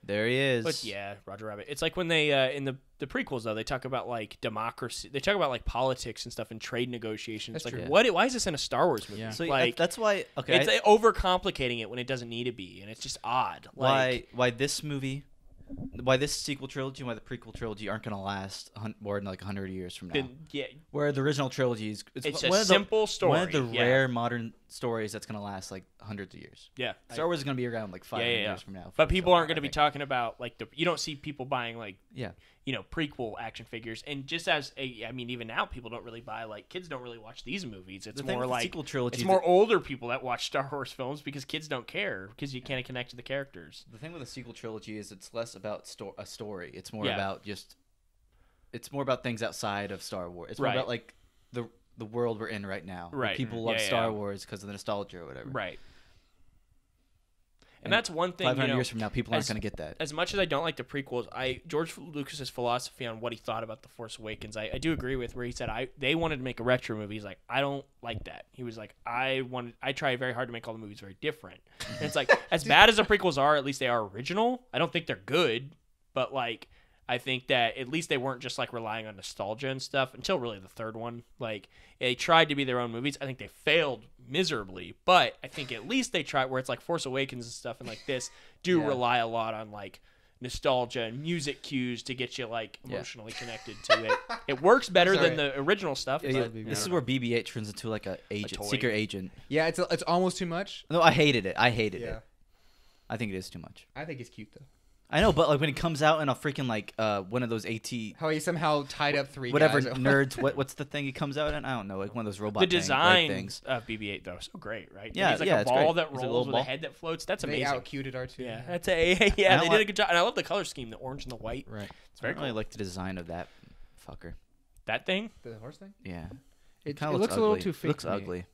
There he is. But yeah, Roger Rabbit. It's like when they in the prequels though, they talk about like democracy. They talk about like politics and stuff and trade negotiations. That's Like true. why is this in a Star Wars movie? Yeah. So like that's why. Okay. it's overcomplicating it when it doesn't need to be, and it's just odd. Like, why this movie, why this sequel trilogy, and why the prequel trilogy aren't gonna last more than like 100 years from now. yeah, Where the original trilogy is, it's one a of the- simple story. One of the yeah. rare modern stories that's gonna last like hundreds of years. Yeah, Star Wars is gonna be around like 500 yeah. years from now. But people So aren't going to I be think- talking about like you don't see people buying like Yeah. prequel action figures, and just as I mean, even now people don't really buy like kids don't really watch these movies. It's The thing more with the like sequel trilogy it's is more that- older people that watch Star Wars films because kids don't care because you can't connect to the characters. The thing with the sequel trilogy is it's less about a story. It's more Yeah. about it's more about things outside of Star Wars. It's more Right. about like the world we're in right now. Right. People Mhm. love Yeah, Star yeah. Wars because of the nostalgia or whatever. Right. And And that's one thing. 500 years from now, people aren't as- going to get that. As much as I don't like the prequels, George Lucas's philosophy on what he thought about The Force Awakens, I do agree with. Where he said they wanted to make a retro movie. He's like, I don't like that. He was like, I try very hard to make all the movies very different. And it's like, as bad as the prequels are, at least they are original. I don't think they're good, but like, I think that at least they weren't just like relying on nostalgia and stuff until really the third one. Like they tried to be their own movies. I think they failed miserably, but I think at least they tried. Where it's like Force Awakens and stuff and like this do rely a lot on like nostalgia and music cues to get you like emotionally connected to it. It works better than the original stuff. Yeah, But, this is where BB-8 turns into like a agent, toy. secret agent. Yeah, it's almost too much. No, I hated it. I hated Yeah. it. I think it is too much. I think it's cute though. I know, but like when he comes out in a freaking like one of those how he somehow tied up 3 whatever guys. nerds. What's the thing he comes out in? I don't know, like one of those robot. The design things. of BB-8 though, so great, right? Yeah, he's like a ball that rolls with a head that floats. That's amazing. They out-cuted R2. Yeah, they did a good job, and I love the color scheme, the orange and the white. Right, it's very cool. I really like the design of that fucker. That thing, the horse thing. Yeah, it looks a little too fake. It looks ugly.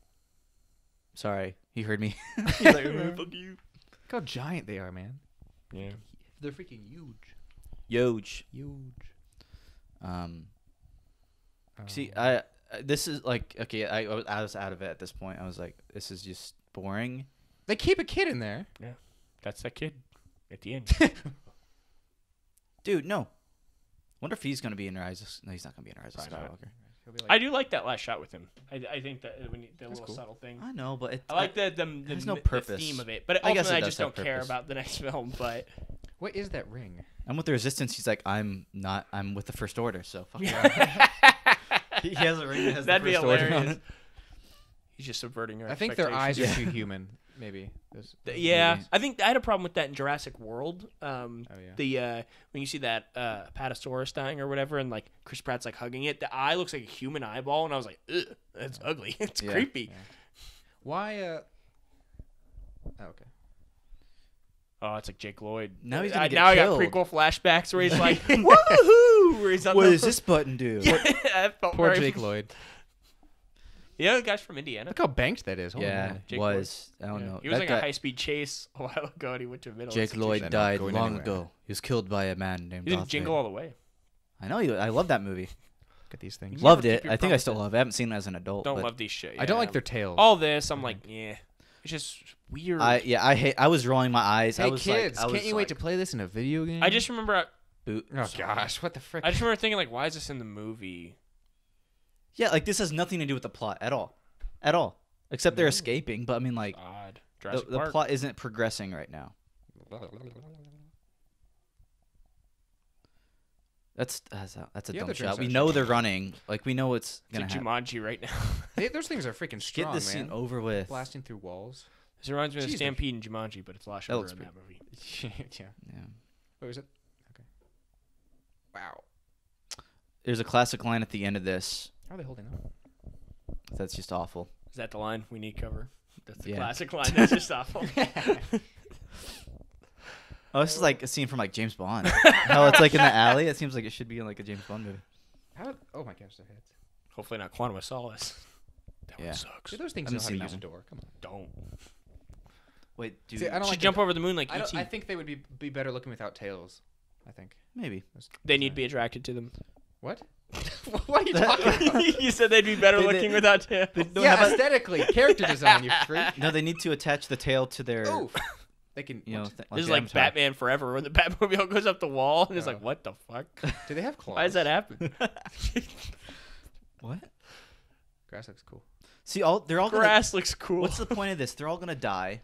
Sorry, he heard me. He's like, fuck you. Look how giant they are, man. Yeah, they're freaking huge. Huge. See, this is like okay. I was out of it at this point. I was like, this is just boring. They keep a kid in there. Yeah, that's that kid at the end. Dude, no. Wonder if he's gonna be in Rise of... No, he's not gonna be in Rise of Skywalker. I do like that last shot with him. I think that when the little cool. subtle thing. I know, but I like the no purpose. theme of it. But ultimately, I just don't care about the next film. But what is that ring? I'm with the Resistance. He's like, I'm not. I'm with the First Order. So fuck yeah. He has a ring that has That'd the First be Order hilarious. on it. He's just subverting our I think their eyes are too human. Maybe. Yeah, I think I had a problem with that in Jurassic World. When you see that Apatosaurus dying or whatever, and like Chris Pratt's like hugging it, the eye looks like a human eyeball, and I was like, ugh, that's ugly. It's creepy. Yeah. Why? Oh, okay. Oh, it's like Jake Lloyd. Now he's gonna get now killed. I got prequel flashbacks where he's like, woohoo! Where he's on what the does this button do? Yeah, that felt Poor very... Jake Lloyd. Yeah, the guy's from Indiana. Look how banked that is. Holy Yeah, Jake was. Lloyd. I don't know. He was like a high-speed chase a while ago, and he went to a middle. Jake Lloyd died long ago. He was killed by a man named. He did Jingle All the Way. I know. I love that movie. Look at these things. Loved it. I think I still love it. I haven't seen it as an adult. Don't love these shit. Yeah. I don't like their tails. All this, I'm like, yeah. It's just weird. I was rolling my eyes. Hey I was kids, like, can't you wait to play this in a video game? I just remember. Oh gosh, what the frick? I just remember thinking like, why is this in the movie? Yeah, like this has nothing to do with the plot at all. At all. Except they're escaping, but I mean like Odd. the plot isn't progressing right now. That's a dumb shot. We know they're running. Like we know it's gonna happen. Jumanji right now. Those things are freaking strong. Get this scene over with. Blasting through walls. This reminds me of Stampede and Jumanji, but it's a lot shorter in that movie. Yeah. What was it? Okay. Wow. There's a classic line at the end of this. How are they holding up? That's just awful. Is that the line we need cover? That's the classic line. That's just awful. Oh, this is like a scene from like James Bond. How it's like in the alley. It seems like it should be in like a James Bond movie. Oh my gosh, their heads. Hopefully not Quantum of Solace. That one sucks. Dude, those things know how to use a door. Come on. Don't. Wait, dude. See, I don't like jump over the moon like E.T. I think they would be better looking without tails. I think. Maybe. They need to be attracted to them. What? What are you talking about? You said they'd be better looking without tails. Yeah, aesthetically, character design, you freak. No, they need to attach the tail to their. Oof. They can. You know, this is like Batman Forever when the Batmobile goes up the wall and it's like, what the fuck? Do they have claws? Why does that happen? What? Grass looks cool. See, they're all grass looks cool. What's the point of this? They're all gonna die.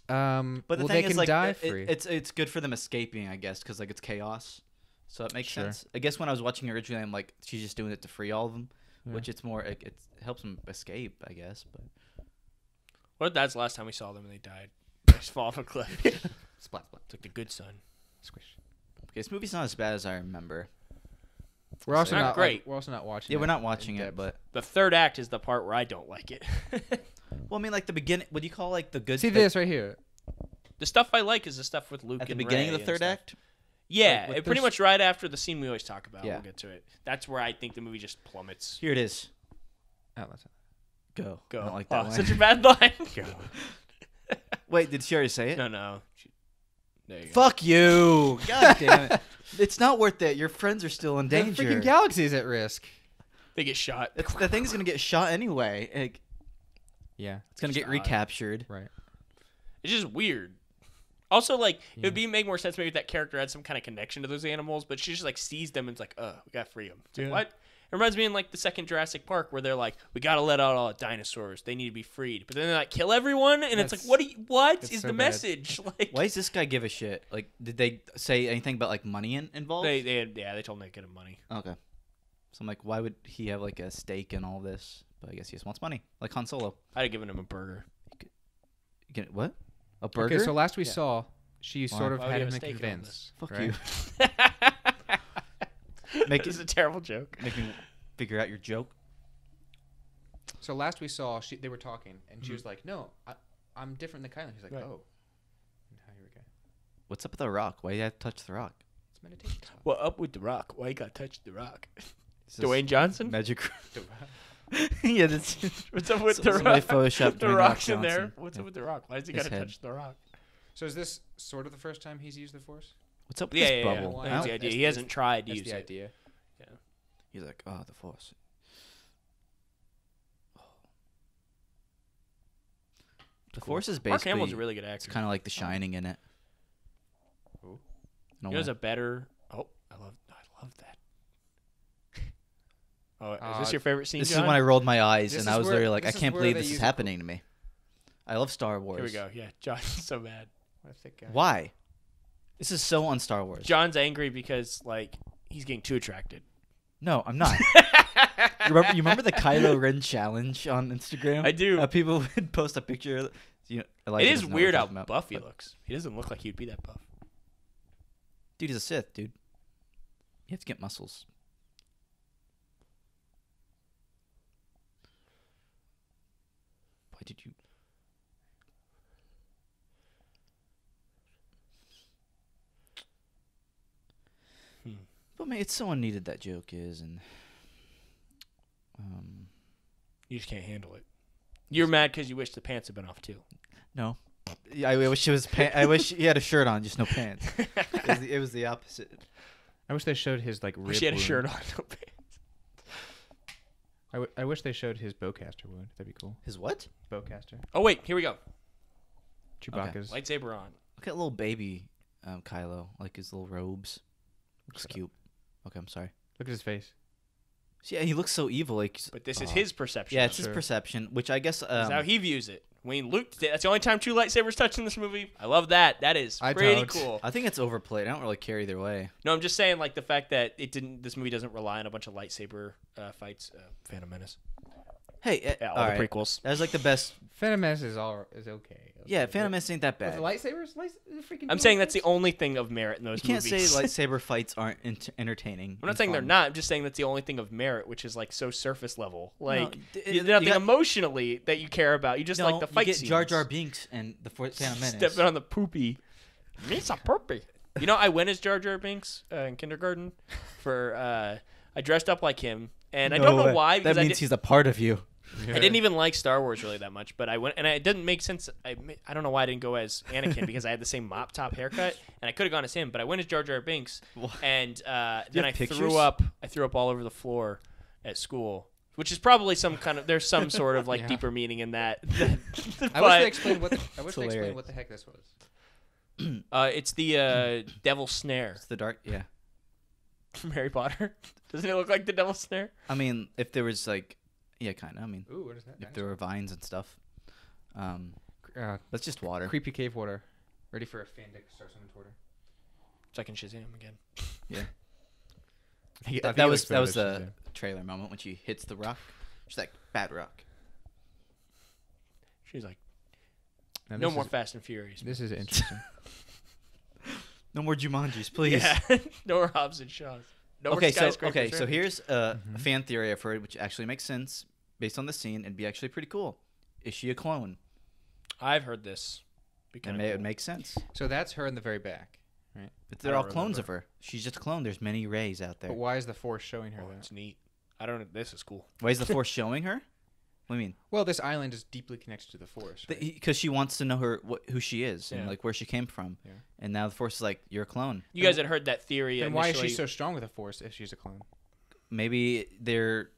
But the thing they is, can like, die free. It's good for them escaping, I guess, because like it's chaos, so it makes sense. I guess when I was watching it originally, I'm like, she's just doing it to free all of them, which it's more it helps them escape, I guess. But what if that's the last time we saw them and they died? They just fall off a cliff. Splat, splat. It's like the good son. Squish. Okay, this movie's not as bad as I remember. We're also not great. We're also not watching. Yeah, we're not watching it, but the third act is the part where I don't like it. Well, I mean, like the beginning. What do you call like the good? See this right here. The stuff I like is the stuff with Luke At the and beginning Rey of the third act? Yeah, Like, pretty much right after the scene we always talk about. Yeah. We'll get to it. That's where I think the movie just plummets. Here it is. Oh, that's Go. Go. I don't like that line. Such a bad line. Go. Wait, did she already say it? No. There you go. Fuck you. God damn it. It's not worth it. Your friends are still in danger. The freaking galaxy's at risk. They get shot. The thing's going to get shot anyway. Yeah. It's going to get recaptured. Right. It's just weird. Also, like, it would make more sense maybe if that character had some kind of connection to those animals, but she just, like, sees them and it's like, we gotta free them. It's like, what? It reminds me in, like, the second Jurassic Park where they're like, we gotta let out all the dinosaurs. They need to be freed. But then they, like, kill everyone, and it's like, what is the message? Like, why does this guy give a shit? Like, did they say anything about, like, money involved? They told him they'd get him money. Okay. So I'm like, why would he have, like, a stake in all this? But I guess he just wants money. Like Han Solo. I'd have given him a burger. What? A burger? Okay, so last we saw, She sort of had him convinced. Fuck right? you. This is a terrible joke. Make me figure out your joke. So last we saw, they were talking, and she was like, "No, I'm different than Kylo." He's like, "Oh." And here we go. What's up with the rock? Why you have to touch the rock? It's meditation. What up with the rock? Why you got to touch the rock? Dwayne Johnson? Magic. Yeah, that's. What's up with the rock? The rock's in there. What's up with the rock? Why does he got to touch the rock? So is this sort of the first time he's used the Force? What's up with this bubble? Yeah. That's the idea. He hasn't tried to use it. That's the idea. Yeah. He's like, oh, the Force. The Force is basically. Mark Hamill's a really good actor. It's kind of like The Shining in it. Ooh. You know, there's a better. Oh, I love that. Oh, is this your favorite scene? This John? is when I rolled my eyes and I was literally like, I can't believe this is happening to me. I love Star Wars. Here we go. Yeah, John's so mad. Why? This is so on Star Wars. John's angry because like he's getting too attracted. No, I'm not. You remember the Kylo Ren challenge on Instagram? I do. People would post a picture. It is weird how buff he looks. He doesn't look like he'd be that buff. Dude, he's a Sith, dude. You have to get muscles. Why did you... But man, it's so unneeded that joke is, and you just can't handle it. You're mad because you wish the pants had been off too. No, I wish it was. I wish he had a shirt on, just no pants. It was the opposite. I wish they showed his like. Wish he had a shirt on, no pants. I wish they showed his bowcaster wound. That'd be cool. His what? Bowcaster. Oh wait, here we go. Chewbacca's lightsaber on. Look at little baby Kylo, like his little robes. Looks cute. Okay, I'm sorry. Look at his face. Yeah, he looks so evil. Like, but this is his perception. Yeah, it's his perception, which I guess that's how he views it. When Luke did, that's the only time two lightsabers touched in this movie. I love that. That is pretty cool. I think it's overplayed. I don't really care either way. No, I'm just saying, like the fact that it didn't. This movie doesn't rely on a bunch of lightsaber fights. Phantom Menace. Hey, all the prequels. That's like the best. Phantom Menace is okay. Yeah, Phantom Menace ain't that bad. With the lightsabers, freaking. I'm saying that's the only thing of merit in those movies. You can't say lightsaber fights aren't entertaining. I'm not saying they're not. I'm just saying that's the only thing of merit, which is like so surface level. Like there's nothing emotionally that you care about. You just like the fight scenes. Jar Jar Binks and the Phantom Menace. Stepping on the poopy. Me's a poopy. You know, I went as Jar Jar Binks in kindergarten. I dressed up like him, and I don't know why. That means he's a part of you. I didn't even like Star Wars really that much, but I went, and it didn't make sense. I don't know why I didn't go as Anakin because I had the same mop top haircut, and I could have gone as him, but I went as Jar Jar Binks, and then I threw up. I threw up all over the floor at school, which is probably there's some sort of like deeper meaning in that. I wish they explained what the heck this was. It's the Devil's Snare. It's the dark, yeah. From Harry Potter. Doesn't it look like the Devil's Snare? I mean, if there was like. Yeah, kind of. I mean, ooh, what is that? If there were vines and stuff. That's just water. Creepy cave water. Ready for a fan to start swimming toward her. Second Shazam again. Yeah. that was the trailer moment when she hits the rock. She's like, bad rock. She's like, no more Fast and Furious. This is interesting. No more Jumanjis, please. Yeah. No more Hobbs and Shaws. No So here's a fan theory I've heard, which actually makes sense based on the scene and be actually pretty cool. Is she a clone? I've heard this. It makes sense. So that's her in the very back, right? But they're all clones of her. She's just a clone. There's many Reys out there. But why is the Force showing her that? It's neat. I don't know. This is cool. Why is the Force showing her? What do you mean? Well, this island is deeply connected to the Force. Because she wants to know who she is and like where she came from. Yeah. And now the Force is like, you're a clone. You guys had heard that theory. Then why is she so strong with the Force if she's a clone? Maybe they're...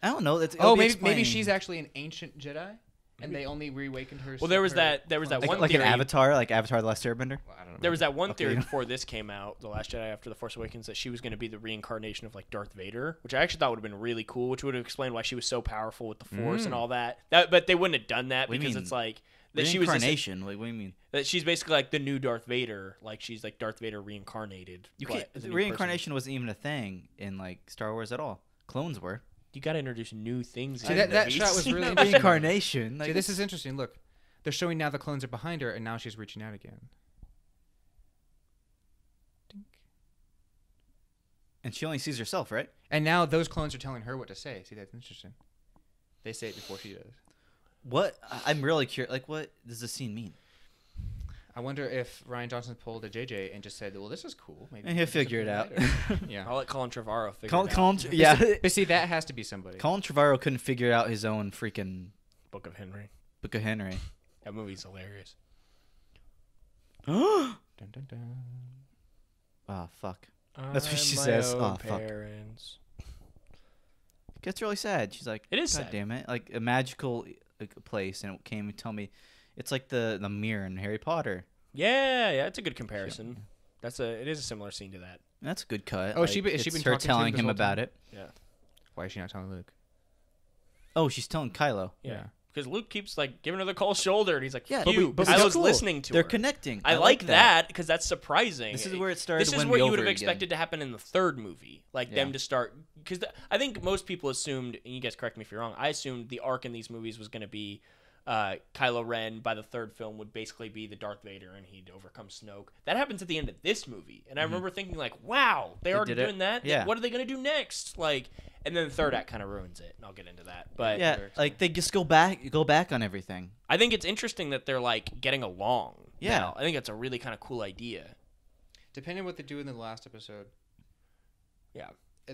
I don't know. Maybe she's actually an ancient Jedi, and they only reawakened her. Well, there was that one like theory. An Avatar, like Avatar: The Last Airbender. Well, I don't know. There was that one theory before this came out, The Last Jedi after The Force Awakens, that she was going to be the reincarnation of like Darth Vader, which I actually thought would have been really cool, which would have explained why she was so powerful with the Force and all that. But they wouldn't have done that because it's like that she was reincarnation. Like, what do you mean? That she's basically like the new Darth Vader, like she's like Darth Vader reincarnated. You can't. Reincarnation wasn't even a thing in like Star Wars at all. Clones were. You got to introduce new things. See, that shot was really reincarnation. See, this is interesting. Look, they're showing now the clones are behind her, and now she's reaching out again. And she only sees herself, right? And now those clones are telling her what to say. See, that's interesting. They say it before she does. What? I'm really curious. Like, what does this scene mean? I wonder if Rian Johnson pulled a JJ and just said, "Well, this is cool." Maybe and he'll figure it out. Yeah. I'll let Colin Trevorrow figure it out. Yeah. But see, that has to be somebody. Colin Trevorrow couldn't figure out his own freaking Book of Henry. Book of Henry. That movie's hilarious. Dun, dun, dun. Oh, fuck. That's what she says. Oh, fuck. Parents. It gets really sad. She's like, it is God sad. damn it. Like, a magical place, and it came and tell me it's like the mirror in Harry Potter. Yeah, it's a good comparison. It is a similar scene to that. That's a good cut. Oh, like, she been her talking telling to him him about time? it. Yeah. Why is she not telling Luke? Oh, she's telling Kylo. Yeah. Because Luke keeps like giving her the cold shoulder, and he's like, Yeah, "You." but I was cool. listening to They're her. connecting. I like that because that's surprising. This is where it started. This is to win what me you would over have again. expected to happen in the third movie, like them to start. Because I think most people assumed, and you guys correct me if you're wrong. I assumed the arc in these movies was going to be Kylo Ren by the third film would basically be the Darth Vader, and he'd overcome Snoke. That happens at the end of this movie, and I remember thinking like, "Wow, they already doing that. Yeah. What are they going to do next?" Like, and then the third act kind of ruins it, and I'll get into that. But yeah, like they just go back on everything. I think it's interesting that they're like getting along. Yeah, now. I think that's a really kind of cool idea. Depending on what they do in the last episode. Yeah.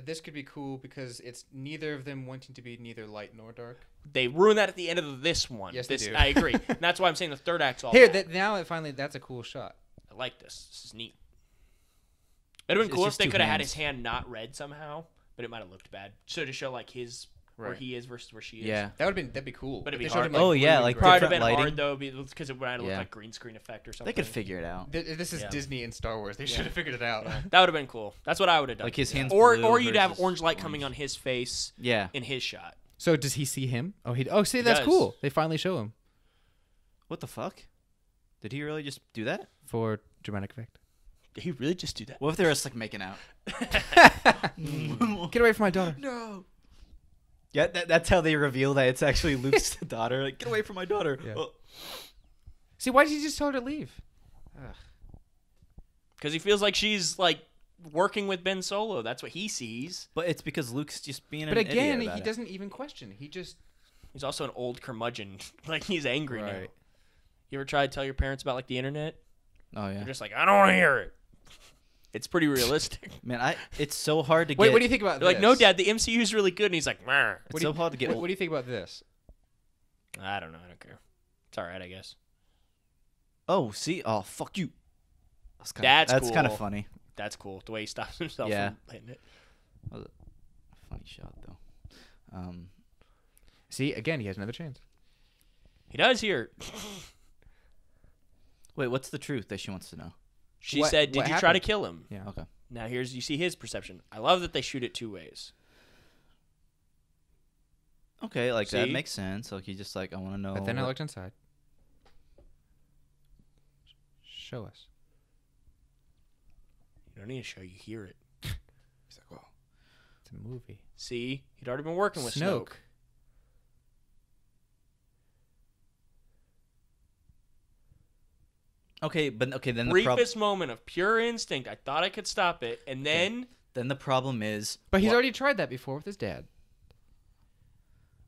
This could be cool because it's neither of them wanting to be neither light nor dark. They ruin that at the end of this one. Yes, they do. I agree. And that's why I'm saying the third act's all Here, bad. now finally, that's a cool shot. I like this. This is neat. It'd have been cool if just they two could have had hands. his hand not red somehow, but it might have looked bad. So to show like his where Right. he is versus where she is. Yeah. That'd be cool. But it'd be If they showed hard. him, Oh, blue yeah, and like gray. Probably have been Different hard lighting. though because it might have looked Yeah. like green screen effect or something. They could figure it out. This is Yeah. Disney and Star Wars. They should have figured it out. That would have been cool. That's what I would have done. Like his hands or blue or you'd have versus orange light coming on his face Yeah. in his shot. So does he see him? See, that's does. cool. They finally show him What the fuck? Did he really just do that? for dramatic effect. Did he really just do that? What if they were just like making out? Get away from my daughter. No. Yeah, that's how they reveal that it's actually Luke's daughter. Like, get away from my daughter. Yeah. Oh. See, why did he just tell her to leave? Because he feels like she's like working with Ben Solo. That's what he sees. But it's because Luke's just being But an again, idiot about he it. doesn't even question. He just He's also an old curmudgeon. Like he's angry now. Right. You ever try to tell your parents about like the internet? Oh yeah. They're just like, I don't want to hear it. It's pretty realistic. Man, it's so hard to get. wait. What do you think about They're this? like, no, Dad, the MCU is really good, and he's like, Meh. It's so hard to get. What do you think about this? I don't know. I don't care. It's all right, I guess. Oh, see, oh fuck you. That's That's kind of cool. funny. That's cool. The way he stops himself Yeah. from hitting it. That was a funny shot though. See, again, he has another chance. He does here. Wait, what's the truth that she wants to know? She What- said, "Did what you try to happened? kill him?" Yeah. Okay. Now you see his perception. I love that they shoot it two ways. Okay, like that See? makes sense. Like he's just like, I want to know. But then I what- looked inside. Show us. You don't need to show. You hear it. He's like, well, it's a movie. See, he'd already been working with Snoke. Okay, but then the Briefest moment of pure instinct. I thought I could stop it, and then then the problem is. But he's what- already tried that before with his dad.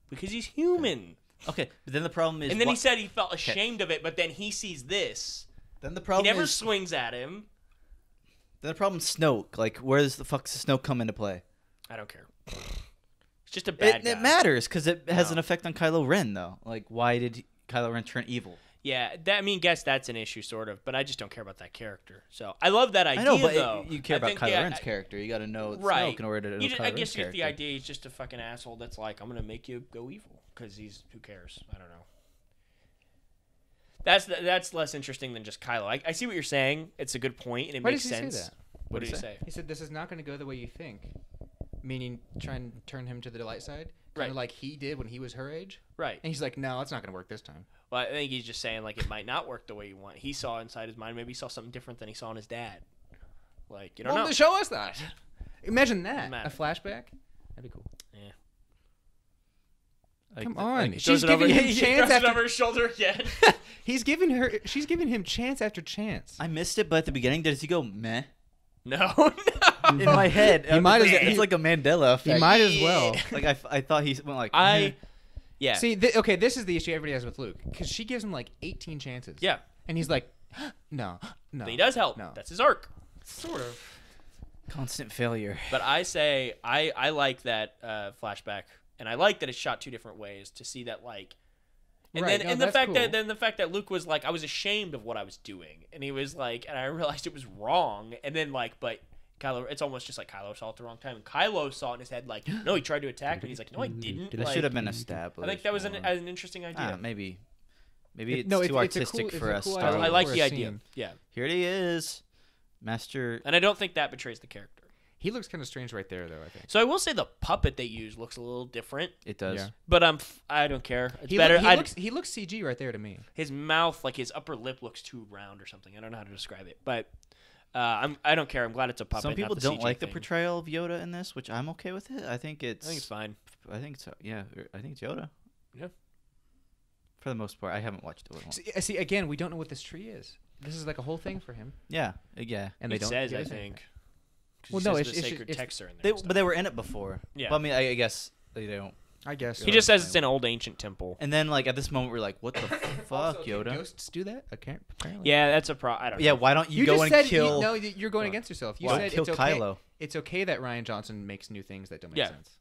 because he's human. Okay, but then the problem is. And then he what- said he felt ashamed of it, but then he sees this. Then the He problem never is. swings at him. Then the problem is Snoke. Like, where does the fuck does Snoke come into play? I don't care. It's just a bad guy. It matters because it has No. an effect on Kylo Ren, though. Like, why did Kylo Ren turn evil? Yeah, guess that's an issue, sort of. But I just don't care about that character. So I love that idea, I know, but though. you care I about think, Kylo yeah, Ren's character. You got to know right? Snoke in order to know Kylo I Ren's guess you get character. the idea. He's just a fucking asshole that's like, I'm gonna make you go evil because he's who cares? I don't know. That's less interesting than just Kylo. I see what you're saying. It's a good point, and it Why makes does he sense. say that? What did he say? He said, this is not going to go the way you think. Meaning, try and turn him to the light side. Kind Right. of like he did when he was her age. Right. And he's like, no, it's not going to work this time. Well, I think he's just saying like it might not work the way you want. He saw inside his mind. Maybe he saw something different than he saw in his dad. Like you don't know. Show us that. Imagine that. Matter. A flashback. That'd be cool. Yeah. Like, Come on. like, She's Throws it over- giving him he chance throws it after over his shoulder again. She's giving him chance after chance. I missed it, but at the beginning, does he go meh? No. In my head, it's like a Mandela effect. He might as well. Like I thought he went like. Yeah. See, okay, this is the issue everybody has with Luke because she gives him like 18 chances. Yeah. And he's like, no. But he does help. No. That's his arc. Sort of. Constant failure. But I say I like that flashback, and I like that it's shot two different ways to see that like. And then the fact that Luke was like, I was ashamed of what I was doing, and he was like, and I realized it was wrong, and then like, but Kylo, it's almost just like Kylo saw it at the wrong time. And Kylo saw it in his head like, no, he tried to attack, and he's like, no, I didn't. That should have been established. I think that was an interesting idea. Maybe it's too artistic for a Star Wars. I like the idea. Yeah. Here it is, Master. And I don't think that betrays the character. He looks kind of strange right there, though, I think. So I will say the puppet they use looks a little different. It does. Yeah. But I don't care. It's better. He looks CG right there to me. His mouth, like his upper lip, looks too round or something. I don't know how to describe it, but I don't care. I'm glad it's a puppet. Some people don't like thing. the portrayal of Yoda in this, which I'm okay with it. I think it's fine. I think so. Yeah, I think it's Yoda. Yeah. For the most part, I haven't watched it. See, again, we don't know what this tree is. This is like a whole thing for him. Yeah. And they don't. Says, I think. Well, no, it's sacred texts are in there. But they were in it before. Yeah. But I mean, I guess they don't. I guess he just says it's an old ancient temple. And then, like at this moment, we're like, "What the fuck, also, Yoda?" Ghosts do that? Apparently. Yeah, that's a problem. I don't know. Yeah, why don't you go just and said kill? No, you're going against yourself. You said kill it's okay. Kylo. It's okay that Rian Johnson makes new things that don't make sense.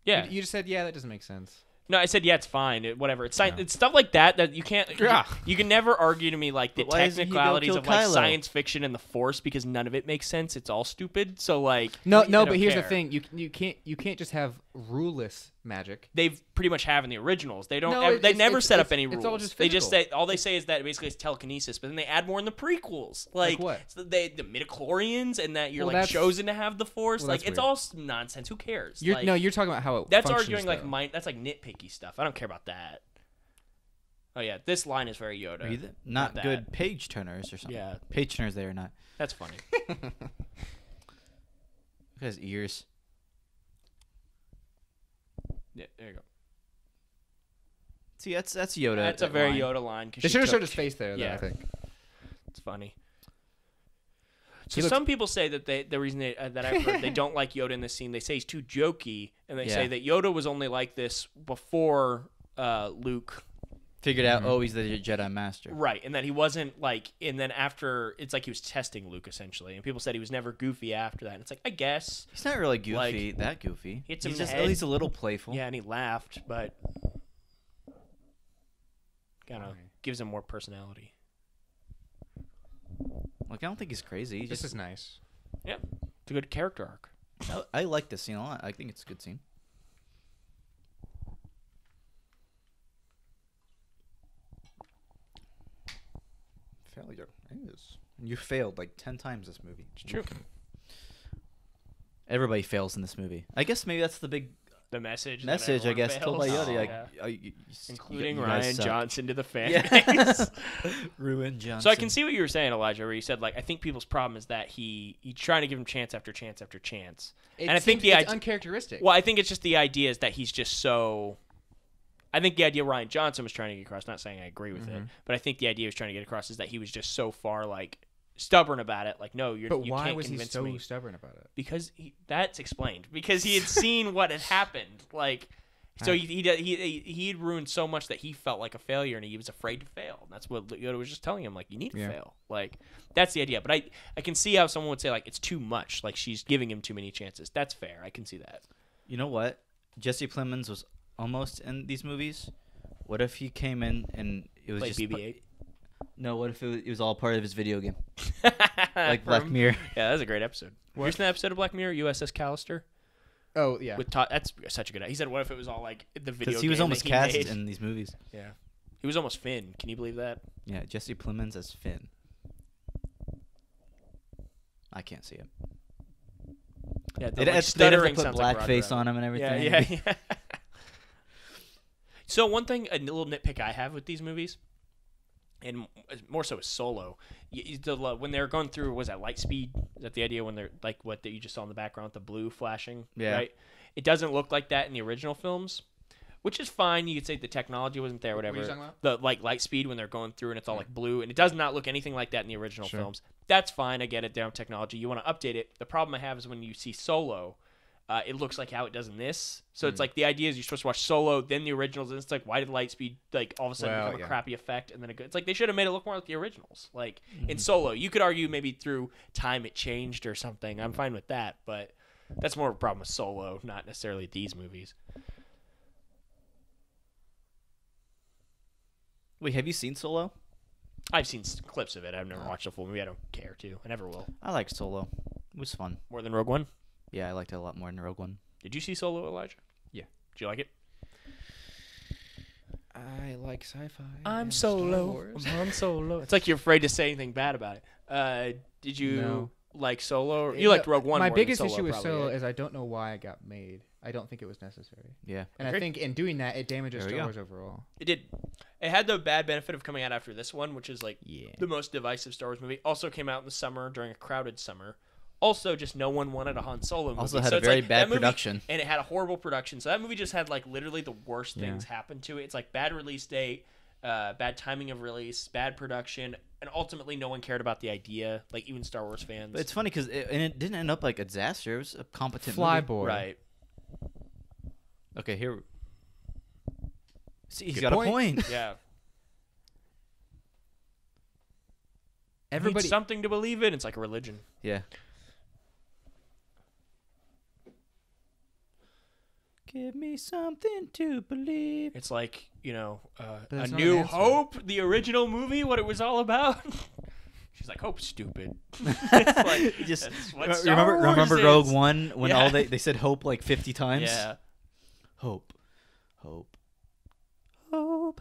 Yeah. You just said, yeah, that doesn't make sense. No, I said, yeah, it's fine. Whatever. It's science. It's stuff like that you can't. You can never argue to me like the technicalities of like science fiction and the Force because none of it makes sense. It's all stupid. So like. No. But here's the thing: you can't just have ruleless magic. They've pretty much have in the originals. They don't. They never set up any rules. It's all just they just say all they say is that basically it's telekinesis, but then they add more in the prequels. Like what? So the midichlorians and that you're like chosen to have the Force. Like it's all nonsense. Who cares? You're talking about how it. That's functions, arguing like though. That's like nitpicky stuff. I don't care about that. Oh yeah, this line is very Yoda. Not good page turners or something. Yeah, page turners they are not. That's funny. Look at his ears. Yeah, there you go. See, that's Yoda. That's a very Yoda line. They should have showed his face there, though, yeah. I think. It's funny. So some people say that the reason that I've heard they don't like Yoda in this scene, they say he's too jokey, and they say that Yoda was only like this before Luke figured out, he's the Jedi Master. Right, and that he wasn't like, and then after, it's like he was testing Luke, essentially. And people said he was never goofy after that. And it's like, I guess. He's not really goofy, that goofy. He's just at least a little playful. Yeah, and he laughed, but kind of gives him more personality. Like, I don't think he's crazy. This is nice. Yeah, it's a good character arc. I like this scene a lot. I think it's a good scene. Failure. You failed like 10 times this movie. It's true. Everybody fails in this movie. I guess maybe that's the message. I guess, told by Yoda. Including Rian Johnson to the fan base. Rian Johnson. So I can see what you were saying, Elijah, where you said, like, I think people's problem is that he's trying to give him chance after chance after chance. And I think it's uncharacteristic. Well, I think it's just the idea is that he's just so... I think the idea Rian Johnson was trying to get across, not saying I agree with it, but I think the idea he was trying to get across is that he was just so far, like, stubborn about it. Like, no, you can't convince me. But why was he so stubborn about it? Because that's explained. Because he had seen what had happened. Like, so he'd ruined so much that he felt like a failure, and he was afraid to fail. And that's what Yoda was just telling him. Like, you need to fail. Like, that's the idea. But I can see how someone would say, like, it's too much. Like, she's giving him too many chances. That's fair. I can see that. You know what? Jesse Plemons was almost in these movies. What if he came in and it was just BB-8? No, what if it was all part of his video game? Like Black Mirror. Yeah, that was a great episode. You seen that episode of Black Mirror, USS Callister? Oh, yeah. With Todd, that's such a good. He said, "What if it was all like the video?" Because he was almost cast in these movies. Yeah, he was almost Finn. Can you believe that? Yeah, Jesse Plemons as Finn. I can't see him. Yeah, they'd have to put blackface on him and everything. Yeah. So one thing, a little nitpick I have with these movies, and more so with Solo, when they're going through, was that light speed? Is that the idea when they're like what that you just saw in the background with the blue flashing? Yeah. Right? It doesn't look like that in the original films, which is fine. You could say the technology wasn't there, whatever. What are you talking The like light speed when they're going through and it's all like blue, and it does not look anything like that in the original films. That's fine. I get it. Down technology. You want to update it. The problem I have is when you see Solo, it looks like how it does in this. So it's like the idea is you're supposed to watch Solo, then the originals, and it's like why did light speed like all of a sudden become a crappy effect, and then it's like they should have made it look more like the originals. Like in Solo, you could argue maybe through time it changed or something. I'm fine with that, but that's more of a problem with Solo, not necessarily these movies. Wait, have you seen Solo? I've seen clips of it. I've never watched the full movie. I don't care to. I never will. I liked Solo. It was fun. More than Rogue One? Yeah, I liked it a lot more than Rogue One. Did you see Solo, Elijah? Yeah. Did you like it? I like sci-fi. I'm Solo. I'm Solo. It's like you're afraid to say anything bad about it. Did you like Solo? You liked Rogue One. My more biggest than Solo, issue with probably, Solo right? is I don't know why it got made. I don't think it was necessary. Yeah. And I think in doing that, it damages Star Wars overall. It did. It had the bad benefit of coming out after this one, which is like the most divisive Star Wars movie. Also came out in the summer during a crowded summer. Also, just no one wanted a Han Solo movie. Also had a very bad production. And it had a horrible production. So that movie just had like literally the worst things happen to it. It's like bad release date, bad timing of release, bad production, and ultimately no one cared about the idea, like even Star Wars fans. But it's funny because it didn't end up like a disaster. It was a competent Flyboy. movie. Right. Okay, here. See, he's got a point. Yeah. Everybody needs something to believe in. It's like a religion. Yeah. Give me something to believe. It's like, A not New an answer. Hope, the original movie, what it was all about. She's like, hope's stupid. It's like, just that's what Star Wars remember is. Rogue One when all they said hope like 50 times? Yeah. Hope. Hope. Hope.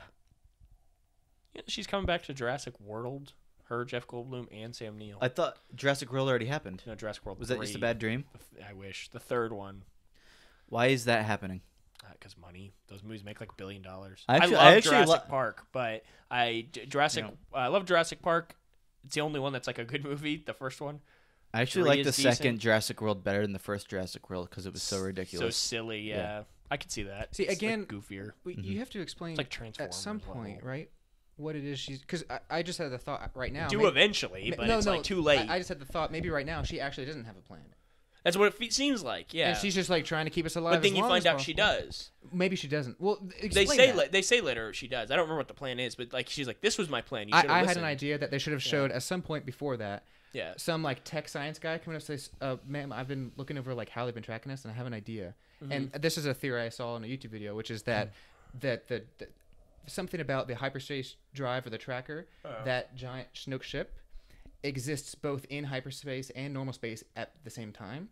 Yeah, she's coming back to Jurassic World. Her, Jeff Goldblum, and Sam Neill. I thought Jurassic World already happened. No, Jurassic World Was that just a bad dream? I wish. The third one. Why is that happening? Because money. Those movies make like $1 billion. I love Jurassic Park, but I love Jurassic Park. It's the only one that's like a good movie. The first one. I actually like the second Jurassic World better than the first Jurassic World because it was so ridiculous. So silly, yeah. I could see that. See, it's again, like goofier. You have to explain It's like Transformers at some point, right? What it is she's... Because I just had the thought right now... eventually, but it's like too late. I just had the thought, maybe right now she actually doesn't have a plan. That's what it seems like, yeah. And she's just like trying to keep us alive. But then you find out she does. Maybe she doesn't. Well, they say later she does. I don't remember what the plan is, but like she's like, this was my plan. You should have I listened. had an idea that they should have showed at some point before that. Yeah. Some like tech science guy coming up and says, "Ma'am, I've been looking over like how they've been tracking us, and I have an idea." And this is a theory I saw in a YouTube video, which is that the something about the hyperspace drive or the tracker, that giant Chinook ship exists both in hyperspace and normal space at the same time.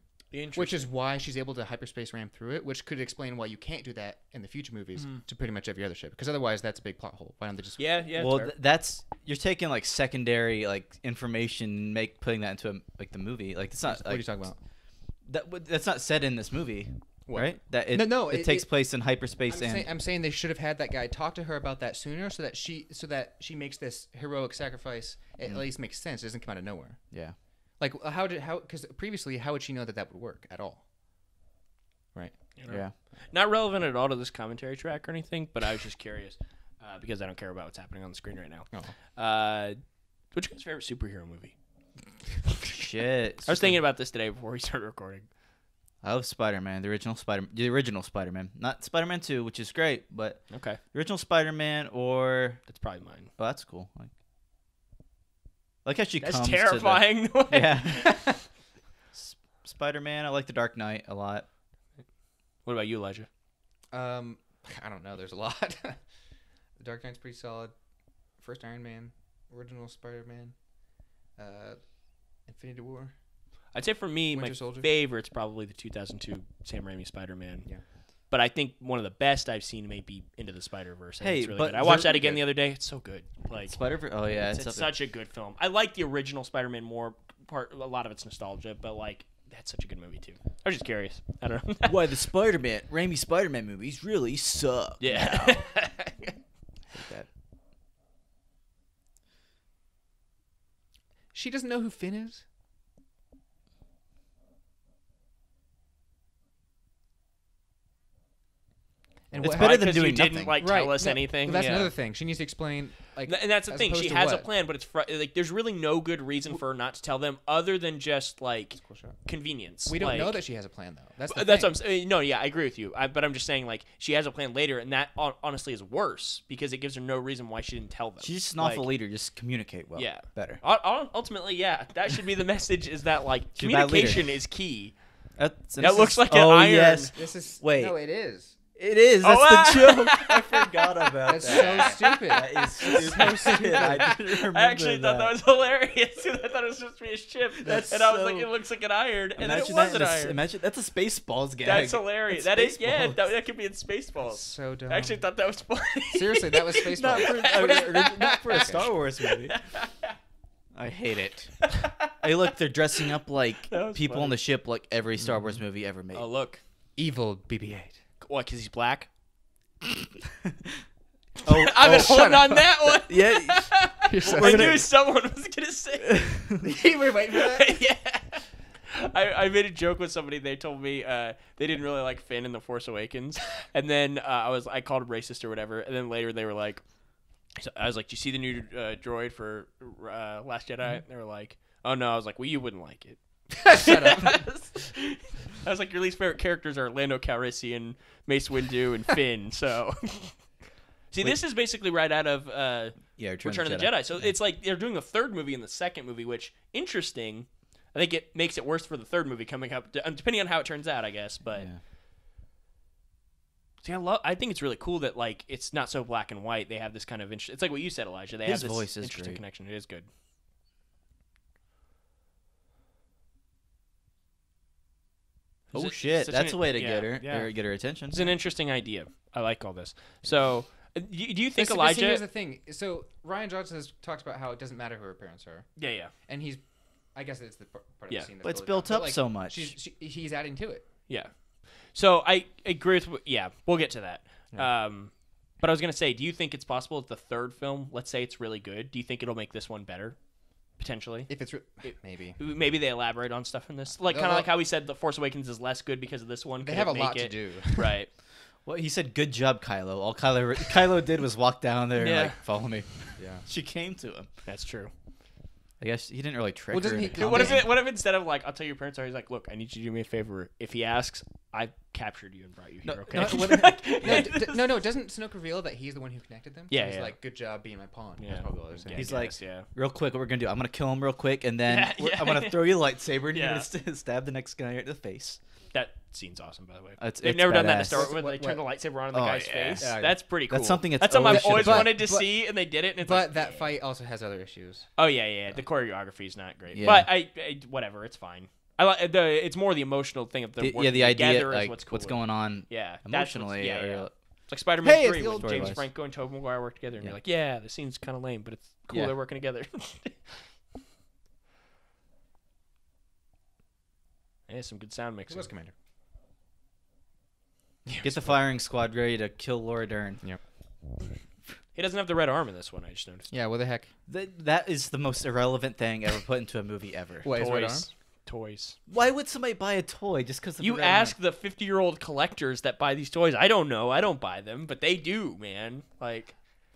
Which is why she's able to hyperspace ram through it, which could explain why you can't do that in the future movies to pretty much every other ship. Because otherwise, that's a big plot hole. Why don't they just... Yeah. Well, that's... You're taking, like, secondary, like, information, putting that into, the movie. Like, it's not... What are you talking about? That's not said in this movie, right? That it takes place in hyperspace I'm saying they should have had that guy talk to her about that sooner so that she makes this heroic sacrifice. It at least makes sense. It doesn't come out of nowhere. Yeah. Like, because previously, how would she know that would work at all? Right. Yeah. Not relevant at all to this commentary track or anything, but I was just curious because I don't care about what's happening on the screen right now. Oh. What's your guys' favorite superhero movie? Shit. I was thinking about this today before we started recording. I love Spider-Man, the original Spider-Man. Not Spider-Man 2, which is great, but okay, the original Spider-Man or... That's probably mine. Oh, that's cool. Like how she That's comes terrifying. to the... Yeah. Spider-Man, I like The Dark Knight a lot. What about you, Elijah? I don't know. There's a lot. The Dark Knight's pretty solid. First Iron Man, original Spider-Man, Infinity War. I'd say for me, Winter my Soldier. favorite's probably the 2002 Sam Raimi Spider-Man. Yeah. But I think one of the best I've seen may be Into the Spider-Verse. Hey, it's really but good. I watched that really again good. the other day. It's so good. Like Spider-Verse. Oh yeah, it's such a good film. I like the original Spider-Man more. A lot of it's nostalgia, but like that's such a good movie too. I was just curious. I don't know. Why the Raimi Spider-Man movies really suck. Yeah. Hate that. She doesn't know who Finn is? And it's better than doing nothing. Didn't tell us anything. That's another thing. She needs to explain. And that's the thing. She has a plan, but it's there's really no good reason for her not to tell them, other than just convenience. We don't know that she has a plan, though. That's what I'm saying. No, yeah, I agree with you. But I'm just saying, she has a plan later, and that honestly is worse because it gives her no reason why she didn't tell them. She's just an awful leader. Just communicate well. Yeah, better. Ultimately, yeah, that should be the message. Is that communication is key. That looks like an iron. Yes. No, it is. It is. That's the joke. I forgot about that. That's so stupid. That is so stupid. I didn't remember I actually thought that was hilarious. I thought it was supposed to be a ship. I was like, it looks like an iron. And then it was an iron. Imagine that's a Spaceballs gag. That's hilarious. That is, yeah, that could be in Spaceballs. So dumb. I actually thought that was funny. Seriously, that was Spaceballs. Not for a Star Wars movie. I hate it. Hey, look, they're dressing up like people on the ship like every Star Wars movie ever made. Oh, look. Evil BB-8. What, because he's black? I've been holding on that one. Yeah. I knew someone was going to say it. You were waiting for that? Yeah. I made a joke with somebody. They told me they didn't really like Finn in The Force Awakens. And then I called him racist or whatever. And then later they were like, I was like, do you see the new droid for Last Jedi? And they were like, oh, no. I was like, well, you wouldn't like it. Shut up. I was like, your least favorite characters are Lando Calrissian, Mace Windu, and Finn. So, see, this is basically right out of Return of the Jedi. So it's like they're doing the third movie and the second movie, which interesting. I think it makes it worse for the third movie coming up, depending on how it turns out, I guess. But see, I think it's really cool that it's not so black and white. They have this kind of interesting. It's like what you said, Elijah. They have this voice is interesting great. connection. It is good. Oh shit! That's a way to get her, or get her attention. It's an interesting idea. I like all this. So, do you think See, Elijah? here's the thing. So Rian Johnson has talked about how it doesn't matter who her parents are. Yeah. And I guess it's the part of the scene. But it's built up so much. He's adding to it. Yeah. So I agree with. Yeah, we'll get to that. Yeah. But I was gonna say, do you think it's possible that the third film, let's say it's really good, do you think it'll make this one better? Potentially, if it's maybe they elaborate on stuff in this, kind of like how we said The Force Awakens is less good because of this one. They have a lot to do, right? Well, he said, "Good job, Kylo." All Kylo did was walk down there and follow me. Yeah, she came to him. That's true. I guess he didn't really trick her. What if instead of I'll tell your parents are, he's like, look, I need you to do me a favor. If he asks, I captured you and brought you here. Okay. No. Doesn't Snoke reveal that he's the one who connected them? Yeah. So he's like, good job being my pawn. Yeah. That's probably what they're saying. He's like, real quick, what we're gonna do? I'm gonna kill him real quick, and then I'm gonna throw you a lightsaber, and you're gonna stab the next guy in the face. That scene's awesome, by the way. They've never done that in Star Wars when they turn the lightsaber on in the guy's face. Yeah. That's pretty cool. That's something I've always wanted to see, and they did it. And but that fight also has other issues. Oh yeah. The choreography is not great, yeah. but I whatever, it's fine. I like it's more the emotional thing of the idea, like what's going on, emotionally. It's like Spider-Man 3 when James Franco Franco and Tobey Maguire work together, and you're like, yeah, the scene's kind of lame, but it's cool they're working together. Yeah, some good sound mixing. Who was Commander? Get the firing squad ready to kill Laura Dern. Yep. He doesn't have the red arm in this one, I just noticed. Yeah, what the heck? That is the most irrelevant thing ever put into a movie ever. What, Toys. Why would somebody buy a toy just because you ask the 50-year-old collectors that buy these toys? I don't know. I don't buy them, but they do, man.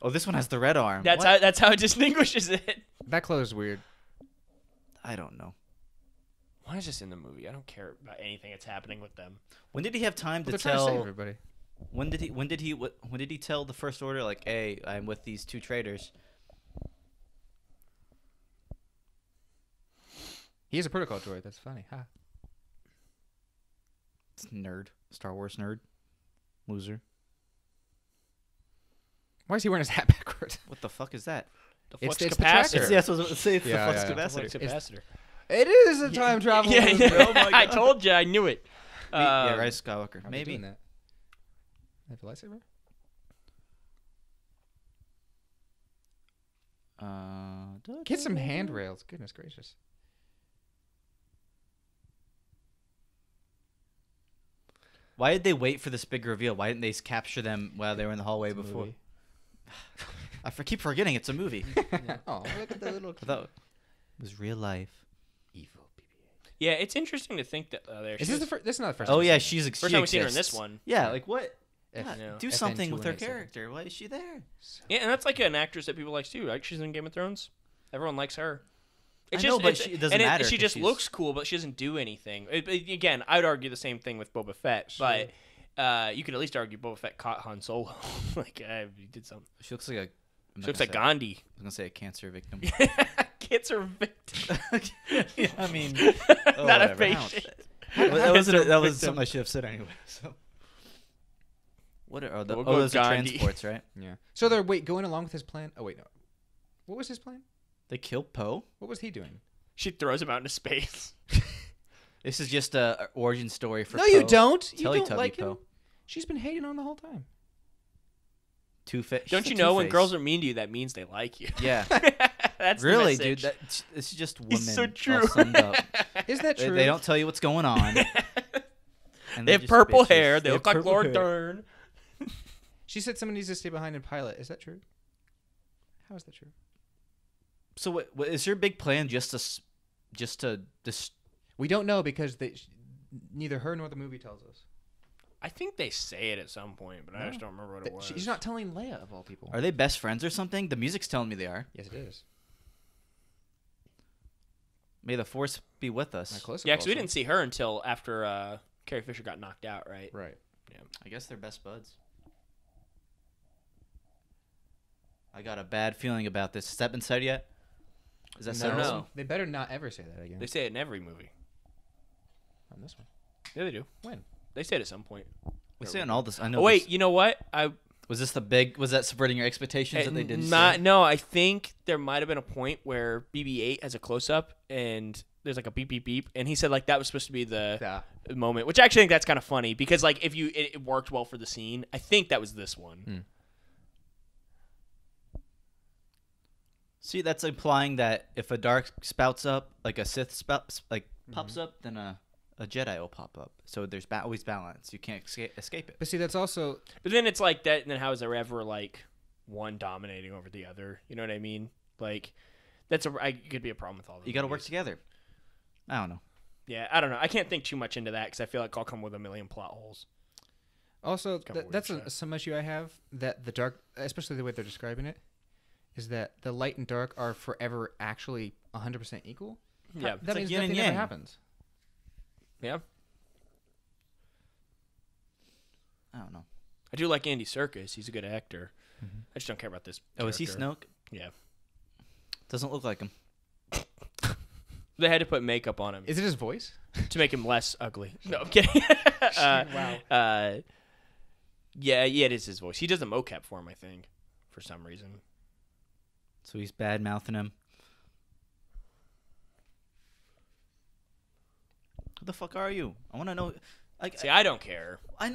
Oh, this one has the red arm. That's how it distinguishes it. That clothes is weird. I don't know. Why is this in the movie? I don't care about anything that's happening with them. When did he have time to tell everybody? When did he tell the First Order, like, hey, I'm with these two traitors? He is a protocol droid. That's funny. Huh? It's nerd. Star Wars nerd. Loser. Why is he wearing his hat backwards? What the fuck is that? The flux capacitor. It's the flux capacitor. It is a time travel movie. Oh my God. I told you. I knew it. Rise of Skywalker. Maybe. That? Have a lightsaber? Get some handrails. Goodness gracious. Why did they wait for this big reveal? Why didn't they capture them while they were in the hallway before? I keep forgetting it's a movie. Yeah. Oh, look at the little kid. I thought it was real life. Evil BB-8. Yeah, it's interesting to think that Is this the first? This is not the first. Oh yeah, she's first time we've seen her in this one. Yeah, like what? Do something with her character. Why is she there? Yeah, and that's like an actress that people like too. Like she's in Game of Thrones. Everyone likes her. It doesn't matter. She just looks cool, but she doesn't do anything. Again, I would argue the same thing with Boba Fett, but you could at least argue Boba Fett caught Han Solo. Like he did something. She looks like Gandhi. I was gonna say a cancer victim. Cancer victim. Yeah, I mean, not a patient. That was something I should have said anyway. So, what are those are transports, right? Yeah. So they're going along with his plan. Oh wait, no. What was his plan? They killed Poe. What was he doing? She throws him out into space. This is just a origin story for. No, Poe. you don't. You Teletubby don't like Poe. him. She's been hating on the whole time. Don't you know when girls are mean to you, that means they like you? Yeah. That's really, the dude. It's just women. It's so true. All summed up. Is that true? They don't tell you what's going on. They have purple hair. They look like Lord Dern. She said someone needs to stay behind and pilot. Is that true? How is that true? So what is your big plan? We don't know because neither her nor the movie tells us. I think they say it at some point, but I just don't remember what it was. She's not telling Leia, of all people. Are they best friends or something? The music's telling me they are. Yes, it is. May the Force be with us. Yeah, because we didn't see her until after Carrie Fisher got knocked out, right? Right. Yeah. I guess they're best buds. I got a bad feeling about this. Has that been said yet? Is that said? No. They better not ever say that again. They say it in every movie. On this one. Yeah, they do. When? They say it at some point. We say it on all this. I know. Oh wait, you know what? Was that subverting your expectations that they didn't say? No, I think there might have been a point where BB-8 has a close-up and there's like a beep, beep, beep. And he said like that was supposed to be the moment, which I actually think that's kind of funny because like if it worked well for the scene. I think that was this one. See, that's implying that if a dark spouts up, like a Sith pops up, then a Jedi will pop up. So there's always balance. You can't escape it. But see, that's also... But then it's like that, and then how is there ever, like, one dominating over the other? You know what I mean? Like, it could be a problem with all of them. You got to work together. I don't know. Yeah, I don't know. I can't think too much into that because I feel like I'll come with a million plot holes. Also, that's some issue I have, that the dark, especially the way they're describing it, is that the light and dark are forever actually 100% equal. Yeah. That means nothing ever happens. Yeah. I don't know. I do like Andy Serkis. He's a good actor. Mm-hmm. I just don't care about this character. Is he Snoke? Yeah. Doesn't look like him. They had to put makeup on him. Is it his voice? To make him less ugly. No, I'm kidding. Wow. Yeah, it is his voice. He does a mocap for him, I think, for some reason. So he's bad-mouthing him. Who the fuck are you? I want to know. See, I don't care. I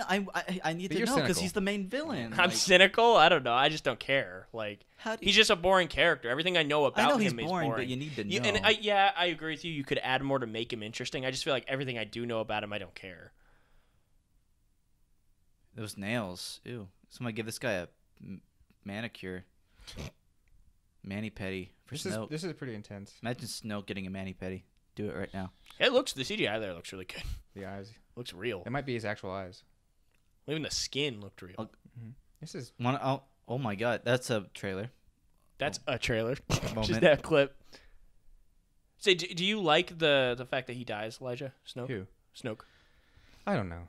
need to know because he's the main villain. I'm cynical. I don't know. I just don't care. Like he's just a boring character. Everything I know about him is boring. But you need to know. And I agree with you. You could add more to make him interesting. I just feel like everything I do know about him, I don't care. Those nails. Ew. Somebody give this guy a manicure. Mani-pedi for Snoke. This is pretty intense. Imagine Snoke getting a mani-pedi. Do it right now. The CGI there looks really good. The eyes. Looks real. It might be his actual eyes. Even the skin looked real. Mm-hmm. This is oh my god, that's a trailer. That's a trailer. Just that clip. Say, do you like the fact that he dies, Elijah? Snoke? Who? Snoke. I don't know.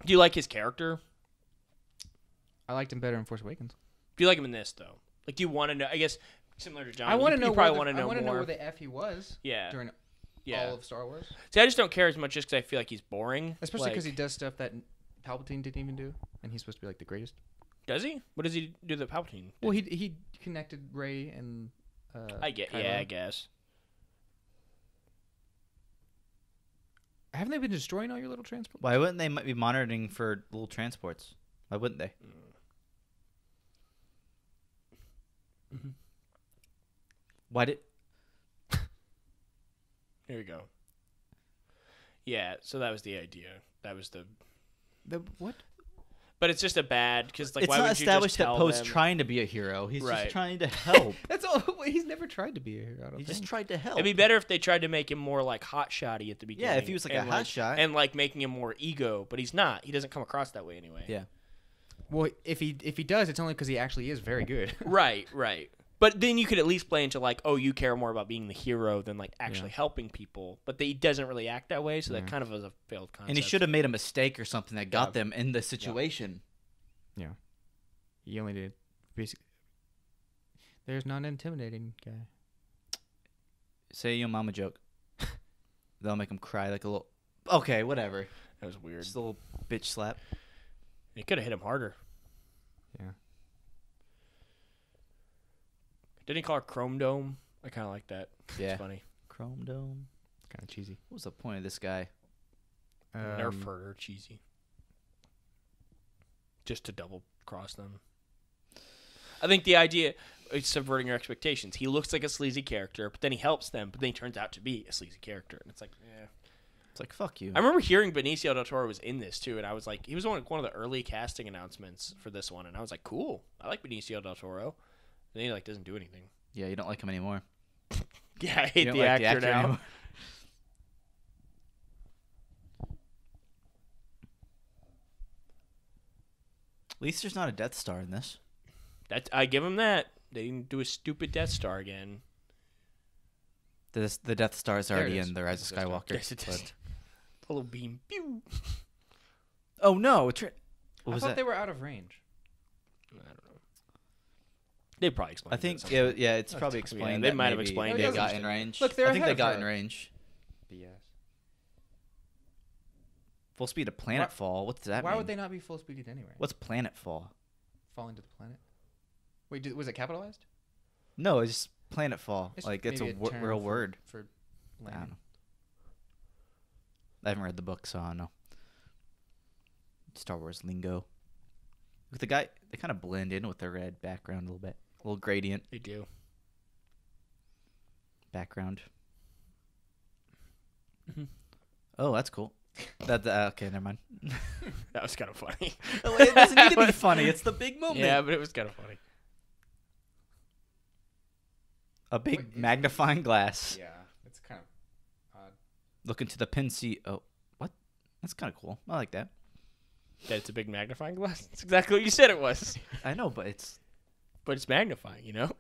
Do you like his character? I liked him better in Force Awakens. Do you like him in this though? Like, do you want to know? I guess similar to John. I want to know. Probably want to know I want to know more. where the F he was. Yeah. During all of Star Wars. See, I just don't care as much just because I feel like he's boring. Especially because he does stuff that Palpatine didn't even do, and he's supposed to be like the greatest. Does he? What does he do that Palpatine did? Well, he connected Rey and. I guess. Haven't they been destroying all your little transports? Why wouldn't they be monitoring for little transports? Why wouldn't they? Mm-hmm. Why did? Here we go. Yeah, so that was the idea. That was the what? But it's just a bad because like it's why not would established you that just Poe's tell them? trying to be a hero. He's Right. just trying to help. That's all. He's never tried to be a hero. He just tried to help. It'd be better if they tried to make him more like hot shotty at the beginning. Yeah, if he was like a hot shot and like making him more ego, but he's not. He doesn't come across that way anyway. Yeah. Well, if he does, it's only because he actually is very good. Right. But then you could at least play into like, oh, you care more about being the hero than like actually helping people. But he doesn't really act that way, so that kind of was a failed concept. And he should have made a mistake or something that got them in the situation. Yeah. He only did basically. There's not an intimidating guy. Say your mama joke. That'll make him cry like a little. Okay, whatever. That was weird. Just a little bitch slap. He could have hit him harder. Yeah. Didn't he call her Chrome Dome? I kind of like that. Yeah. It's funny. Chrome Dome. Kind of cheesy. What was the point of this guy? Nerf her cheesy. Just to double cross them. I think the idea is subverting your expectations. He looks like a sleazy character, but then he helps them, but then he turns out to be a sleazy character. And it's like, yeah. It's like, fuck you. I remember hearing Benicio del Toro was in this, too, and I was like, he was one of the early casting announcements for this one, and I was like, cool. I like Benicio del Toro. And then he, like, doesn't do anything. Yeah, you don't like him anymore. Yeah, I hate the actor now. Anymore. At least there's not a Death Star in this. I give him that. They didn't do a stupid Death Star again. The Death Star is already in the Rise of Skywalker. Yes, it is. A little beam. Pew. Oh, no. I thought they were out of range. I don't know. They probably explained it. I think, yeah, it's probably explained. They might have explained they it. got in range. Look, I think they got in range. BS. Full speed of planetfall. What does that mean? Why would they not be full speeded anyway? What's planetfall? Falling to the planet? Wait, was it capitalized? No, it's just planetfall. It's like, it's a real word. For I don't know. I haven't read the book, so I don't know. Star Wars lingo. With the guy, they kind of blend in with the red background a little bit. A little gradient. They do. Background. Mm-hmm. Oh, that's cool. Okay, never mind. That was kind of funny. It doesn't need to be funny. It's the big moment. Yeah, but it was kind of funny. A big magnifying glass. Yeah, it's kind of odd. Look into the pin seat. Oh, what? That's kind of cool. I like that. That it's a big magnifying glass? That's exactly what you said it was. I know, but it's magnifying, you know?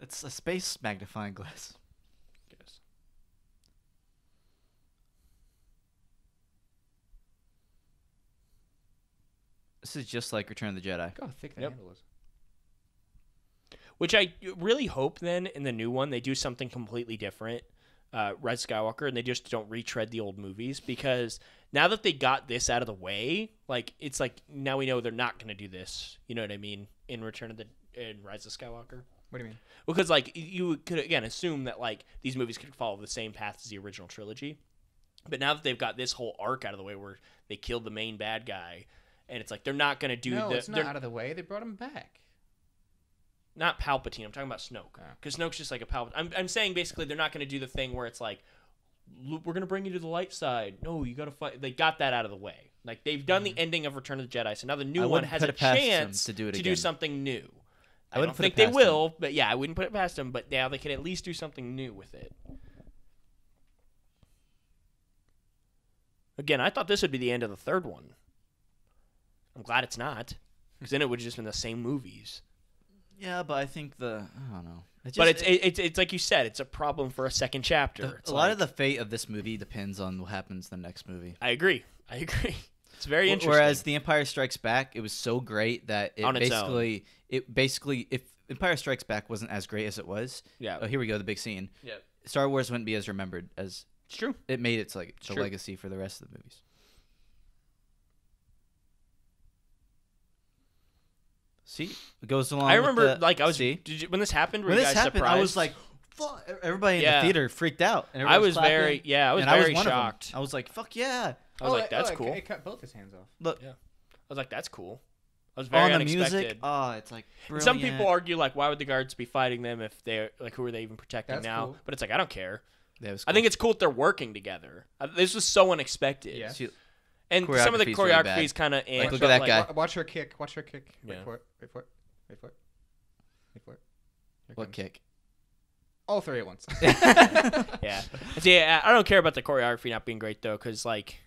It's a space magnifying glass. Yes. This is just like Return of the Jedi. Look how thick the handle is. Which I really hope then in the new one they do something completely different, Rise of Skywalker, and they just don't retread the old movies, because now that they got this out of the way, like it's like now we know they're not going to do this. You know what I mean? In Rise of Skywalker. What do you mean? Because like you could again assume that like these movies could follow the same path as the original trilogy, but now that they've got this whole arc out of the way where they killed the main bad guy, and it's like they're not going to do. No, it's not out of the way. They brought him back. Not Palpatine. I'm talking about Snoke. Because Snoke's just like a Palpatine. I'm saying basically they're not going to do the thing where it's like, we're going to bring you to the light side. No, you got to fight. They got that out of the way. Like, they've done the ending of Return of the Jedi, so now the new one has a chance to do something new. I don't think they will, but yeah, I wouldn't put it past them, but now they can at least do something new with it. Again, I thought this would be the end of the third one. I'm glad it's not, because then it would have just been the same movies. Yeah, but I think I don't know. It's like you said, it's a problem for a second chapter. A lot of the fate of this movie depends on what happens in the next movie. I agree. It's very interesting. Whereas The Empire Strikes Back, it was so great that if Empire Strikes Back wasn't as great as it was, oh, here we go, the big scene. Yeah. Star Wars wouldn't be as remembered as. It's true. It made its the legacy for the rest of the movies. See, it goes along. I remember, with when this happened, were when you this guys happened, surprised? I was like, fuck. Everybody in the theater freaked out. And I was clapping, very shocked. I was like, fuck yeah. I was like, that's cool. It cut both his hands off. Look, I was like, that's cool. I was very unexpected. The music, it's like brilliant. Some people argue like, why would the guards be fighting them if they're like, who are they even protecting now? Cool. But it's like, I don't care. Cool. I think it's cool that they're working together. This was so unexpected. Yeah. And some of the choreography is kind of like, look at that guy. Watch her kick. Wait for it. Wait for it. What kick? All three at once. Yeah. See, I don't care about the choreography not being great though, because like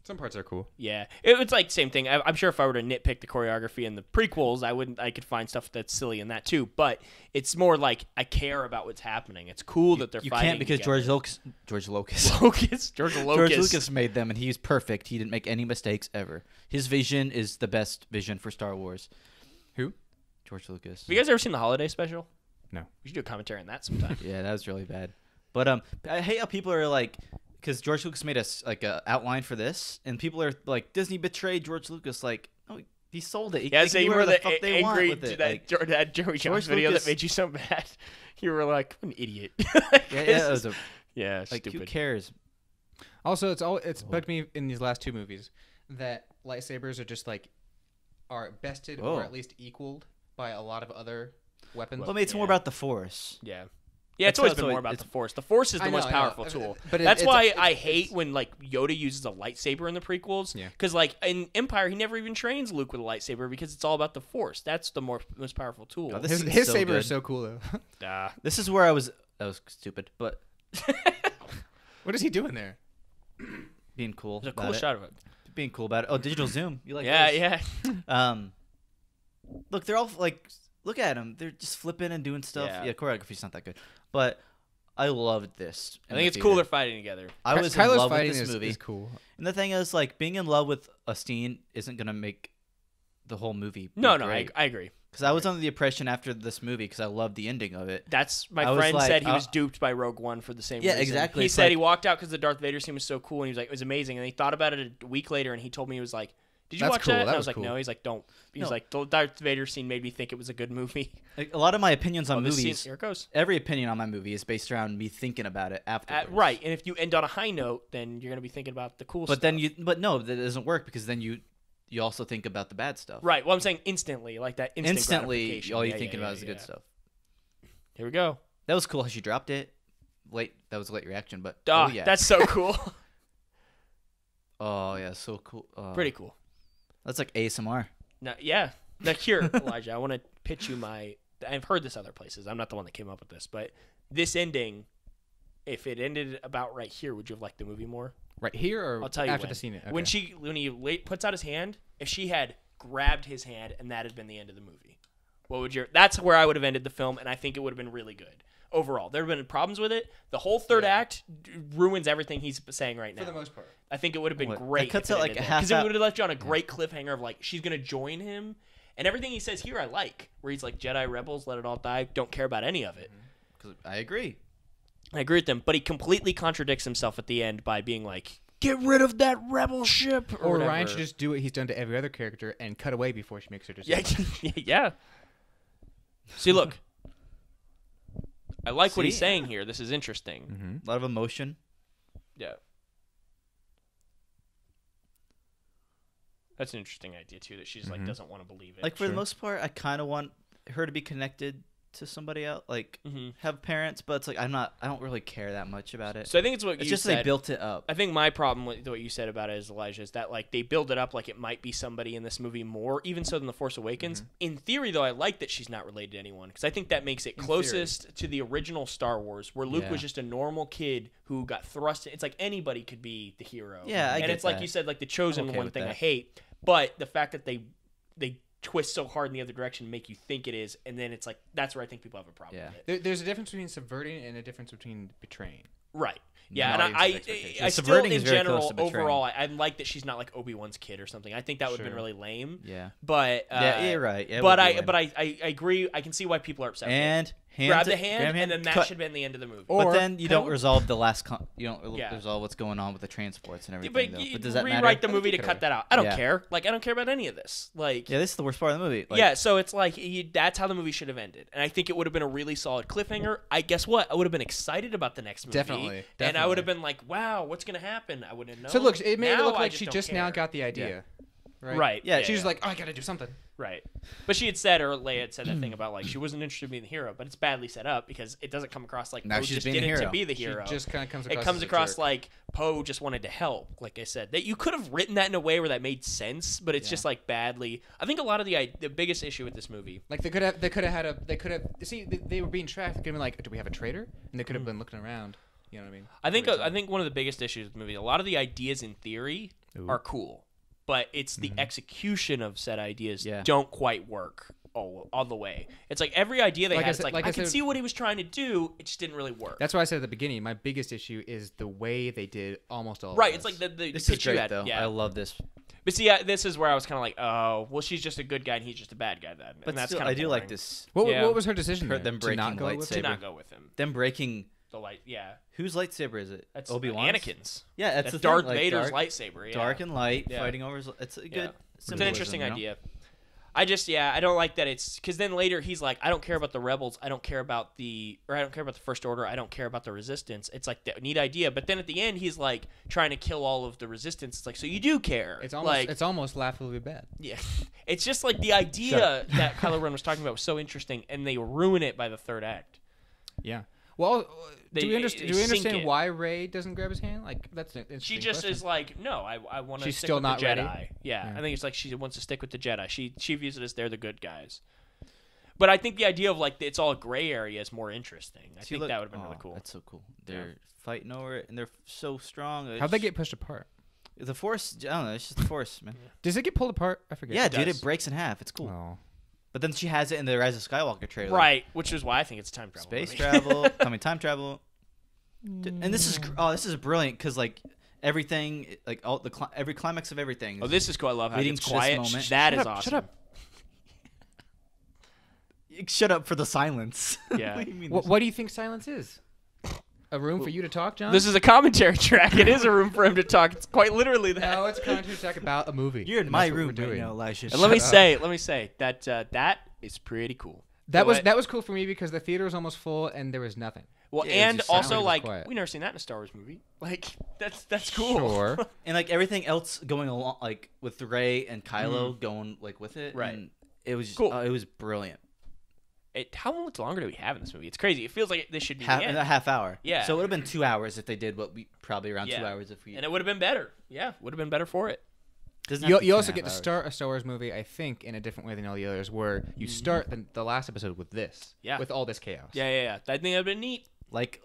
Some parts are cool. Yeah, it's like same thing. I'm sure if I were to nitpick the choreography in the prequels, I could find stuff that's silly in that too. But it's more like I care about what's happening. It's cool that they're fighting. You can't because George Lucas made them, and he's perfect. He didn't make any mistakes ever. His vision is the best vision for Star Wars. Who? George Lucas. Have you guys ever seen the holiday special? No. We should do a commentary on that sometime. Yeah, that was really bad. But I hate how people are like. Because George Lucas made us like a outline for this, and people are like, Disney betrayed George Lucas. Like, no, he sold it. Yeah, so you were the fuck they angry want with it. that Joey Jones video that made you so mad. You were like, what an idiot. It was like, stupid. Who cares? Also, it's bugged me in these last two movies that lightsabers are bested or at least equaled by a lot of other weapons. Well, it's more about the Force. Yeah. Yeah, it's always been more about the Force. The Force is the most powerful tool. But that's why I hate when like Yoda uses a lightsaber in the prequels. Yeah. Because like in Empire, he never even trains Luke with a lightsaber because it's all about the Force. That's the most powerful tool. God, his saber is so cool though. This is where that was stupid, but what is he doing there? Being cool. There's a cool shot of it. Being cool about it. Oh, digital zoom. You like? Yeah, those? Yeah. Look, they're all like. Look at them. They're just flipping and doing stuff. Yeah, choreography's not that good. But I loved this. I think it's cool they're fighting together. I was in love with this movie. Is cool. And the thing is, like, being in love with a scene isn't going to make the whole movie No, I agree. Because I was under the impression after this movie, because I loved the ending of it. That's my friend said he was duped by Rogue One for the same reason. Yeah, exactly. He said he walked out because the Darth Vader scene was so cool, and he was like, it was amazing. And he thought about it a week later, and he told me, he was like, did you watch that? And I was like, no. He's like, don't. He's like, the Darth Vader scene made me think it was a good movie. Like, a lot of my opinions on movies, here it goes. Every opinion on my movie is based around me thinking about it afterwards. Right, and if you end on a high note, then you're going to be thinking about the cool stuff. But no, that doesn't work because then you also think about the bad stuff. Right, well, I'm saying instantly, like that instantly, all you're thinking about is the good stuff. Here we go. That was cool how she dropped it. That was a late reaction, but yeah. That's so cool. Oh, yeah, so cool. Pretty cool. That's like ASMR. No, yeah. Now here, Elijah, I want to pitch you I've heard this other places. I'm not the one that came up with this, but this ending, if it ended about right here, would you have liked the movie more? Right here, or I'll tell you after the scene? Okay. When he puts out his hand, if she had grabbed his hand and that had been the end of the movie, that's where I would have ended the film, and I think it would have been really good. Overall, there have been problems with it. The whole third act ruins everything he's saying right now. For the most part, I think it would have been great. It cuts out like half. Because it would have left you on a great cliffhanger of like she's gonna join him, and everything he says here I like. Where he's like, Jedi rebels, let it all die. Don't care about any of it. Because I agree with them, but he completely contradicts himself at the end by being like, get rid of that rebel ship. Or Ryan should just do what he's done to every other character and cut away before she makes her decision. Yeah. See, look. I like what he's saying here. This is interesting. Mm-hmm. A lot of emotion. Yeah. That's an interesting idea, too, that she's like doesn't want to believe it. Like, for the most part, I kind of want her to be connected to somebody else, like have parents, but it's like I don't really care that much about it. So I think it's what it's you just said. They built it up. I think my problem with what you said about it is, Elijah, is that like they build it up like it might be somebody in this movie more, even so than The Force Awakens. In theory, though, I like that she's not related to anyone because I think that makes it closest to the original Star Wars, where Luke was just a normal kid who got thrust. It's like anybody could be the hero. Yeah, and it's like you said, like the chosen one thing I hate, but the fact that they twist so hard in the other direction, make you think it is, and then it's like that's where I think people have a problem with it. There's a difference between subverting and a difference between betraying. Right. Yeah, and I still, in general, overall, I like that she's not like Obi-Wan's kid or something. I think that would have been really lame. Yeah. But you're right. Yeah, but I agree. I can see why people are upset. And grab the hand, and then that should have been the end of the movie. But then you don't resolve the last. You don't resolve what's going on with the transports and everything. But does that rewrite the movie to cut that out? I don't care. Like I don't care about any of this. Like this is the worst part of the movie. Like, so it's like that's how the movie should have ended, and I think it would have been a really solid cliffhanger. Guess what? I would have been excited about the next movie. Definitely. And I would have been like, wow, what's gonna happen? I wouldn't know. So look, it made it look like she just now got the idea. Right. Yeah. She was like, oh, I gotta do something. Right. But she had said, or Leia had said that thing about like she wasn't interested in being the hero, but it's badly set up because it doesn't come across like Poe just did it to be the hero. She just kind of comes across. It comes across like Poe just wanted to help. Like I said, that you could have written that in a way where that made sense, but it's just like badly. I think a lot of the biggest issue with this movie, like they could have see they were being tracked. They could have been like, do we have a traitor? And they could have been looking around. You know what I mean? I think one of the biggest issues with the movie, a lot of the ideas in theory are cool, but it's the execution of said ideas don't quite work all the way. It's like every idea they had, I can see what he was trying to do, it just didn't really work. That's why I said at the beginning, my biggest issue is the way they did almost all of this. this. It's like the this is great, though. Yeah. I love this. But see, this is where I was kind of like, oh, well, she's just a good guy and he's just a bad guy then. But and that's still, kind of I do like this. What was her decision? Them breaking lightsaber. To not go with him. Them breaking the light. Yeah. Whose lightsaber is it? That's Obi-Wan's? Anakin's. Yeah, that's Darth Vader's lightsaber. Yeah. Dark and light fighting over. It's a good. It's an interesting idea. I don't like that it's because then later he's like, I don't care about the rebels, I don't care about the First Order, I don't care about the Resistance. It's like the neat idea, but then at the end he's like trying to kill all of the Resistance. It's like, so you do care. It's almost laughably bad. Yeah, it's just like the idea that Kylo Ren was talking about was so interesting, and they ruin it by the third act. Yeah. Well, do we understand why Rey doesn't grab his hand? Like that's an interesting She just question. is like, no, I want to. She's stick still with not the Jedi. ready? Yeah, I think it's like she wants to stick with the Jedi. She views it as they're the good guys. But I think the idea of like it's all a gray area is more interesting. I think that would have been really cool. That's so cool. They're fighting over it, and they're so strong. How'd they get pushed apart? The Force. I don't know. It's just the Force, man. Does it get pulled apart? I forget. Yeah, dude, it breaks in half. It's cool. Oh. But then she has it in the Rise of Skywalker trailer. Right, which is why I think it's time travel. Space travel, time travel. And this is brilliant because like everything, like every climax of everything. Oh, this is cool. I love how it's quiet. Moment. That is awesome. Shut up. Shut up for the silence. Yeah. What do you think silence is? A room for you to talk, John? This is a commentary track. It is a room for him to talk. It's quite literally that. No, it's a commentary track about a movie. You're in my room right now, Elisha. And let me say that that is pretty cool. That was cool for me because the theater was almost full and there was nothing. Well, and also like we've never seen that in a Star Wars movie. Like that's cool. Sure. And like everything else going along, like with Rey and Kylo going like with it. Right. And it was cool. It was brilliant. How much longer do we have in this movie? It's crazy. It feels like this should be a half hour. Yeah. So it would have been 2 hours if they did what we probably around 2 hours if we. And it would have been better. Yeah, would have been better for it. You also get to start a Star Wars movie, I think, in a different way than all the others, where you start the last episode with this, with all this chaos. Yeah. I think that'd been neat. Like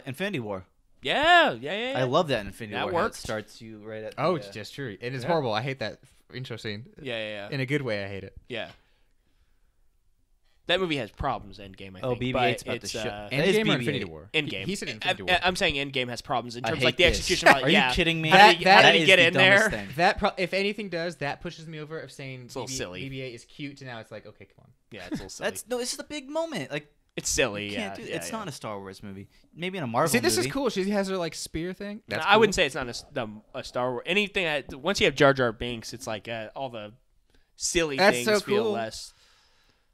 Infinity War. Yeah. I love that in Infinity War. That works. It starts you right at. It's just true. It is horrible. I hate that intro scene. Yeah. In a good way, I hate it. Yeah. That movie has problems. Endgame, I think. BB-8's about to show. Endgame or Infinity War? Endgame. He said Infinity War. I'm saying Endgame has problems in terms of like the execution. Are you kidding me? How did he get in there? If anything does, that pushes me over of saying it's a little silly. BB-8 is cute, and now it's like, okay, come on. Yeah, it's a little silly. This is the big moment. Like it's silly. You can't do it's not a Star Wars movie. Maybe in a Marvel. See, this movie. is cool. She has her like spear thing. That's cool. I wouldn't say it's not a Star Wars. Anything once you have Jar Jar Binks, it's like all the silly things feel less.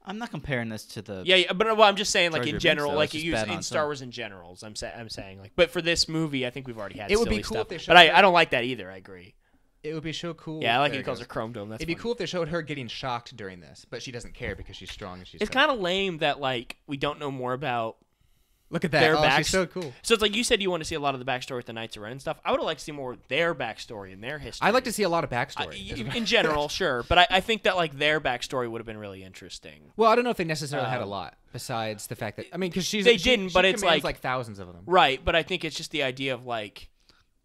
I'm not comparing this to the. Yeah, but I'm just saying, like in general, like you use in Star Wars in general. I'm saying, like, but for this movie, I think we've already had. It would be cool if they showed. But I don't like that either. I agree. It would be so cool. Yeah, I like he calls her Chrome Dome. It'd be cool if they showed her getting shocked during this, but she doesn't care because she's strong and she's. It's kind of lame that like we don't know more about. Look at that! She's so cool. So it's like you said, you want to see a lot of the backstory with the Knights of Ren and stuff. I would have liked to see more of their backstory and their history. I'd like to see a lot of backstory in general, sure, but I think that like their backstory would have been really interesting. Well, I don't know if they necessarily had a lot besides the fact that because they didn't, but it's like thousands of them, right? But I think it's just the idea of like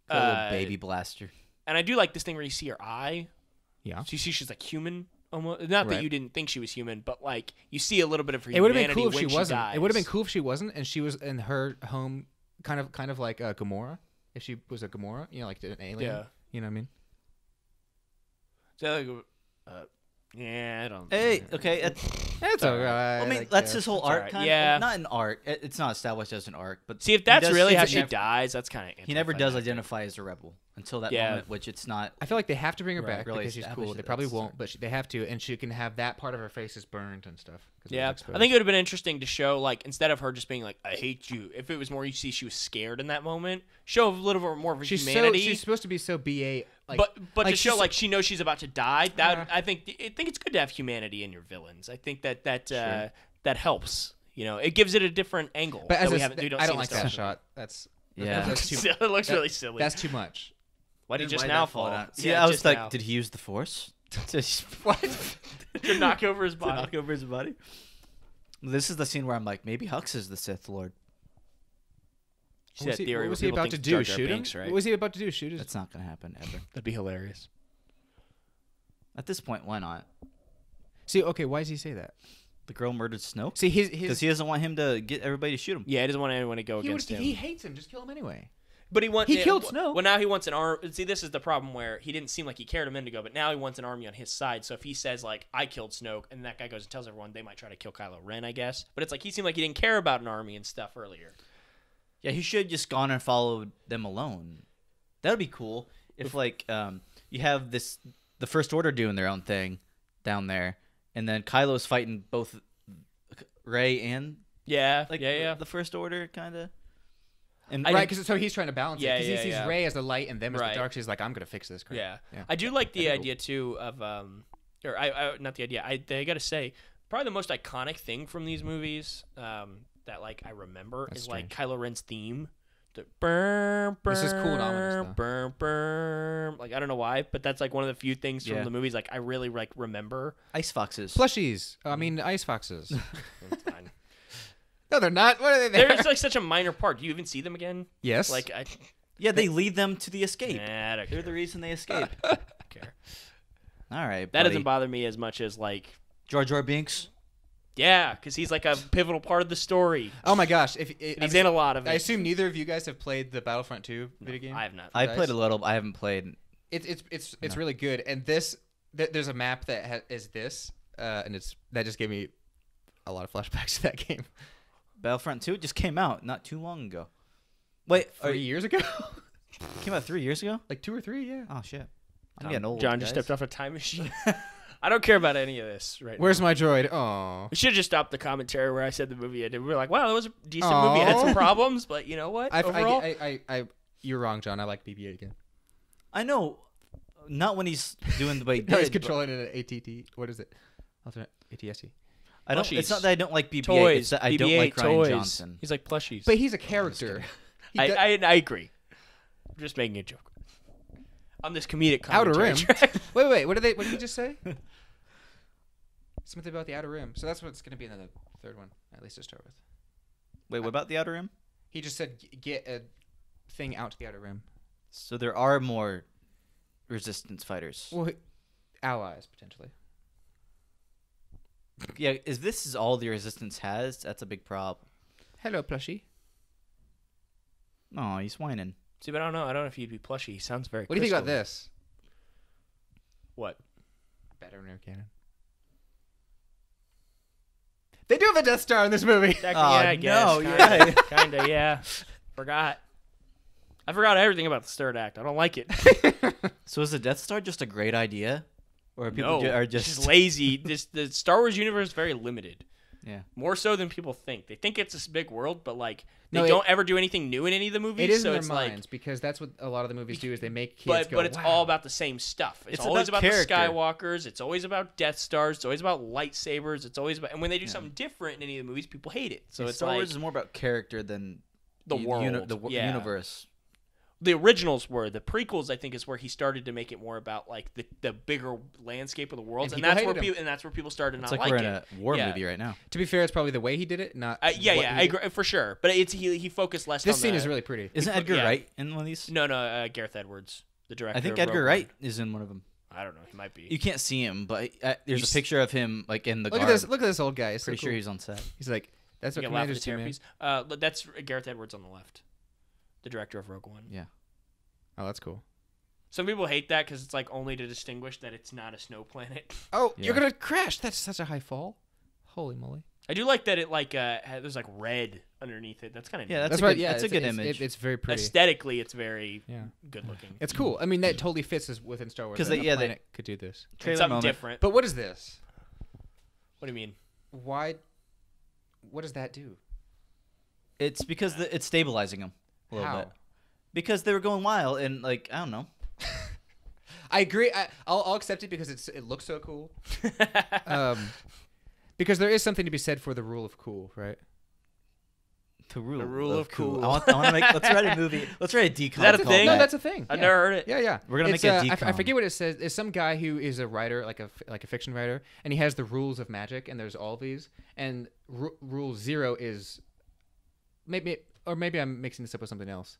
a little baby blaster. And I do like this thing where you see her eye. Yeah, so you see she's like human. Almost, not that you didn't think she was human, but like you see a little bit of her. It would have been cool if she wasn't. It would have been cool if she wasn't, and she was in her home, kind of like Gamora. If she was a Gamora, like an alien. Yeah. You know what I mean? So, yeah, I don't. Hey, okay, it's alright. I mean, that's his whole arc. Kind of, not an arc. It's not established as an arc, but see if that's really how she dies. That's kind of. He never does identify as a rebel until that moment, which it's not. I feel like they have to bring her back because she's cool. They probably won't, but they have to, and she can have that part of her face is burned and stuff. Yeah, I think it would have been interesting to show, like, instead of her just being like, "I hate you," if it was more you see she was scared in that moment, show a little bit more of her humanity. She's supposed to be so BA. Like, but to show like she knows she's about to die, I think it's good to have humanity in your villains. I think that helps. It gives it a different angle. But as I don't like that shot. It looks really silly. That's too much. Why did he just now fall out? Yeah, I was like, did he use the Force? What? To knock over his body. This is the scene where I'm like, maybe Hux is the Sith Lord. See that theory? What was he about to do? Shoot him? Right? What was he about to do? Shoot him? That's not gonna happen ever. That'd be hilarious. At this point, why not? See, okay, why does he say that? The girl murdered Snoke. See, because he doesn't want him to get everybody to shoot him. Yeah, he doesn't want anyone to go against him. He hates him. Just kill him anyway. But he killed Snoke. Well, now he wants an army. See, this is the problem where he didn't seem like he cared a minute ago, but now he wants an army on his side. So if he says like I killed Snoke, and that guy goes and tells everyone, they might try to kill Kylo Ren, I guess. But it's like he seemed like he didn't care about an army and stuff earlier. Yeah, he should have just gone and followed them alone. That would be cool if like you have the First Order doing their own thing down there, and then Kylo's fighting both Rey and the First Order, kind of. Right, because so he's trying to balance it. Because he sees Rey as the light and them as the dark. So he's like, I'm gonna fix this. Yeah, I do like the idea too of not the idea. I gotta say, probably the most iconic thing from these movies that like I remember is like Kylo Ren's theme. This is cool and ominous, though. Like I don't know why, but that's like one of the few things from the movies like I really like remember. Ice foxes, plushies. I mean, ice foxes. That's fine. No, they're not. What are they? They're like such a minor part. Do you even see them again? Yes. Like they lead them to the escape. Nah, they're the reason they escape. I don't care. All right, that doesn't bother me as much as like Jar Jar Binks. Yeah, because he's like a pivotal part of the story. Oh my gosh, he's in a lot of it. I assume neither of you guys have played the Battlefront 2 video game. I have not. I played a little. I haven't played. It's really good. And there's a map that is this, and that just gave me a lot of flashbacks to that game. Battlefront 2 just came out not too long ago. Wait, 3 years ago? Came out 3 years ago? Like 2 or 3, yeah. Oh shit. I'm getting old. John just stepped off a time machine. I don't care about any of this right Where's now. my droid? Oh. We should have just stopped the commentary where I said the movie ended. We were like, wow, that was a decent movie. It had some problems, but you know what? Overall, you're wrong, John. I like BB-8 again. I know. Not when he's doing the way he did. No, he's controlling it at ATT. What is it? Alternate ATST. It's not that I don't like BB-8. Toys. It's that I don't like Rian Johnson. He's like plushies. But he's a character. I agree. I'm just making a joke. On this comedic commentary Outer Rim. Wait. What did he just say? Something about the Outer Rim. So that's what's going to be in the third one, at least to start with. Wait, what about the Outer Rim? He just said get a thing out to the Outer Rim. So there are more Resistance fighters. Well, allies potentially. Yeah, if this is all the Resistance has, that's a big problem. Hello, plushie. Oh, he's whining. See, but I don't know if he'd be plushy. He sounds very. What do you think about this? What? Better new canon. They do have a Death Star in this movie. I guess. No, you're right. Kinda, yeah. Forgot. I forgot everything about the third act. I don't like it. So is the Death Star just a great idea? Or people are just lazy. The Star Wars universe is very limited. Yeah. More so than people think. They think it's this big world, but like they don't ever do anything new in any of the movies. It is so in it's their minds like, because that's what a lot of the movies do is they make kids but it's all about the same stuff. It's always about the Skywalkers. It's always about Death Stars. It's always about lightsabers. It's always about, and when they do something different in any of the movies, people hate it. So it's Star Wars like, is more about character than the world, the universe. The originals were. The prequels, I think, is where he started to make it more about like the bigger landscape of the world, and that's where people started not like liking it. We're in a war movie right now. To be fair, it's probably the way he did it, not. I agree for sure. But he focused less. This on scene is really pretty. Isn't Edgar Wright in one of these? No, Gareth Edwards, the director. I think Edgar Wright is in one of them. I don't know. He might be. You can't see him, but there's a picture of him like in the. Look at this old guy. It's pretty sure he's on set. He's like, that's what commanders do, man. That's Gareth Edwards on the left, the director of Rogue One. Yeah. Oh, that's cool. Some people hate that because it's like only to distinguish that it's not a snow planet. Oh, you're gonna crash! That's such a high fall. Holy moly! I do like that it like there's like red underneath it. That's kind of that's right. That's a good image. It's very pretty. Aesthetically, it's very good looking. It's cool. I mean, that totally fits within Star Wars. Because they could do this. It's something different. But what is this? What do you mean? Why? What does that do? It's because it's stabilizing them a little bit. Because they were going wild and like I don't know. I agree. I'll accept it because it looks so cool. Because there is something to be said for the rule of cool, right? The rule of cool. I want to make. Let's write a movie. Let's write a decom. Is that a thing? No, that's a thing. I've never heard it. Yeah. We're gonna make a decom. I forget what it says. There's some guy who is a writer, like a fiction writer, and he has the rules of magic, and there's all these. And rule 0 is maybe or maybe I'm mixing this up with something else.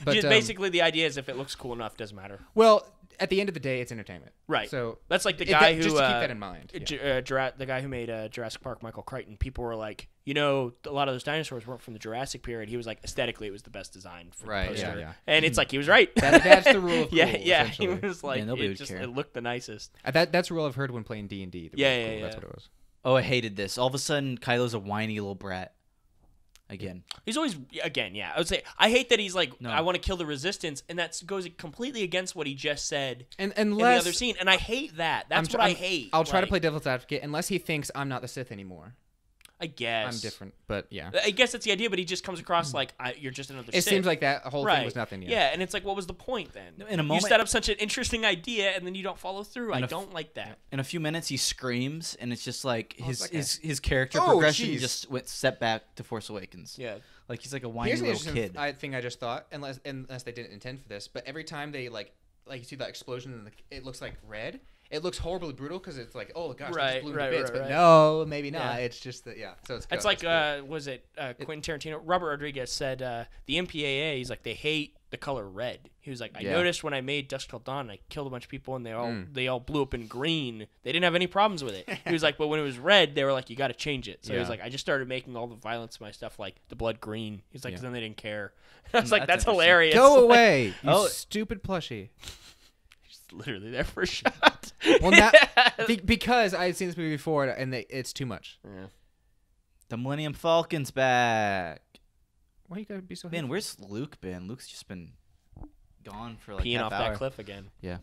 But Just basically, the idea is if it looks cool enough, doesn't matter. Well, at the end of the day, it's entertainment. Right. So that's like the guy who just to keep that in mind. The guy who made Jurassic Park, Michael Crichton. People were like, a lot of those dinosaurs weren't from the Jurassic period. He was like, aesthetically, it was the best design for the poster. Yeah. And it's like he was right. That's the rule of cool. Yeah. He was like, it looked the nicest. That's a rule I've heard when playing D&D. Yeah. That's what it was. Oh, I hated this. All of a sudden, Kylo's a whiny little brat. Again. He's always, I would say, I hate that he's like, no. I want to kill the Resistance, and that goes completely against what he just said in the other scene, and I hate that. That's what I hate. I'll try to play devil's advocate, unless he thinks I'm not the Sith anymore. I guess. I'm different, but yeah. I guess that's the idea, but he just comes across like, you're just another Sith. It seems like that whole thing was nothing. Yeah, and it's like, what was the point then? In a moment, you set up such an interesting idea, and then you don't follow through. I don't like that. In a few minutes, he screams, and it's just like his character progression just went step back to Force Awakens. Yeah. Like he's like a whiny little kid. Thing I just thought, unless they didn't intend for this, but every time they like you see that explosion and it looks like red. It looks horribly brutal because it's like, oh gosh, they just blew to bits. But no, maybe not. Yeah. It's just that, So it's like, was it Quentin Tarantino? Robert Rodriguez said the MPAA. He's like, they hate the color red. He was like, I noticed when I made Dusk Till Dawn, I killed a bunch of people and they all blew up in green. They didn't have any problems with it. He was like, but when it was red, they were like, you got to change it. So he was like, I just started making all the violence of my stuff like the blood green. He's like, then they didn't care. I was like, that's hilarious. Go away, you stupid plushie. Literally there for a shot. Well, because I had seen this movie before, and it's too much. Yeah. The Millennium Falcon's back. Why you gotta be so? Man, where's Luke been? Luke's just been gone for like peeing half off hour. that cliff again. Yeah,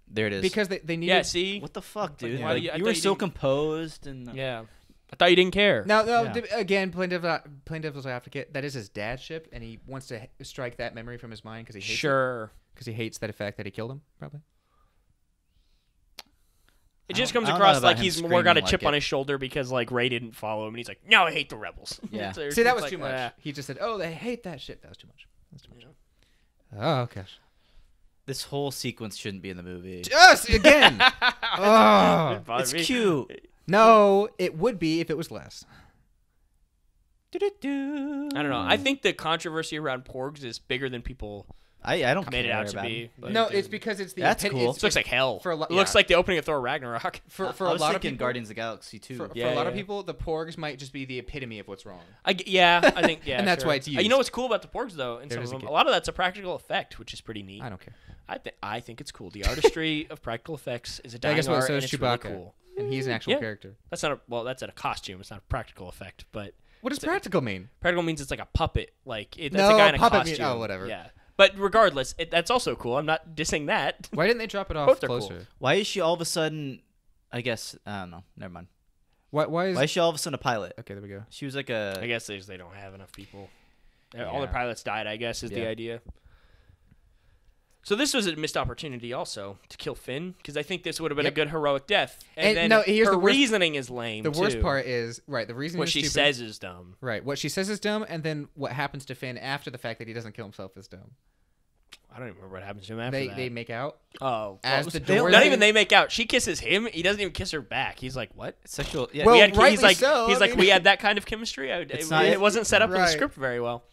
there it is. Because they needed. Yeah, see, what the fuck, dude? Like, you were so composed and. Yeah. I thought you didn't care. No. Again, playing devil's advocate. That is his dad's ship, and he wants to strike that memory from his mind because he hates it. Because he hates that fact that he killed him, probably. It just comes across like he's more got a chip on his shoulder because like Rey didn't follow him, and he's like, "No, I hate the rebels." Yeah. See, that was too much. He just said, "Oh, they hate that shit." That was too much. Oh gosh. This whole sequence shouldn't be in the movie. Just again. It's cute. No, it would be if it was less. I don't know. I think the controversy around porgs is bigger than people. I don't made care it out about to be. No, it's because it's the. That's cool. It looks like hell. It looks like the opening of Thor Ragnarok. For a lot of people, Guardians of the Galaxy too. For a lot of people, the porgs might just be the epitome of what's wrong. I think and that's why it's used. You know what's cool about the porgs though? In some of them, a lot of that's a practical effect, which is pretty neat. I don't care. I think it's cool. The artistry of practical effects is a dying art, so and is it's Chewbacca, really cool. And he's an actual character. That's not that's a costume. It's not a practical effect, but what does practical mean? Practical means it's like a puppet. Like that's a guy in a costume. Whatever. Yeah. But regardless, that's also cool. I'm not dissing that. Why didn't they drop it off closer? Cool. Why is she all of a sudden? I guess I don't know. Never mind. Why is she all of a sudden a pilot? Okay, there we go. She was like a. I guess they don't have enough people. All the pilots died. I guess is the idea. So this was a missed opportunity also to kill Finn because I think this would have been a good heroic death. And then her reasoning is lame. The worst part is the reasoning. What she says is dumb. Right. What she says is dumb, and then what happens to Finn after the fact that he doesn't kill himself is dumb. I don't even remember what happens to him after that. They make out. Oh, as the door. Not even they make out. She kisses him. He doesn't even kiss her back. He's like, "What? Sexual?" Yeah. Well, he's like, we had that kind of chemistry. It wasn't set up in the script very well.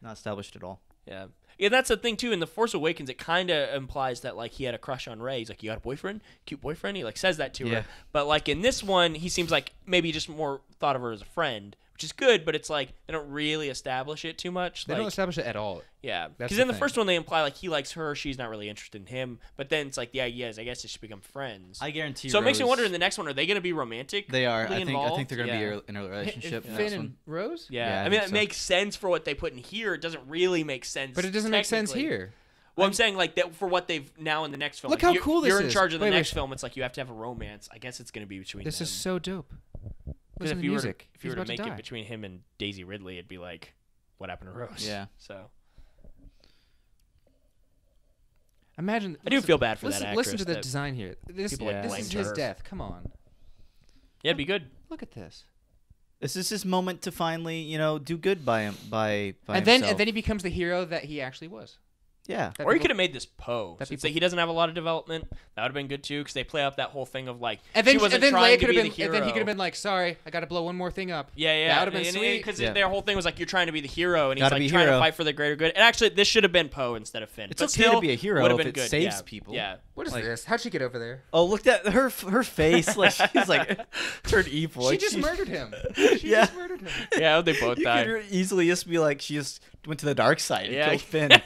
Not established at all. Yeah. Yeah, that's the thing too. In The Force Awakens, it kind of implies that like he had a crush on Rey. He's like, "You got a boyfriend? Cute boyfriend?" He like says that to her. But like in this one, he seems like maybe just more thought of her as a friend, which is good. But it's like they don't really establish it too much. They don't establish it at all. Yeah, because in the first one they imply like he likes her, she's not really interested in him. But then it's like the idea is I guess they should become friends. I guarantee you. So it makes me wonder in the next one, are they going to be romantic? They are. I think they're going to be in a relationship. Finn and Rose. Yeah, I mean it makes sense for what they put in here. It doesn't really make sense. But it doesn't make sense here. Well, I'm saying like that for what they've now in the next film. Look how cool this is. You're in charge of the next film. It's like you have to have a romance. I guess it's going to be between. This is so dope. Because if you were to make it between him and Daisy Ridley, it'd be like, what happened to Rose? Yeah. So. Imagine. I do feel bad for that actress. Listen to the design here. This is his death. Come on. Yeah, it'd be good. Look at this. This is his moment to finally, do good by him, by and himself. then he becomes the hero that he actually was. Yeah. Or he could have made this Poe. Since he doesn't have a lot of development, that would have been good too, because they play up that whole thing of like, she wasn't trying to be the hero. And then he could have been like, sorry, I got to blow one more thing up. Yeah. That would have been sweet. Because their whole thing was like, you're trying to be the hero, and he's like trying to fight for the greater good. And actually, this should have been Poe instead of Finn. It's okay to be a hero if it saves people. Yeah. What is this? How'd she get over there? Oh, look at her face. Like she's like turned evil. She just murdered him. She just murdered him. Yeah, they both died. You could easily just be like, she just went to the dark side and killed Finn.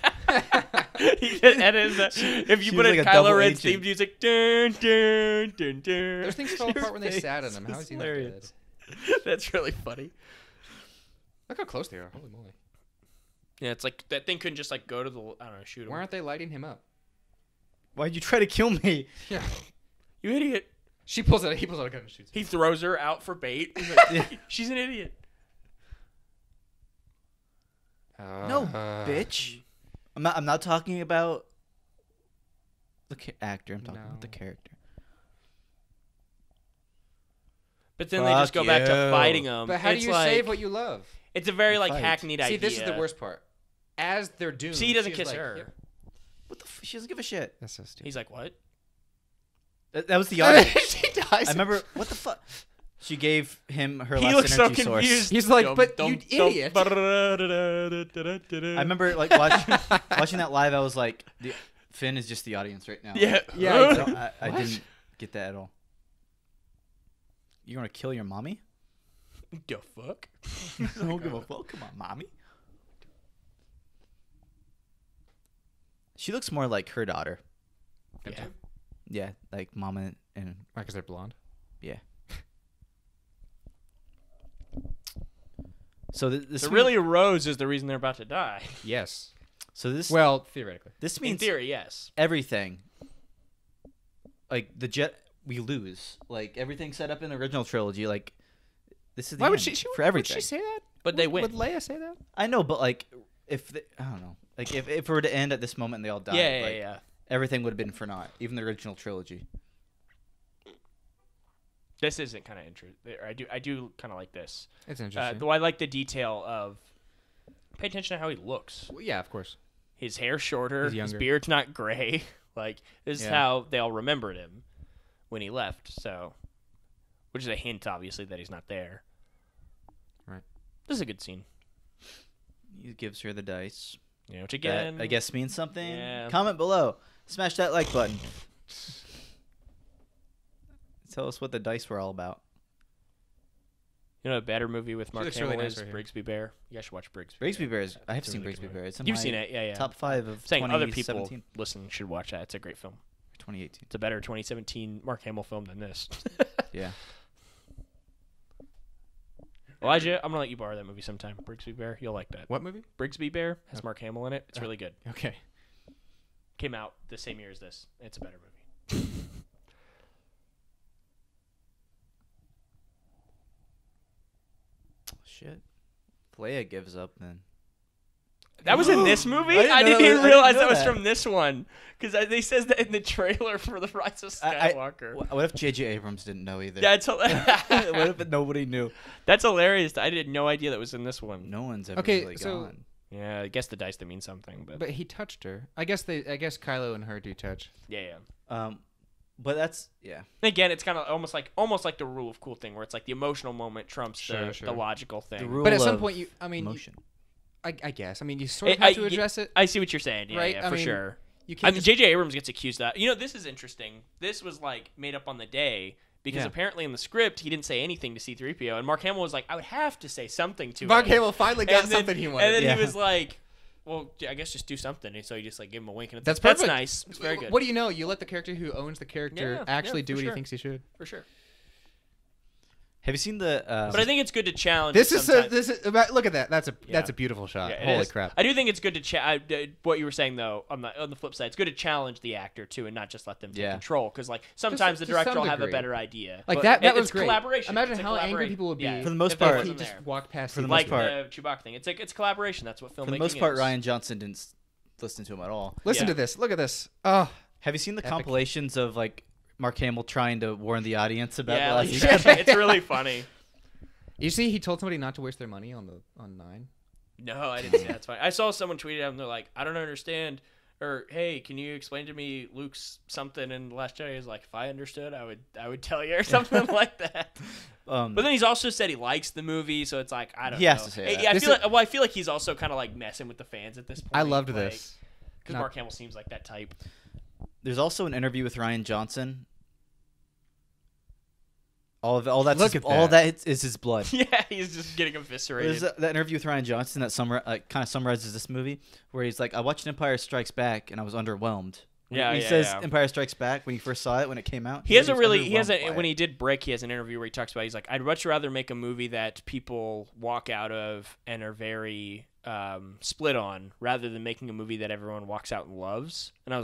He could edit if you put in Kylo Ren's theme music. Dun, dun, dun, dun. Those things fall apart when they sat on him. How is he not dead? That's really funny. Look how close they are. Holy moly. Yeah, it's like that thing couldn't just like go to the, I don't know, shoot him. Why aren't they lighting him up? Why'd you try to kill me? Yeah. You idiot. He pulls out a gun and shoots him. He throws her out for bait. Like, she's an idiot. No, bitch. I'm not talking about the actor. I'm talking about the character. But then they just go back to fighting him. But how do you save what you love? It's a very like hackneyed idea. See, this is the worst part. As they're doomed, he doesn't kiss her. Yep. What the? She doesn't give a shit. That's so stupid. He's like, what? That was the audience. She dies. I remember. What the fuck? She gave him her He last looks energy so confused. source. He's like, but you idiot. I remember like watching that live. I was like, Finn is just the audience right now. Yeah. I didn't get that at all. You want to kill your mommy? The fuck? I don't give a fuck. Come on, mommy. She looks more like her daughter. Yeah. Yeah, like mama and. Why? Because they're blonde. Yeah. So this really Rose is the reason they're about to die. Yes. So this. Well, theoretically. This means in theory, yes. Everything. Like the jet, we lose. Like everything set up in the original trilogy. Like this is the end for everything. Would she say that? But they win. Would Leia say that? I know, but like if I don't know, like if it were to end at this moment and they all died, yeah. Everything would have been for naught. Even the original trilogy. This isn't kind of interesting. I do kind of like this. It's interesting. Though I like the detail of pay attention to how he looks. Well, yeah, of course. His hair's shorter. His beard's not gray. Like this is how they all remembered him when he left. So, which is a hint, obviously, that he's not there. Right. This is a good scene. He gives her the dice. Yeah, which again, that, I guess means something. Yeah. Comment below. Smash that like button. Tell us what the dice were all about. You know, a better movie with Mark Hamill really is nice right Brigsby Bear. You guys should watch Brigsby. Brigsby Bear is. I have seen Brigsby Bear. It's in You've seen it, yeah. Top 5 of saying 2017. other people listening should watch that. It's a great film. 2018. It's a better 2017 Mark Hamill film than this. Yeah. Elijah, I'm gonna let you borrow that movie sometime. Brigsby Bear, you'll like that. What movie? Brigsby Bear has Mark Hamill in it. It's really good. Okay. Came out the same year as this. It's a better movie. Shit. Leia gives up then. That was in this movie? I didn't realize that was from this one. Because they says that in the trailer for the Rise of Skywalker. What if J.J. Abrams didn't know either? That's what if nobody knew? That's hilarious. I had no idea that was in this one. No one's ever really gone. Yeah, I guess the dice that mean something, but he touched her. I guess Kylo and her do touch. Yeah. But that's Again, it's kind of almost like the rule of cool thing, where it's like the emotional moment trumps the logical thing. But at some point, emotion. I guess. I mean, you sort of have to address it. I see what you're saying. Yeah, right? Yeah, for sure. I mean, J.J. Abrams gets accused of that. You know, this is interesting. This was like made up on the day. Because apparently in the script, he didn't say anything to C-3PO. And Mark Hamill was like, I would have to say something to him. Mark Hamill finally got something he wanted. And then he was like, well, I guess just do something. And so he just like gave him a wink. And that's perfect. That's nice. It's very good. What do you know? You let the character who owns the character actually do what he thinks he should. For sure. Have you seen the? But I think it's good to challenge. This is look at that. That's a beautiful shot. Yeah, Holy crap! I do think it's good to what you were saying though. On the flip side, it's good to challenge the actor too, and not just let them take control. Because like sometimes the director will have a better idea. Like that was great. Collaboration. Imagine how angry people would be for the most part. If he just walked past. For the most part, the Chewbacca thing. It's collaboration. That's what filmmaking is. For the most part, Rian Johnson didn't listen to him at all. Listen to this. Look at this. Oh, have you seen the compilations of like Mark Hamill trying to warn the audience about the Last Jedi? It's really funny. You see, he told somebody not to waste their money on 9. No, I didn't see that. That's fine. I saw someone tweet at him. They're like, I don't understand. or hey, can you explain to me Luke's something in The Last Jedi? He's like, if I understood, I would tell you, or something like that. But then he's also said he likes the movie, so it's like I don't know. He has to say that. I feel like he's also kind of like messing with the fans at this point. I loved this because Mark Hamill seems like that type. There's also an interview with Rian Johnson. All that is his blood. Yeah, he's just getting eviscerated. There's that interview with Rian Johnson that kind of summarizes this movie, where he's like, "I watched Empire Strikes Back and I was underwhelmed." He says Empire Strikes Back when he first saw it when it came out. When he did Brick, he has an interview where he talks about, he's like, I'd much rather make a movie that people walk out of and are very split on, rather than making a movie that everyone walks out and loves. And I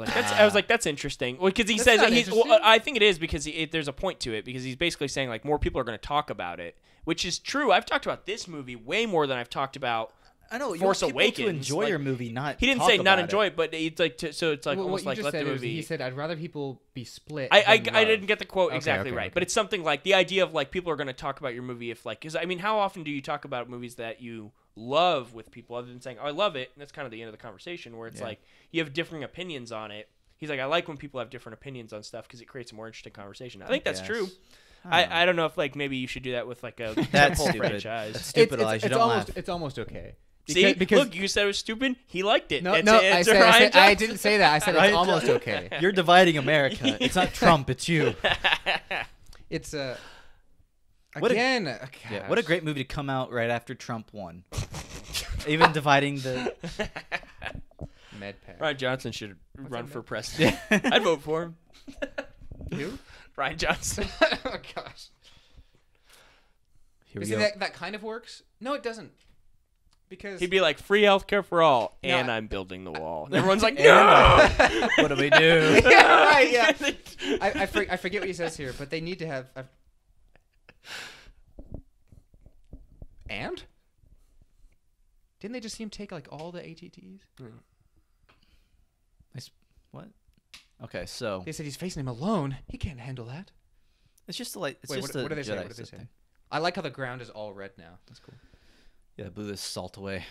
was like, that's interesting. Well, because he says I think it is, because there's a point to it, because he's basically saying like more people are going to talk about it, which is true. I've talked about this movie way more than I've talked about. I know Force Awakens. To enjoy your movie, not he didn't talk say not about enjoy it, but it's like so it's like almost like let the movie. He said I'd rather people be split. I didn't get the quote exactly right, but it's something like the idea of like people are going to talk about your movie if like, because I mean, how often do you talk about movies that you love with people other than saying, oh, I love it, and that's kind of the end of the conversation, where it's like you have differing opinions on it. He's like, I like when people have different opinions on stuff because it creates a more interesting conversation. I think that's true. I don't know if like maybe you should do that with like a whole franchise. That's stupid, Elijah. It's almost okay. Because look, you said it was stupid. He liked it. I didn't say that. I said it's almost okay. You're dividing America. It's not Trump. It's you. It's what a great movie to come out right after Trump won. Even dividing the MedPack. Rian Johnson should run for president. I'd vote for him. Who? Rian Johnson. Oh gosh. Here we go. That kind of works. No, it doesn't. Because he'd be like, free healthcare for all, and I'm building the wall. And everyone's like, no! What do we do? Yeah, right, yeah. I forget what he says here, but they need to have... And? Didn't they just see him take, like, all the ATTs? What? Okay, so... They said he's facing him alone. He can't handle that. It's just like... What do they say? What do they say? I like how the ground is all red now. That's cool. Yeah, I blew this salt away.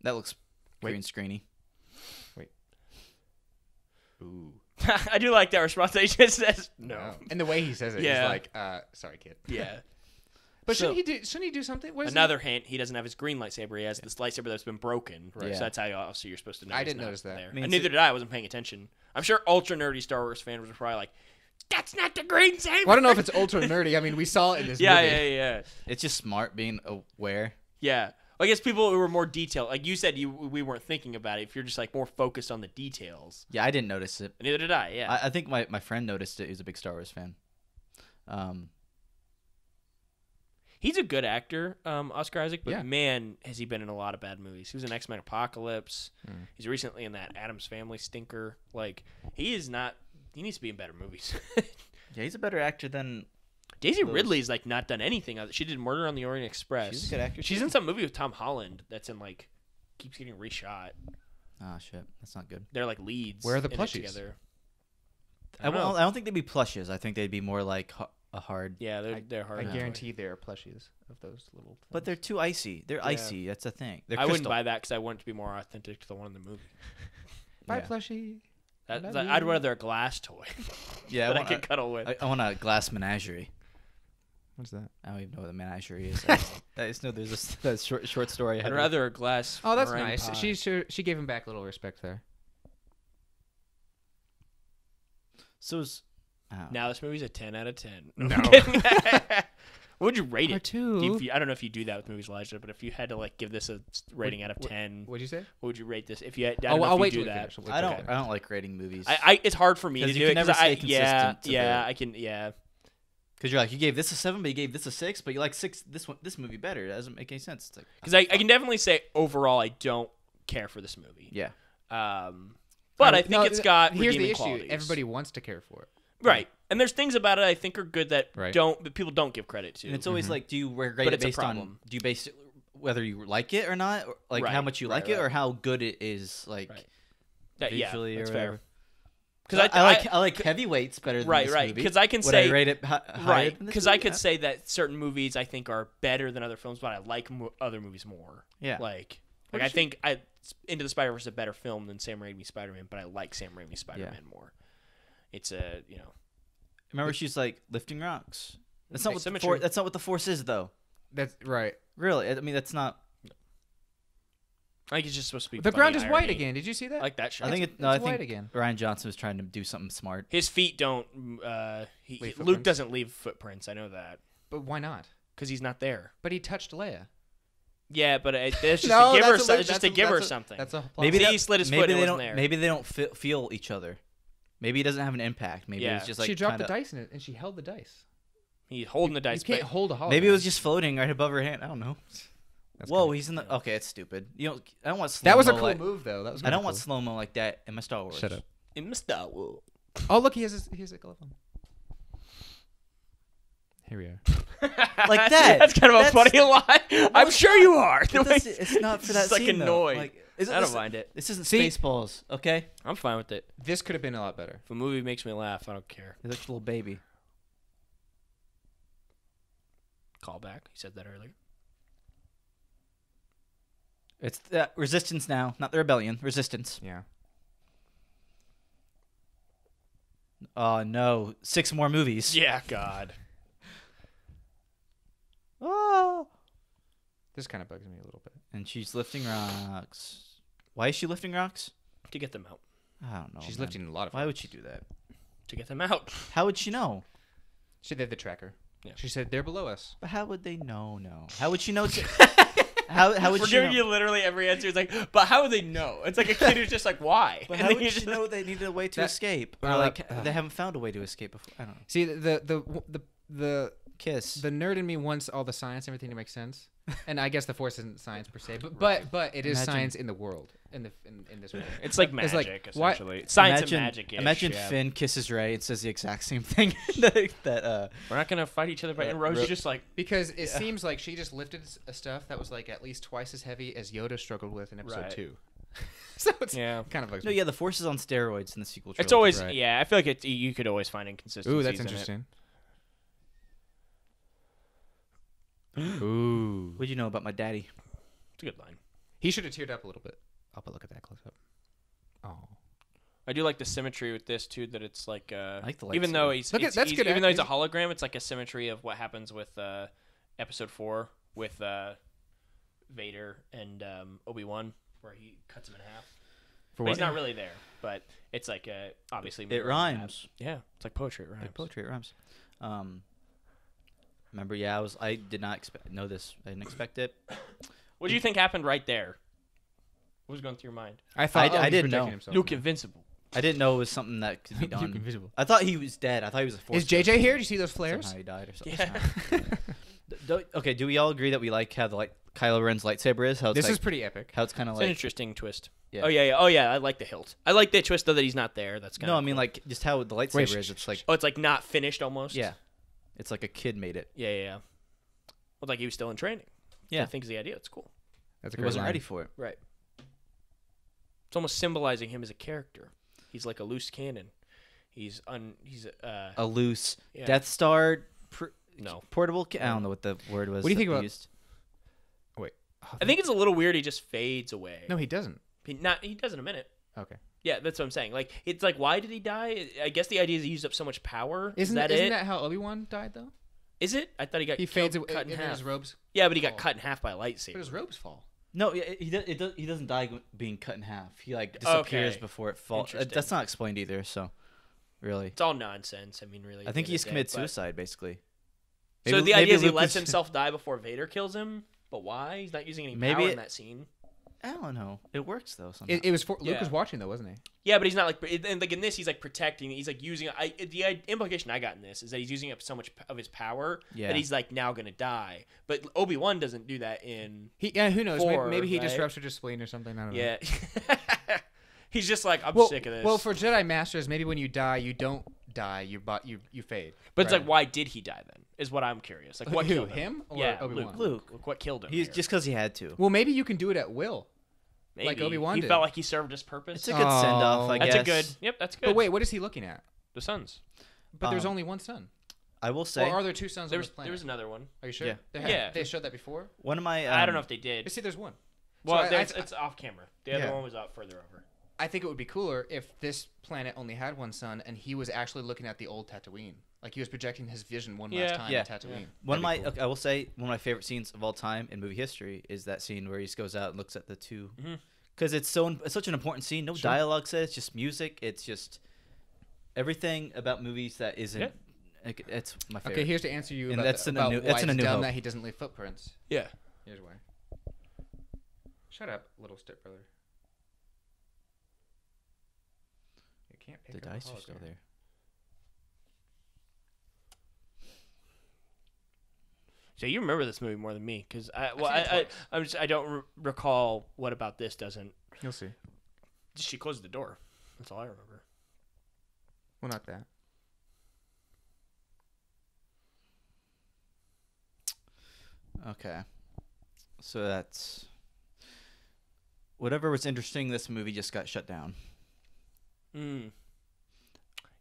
That looks green screeny. Wait. Ooh. I do like that response. He just says no. And the way he says it, he's like, sorry, kid. Yeah. But shouldn't he do something? Another hint, he doesn't have his green lightsaber. He has this lightsaber that's been broken. Right. So that's how also you're supposed to know. I didn't notice that. Neither did I. I wasn't paying attention. I'm sure ultra nerdy Star Wars fans were probably like, that's not the green saber. Well, I don't know if it's ultra nerdy. I mean, we saw it in this movie. Yeah. It's just smart being aware. Yeah. I guess people who were more detailed, like you said, we weren't thinking about it. If you're just like more focused on the details. Yeah, I didn't notice it. Neither did I. Yeah. I think my friend noticed it. He's a big Star Wars fan. He's a good actor, Oscar Isaac, but man, has he been in a lot of bad movies. He was in X-Men Apocalypse. He's recently in that Addams Family stinker. Like, he is not. He needs to be in better movies. Yeah, he's a better actor than Daisy Ridley's like not done anything. She did Murder on the Orient Express. She's a good actor. She's in some movie with Tom Holland that's in like keeps getting reshot. Oh shit, that's not good. They're like leads. Where are the plushies together? I don't think they'd be plushes. I think they'd be more like a hard. Yeah, they're hard. I guarantee there are plushies of those little things. But they're too icy. They're icy. That's the thing. I wouldn't buy that because I want it to be more authentic to the one in the movie. Buy plushie. I'd rather a glass toy. Yeah, that I could cuddle with. I want a glass menagerie. What's that? I don't even know what a menagerie is. I just know there's a short story. I'd rather a glass. Oh, that's nice. Pie. She gave him back a little respect there. So now this movie's a 10 out of 10. No. What would you rate it? I don't know if you do that with movies, Elijah, but if you had to like give this a rating out of 10, what'd you say? What would you rate this? If you had, I'll wait to do that. I don't like rating movies. It's hard for me to do it because I can. Because you're like, you gave this a 7, but you gave this a 6, but you like this movie better. It doesn't make any sense. Because I can definitely say overall I don't care for this movie. Yeah. But I think it's got here's the issue. Qualities. Everybody wants to care for it. Right. And there's things about it I think are good that people don't give credit to. And it's always like, do you rate it based on? Do you base it whether you like it or not, or like how much you like it, or how good it is, like visually that's or whatever. Because I like heavyweights better than this movie. Because I can say I rate it higher than this because I could say that certain movies I think are better than other films, but I like other movies more. Yeah. Like Like I think Into the Spider-Verse is a better film than Sam Raimi's Spider-Man, but I like Sam Raimi's Spider-Man more. It's a Remember, she's like lifting rocks. That's not what that's not what the Force is, though. That's right. Really, I mean, that's not. I think it's just supposed to be. The ground is white again. Did you see that? I like that shot. I think it's white think again. Rian Johnson was trying to do something smart. His feet don't. Luke doesn't leave footprints. I know that. But why not? Because he's not there. But he touched Leia. Yeah, but it's just to give her. It's just to give her something. That's a maybe he slid his foot. Maybe they don't feel each other. Maybe he doesn't have an impact. Maybe it's just like she dropped the dice in it and she held the dice. He's holding the dice. You can't hold a hologram. Maybe it was just floating right above her hand. I don't know. Whoa, he's in the. Okay, it's stupid. I don't want slow-mo. That was a cool move, though. That was. I don't want slow-mo like that in my Star Wars. Shut up. In my Star Wars. Oh, look, he has a glove on. Here we are. Like that. That's kind of a funny line. I'm sure you are. It's not for that it's scene, like annoying. Like, I don't mind it. This isn't Spaceballs, okay? I'm fine with it. This could have been a lot better. If a movie makes me laugh, I don't care. He looks a little baby. Callback. He said that earlier. It's Resistance now, not the Rebellion. Resistance. Yeah. Oh, no. 6 more movies. Yeah, God. Oh. This kind of bugs me a little bit. And she's lifting rocks. Why is she lifting rocks? To get them out. I don't know. She's lifting a lot of Why would she do that? To get them out. How would she know? She did the tracker. Yeah. She said, they're below us. But how would they know? No. How would she know? How would We're she giving know? you literally every answer. It's like, but how would they know? It's like a kid who's just like, why? But how would she know they needed a way to escape? Or like they haven't found a way to escape before? I don't know. See, the Kiss. The nerd in me wants all the science, everything to make sense. And I guess the Force isn't science per se, but it is science in the world, in this world. It's like magic, like, essentially. Science and magic. Imagine Finn kisses Rey and says the exact same thing. We're not gonna fight each other, and Rose's just like because it seems like she just lifted a stuff that was like at least twice as heavy as Yoda struggled with in Episode 2. So it's kind of like the Force is on steroids in the sequel trilogy. It's always I feel like you could always find inconsistencies. Ooh, that's interesting. Ooh. What'd you know about my daddy? It's a good line. He should have teared up a little bit. I'll look at that close up. Oh. I do like the symmetry with this too. That it's like, I like the even though he's that's good. Even though he's a hologram, it's like a symmetry of what happens with Episode 4 with Vader and Obi-Wan, where he cuts him in half. But he's not really there, but it's like obviously it rhymes. Yeah, it's like poetry. It rhymes. Like poetry, it rhymes. Remember, I did not know this. I didn't expect it. What do you think happened right there? What was going through your mind? I thought I didn't know. Luke invincible. I didn't know it was something that could be done. Luke invisible. I thought he was dead. I thought he was a Force. Is JJ here? Do you see those flares? Somehow he died or something. Yeah. Okay, do we all agree that we like how Kylo Ren's lightsaber is? How it's this is pretty epic. How it's kind of like an interesting twist. Yeah. Oh yeah. I like the hilt. I like the twist though that he's not there. That's kind of I mean like just how the lightsaber is. It's like it's like not finished almost. Yeah, it's like a kid made it. Yeah. Well, like he was still in training. Yeah, I think is the idea. It's cool. That's a he wasn't ready for it. Right. It's almost symbolizing him as a character. He's like a loose cannon. He's a loose Death Star. No portable. I don't know what the word was. What do you think about? Used. Wait, I think it's a little weird. He just fades away. No, he doesn't. He does in a minute. Okay. Yeah, that's what I'm saying. Like it's like, why did he die? I guess the idea is he used up so much power. Isn't that how Obi-Wan died though? Is it? I thought he got fades away, cut in half. His robes. Yeah, but he got cut in half by a lightsaber. But his robes fall. No, he doesn't die being cut in half. He like disappears before it falls. That's not explained either. So, really, it's all nonsense. I mean, really, I think he's committed suicide basically. So the idea is he lets himself die before Vader kills him. But why? He's not using any power in that scene. I don't know. It works though. Somehow. It was Luke was watching though, wasn't he? Yeah, but he's not like in this he's like protecting. He's like using. The implication I got in this is that he's using up so much of his power that he's like now gonna die. But Obi-Wan doesn't do that in. Who knows? 4, maybe he just ruptured his spleen or something. I don't know. Yeah. He's just like, I'm sick of this. Well, for Jedi Masters, maybe when you die, you don't die. You fade. But it's like, why did he die then? Is what I'm curious. Like, what killed him? Or yeah, Obi-Wan? Luke. What killed him? He's just because he had to. Well, maybe you can do it at will. Maybe. Like Obi-Wan did. He felt like he served his purpose. It's a good send-off, I guess. That's a good. Yep, that's good. But wait, what is he looking at? The suns. But there's only one sun. I will say. Or are there two suns on this planet? There was another one. Are you sure? Yeah. They showed that before? One of my. I don't know if they did. See, there's one. Well, it's off camera. The other one was out further over. I think it would be cooler if this planet only had one sun and he was actually looking at the old Tatooine. Like he was projecting his vision one last time at Tatooine. Yeah. I will say one of my favorite scenes of all time in movie history is that scene where he just goes out and looks at the two. Because it's such an important scene. No dialogue said. It's just music. It's just everything about movies that isn't. Yeah. It's my favorite. Okay, here's to answer you about that's why it's dumb Hope. that he doesn't leave footprints. Yeah. Here's why. Shut up, little stepbrother. You can't pick the up dice are still there. So you remember this movie more than me, because I don't recall what about this doesn't. You'll see. She closed the door. That's all I remember. Well, not that. Okay. So that's whatever was interesting. This movie just got shut down. Yeah,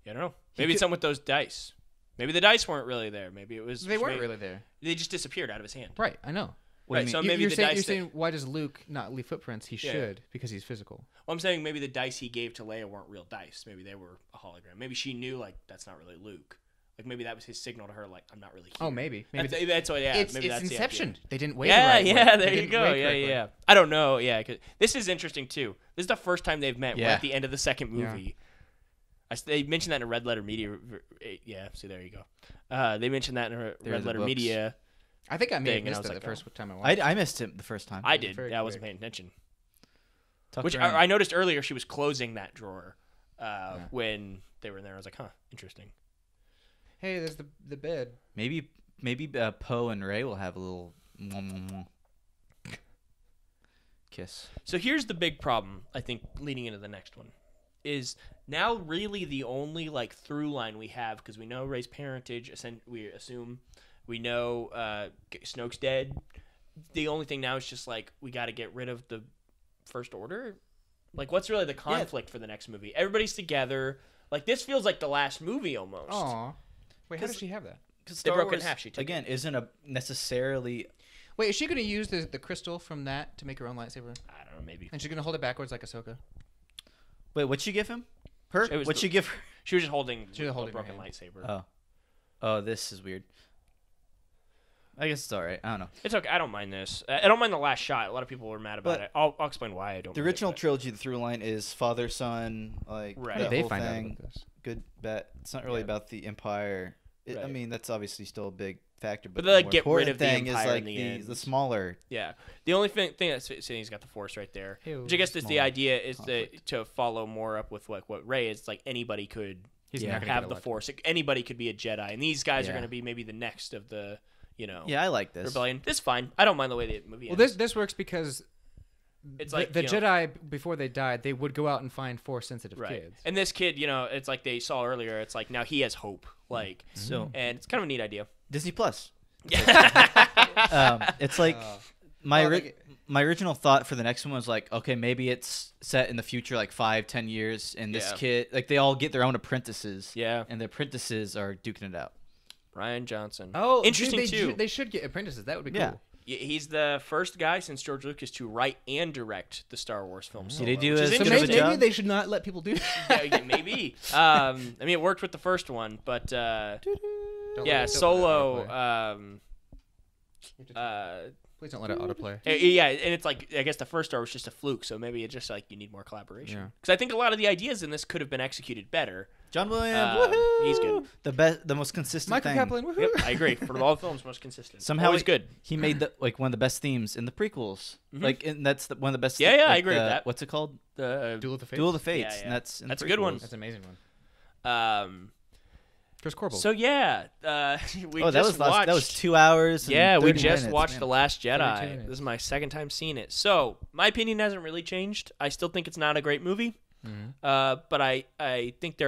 I don't know. Maybe it's something with those dice. Maybe the dice weren't really there. Maybe it was. They weren't really there. They just disappeared out of his hand. Right, I know. Right, so maybe the dice. You're saying why does Luke not leave footprints? He should because he's physical. Well, I'm saying maybe the dice he gave to Leia weren't real dice. Maybe they were a hologram. Maybe she knew like that's not really Luke. Like maybe that was his signal to her, like I'm not really here. Oh, maybe. That's what. Yeah, it's maybe that's Inception. They didn't wait. There you go. Yeah. I don't know. Yeah, 'cause this is interesting too. This is the first time they've met. We're at the end of the second movie. They mentioned that in a Red Letter Media. Yeah, so there you go. They mentioned that in a Red Letter Media. I think I may have missed it the first time I watched it. I missed it the first time. I did. I wasn't paying attention. Which I noticed earlier she was closing that drawer when they were in there. I was like, huh, interesting. Hey, there's the bed. Maybe Poe and Rey will have a little kiss. So here's the big problem, I think, leading into the next one. Is now really the only like through line we have, because we know Rey's parentage, we assume we know Snoke's dead. The only thing now is just like we got to get rid of the First Order. Like, what's really the conflict for the next movie? Everybody's together. Like, this feels like the last movie almost. Aw. Wait, how does she have that? Because they broke in half. She again isn't a necessarily. Wait, is she going to use the crystal from that to make her own lightsaber? I don't know, maybe. And she's going to hold it backwards like Ahsoka? What'd she give him? What'd she give her? She was just holding a broken lightsaber. Oh, this is weird. I guess it's all right. I don't know. It's okay. I don't mind this. I don't mind the last shot. A lot of people were mad about it. I'll explain why I don't. The original trilogy, the through line is father son, like right. That they whole find thing. out about this. Good bet. It's not really about the Empire. Right. I mean, that's obviously still a big factor. But they like get rid of the thing Empire is like in the end. the smaller. Yeah. The only thing that's saying he's got the Force right there, which I guess is the idea is to follow more up with what Rey is. Like anybody could have the Force. Anybody could be a Jedi, and these guys are going to be maybe the next of the. Yeah, I like this rebellion. This is fine. I don't mind the way the movie ends. Well, this works because it's like the Jedi before they died, they would go out and find Force sensitive kids. And this kid, it's like they saw earlier. It's like now he has hope. Like and it's kind of a neat idea. Disney Plus. Yeah. It's like my original thought for the next one was like, okay, maybe it's set in the future, like 5-10 years, and this kid, like they all get their own apprentices. Yeah. And the apprentices are duking it out. Rian Johnson. Oh, interesting too. They should get apprentices. That would be cool. Yeah, he's the first guy since George Lucas to write and direct the Star Wars films. Did he do maybe they should not let people do that. Yeah, maybe. I mean, it worked with the first one, but Solo. Please don't let it autoplay. Yeah, and it's like I guess the first Star was just a fluke, so maybe it's just like you need more collaboration. Because I think a lot of the ideas in this could have been executed better. John Williams, he's good. The most consistent Michael thing. Kaplan, woohoo. Yep, I agree. For all the films, most consistent. Somehow always good. He made one of the best themes in the prequels. And that's one of the best. Yeah, I agree with that. What's it called? The Duel of the Fates. Duel of the Fates. Yeah. And that's a good one. That's an amazing one. Chris Corbel. So yeah, that was 2 hours. Yeah, we just minutes, watched The Last Jedi. This is my second time seeing it. So my opinion hasn't really changed. I still think it's not a great movie, but I think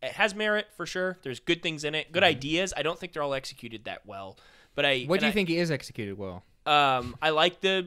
it has merit for sure. There's good things in it, good ideas. I don't think they're all executed that well. But what do you think he is executed well? I like the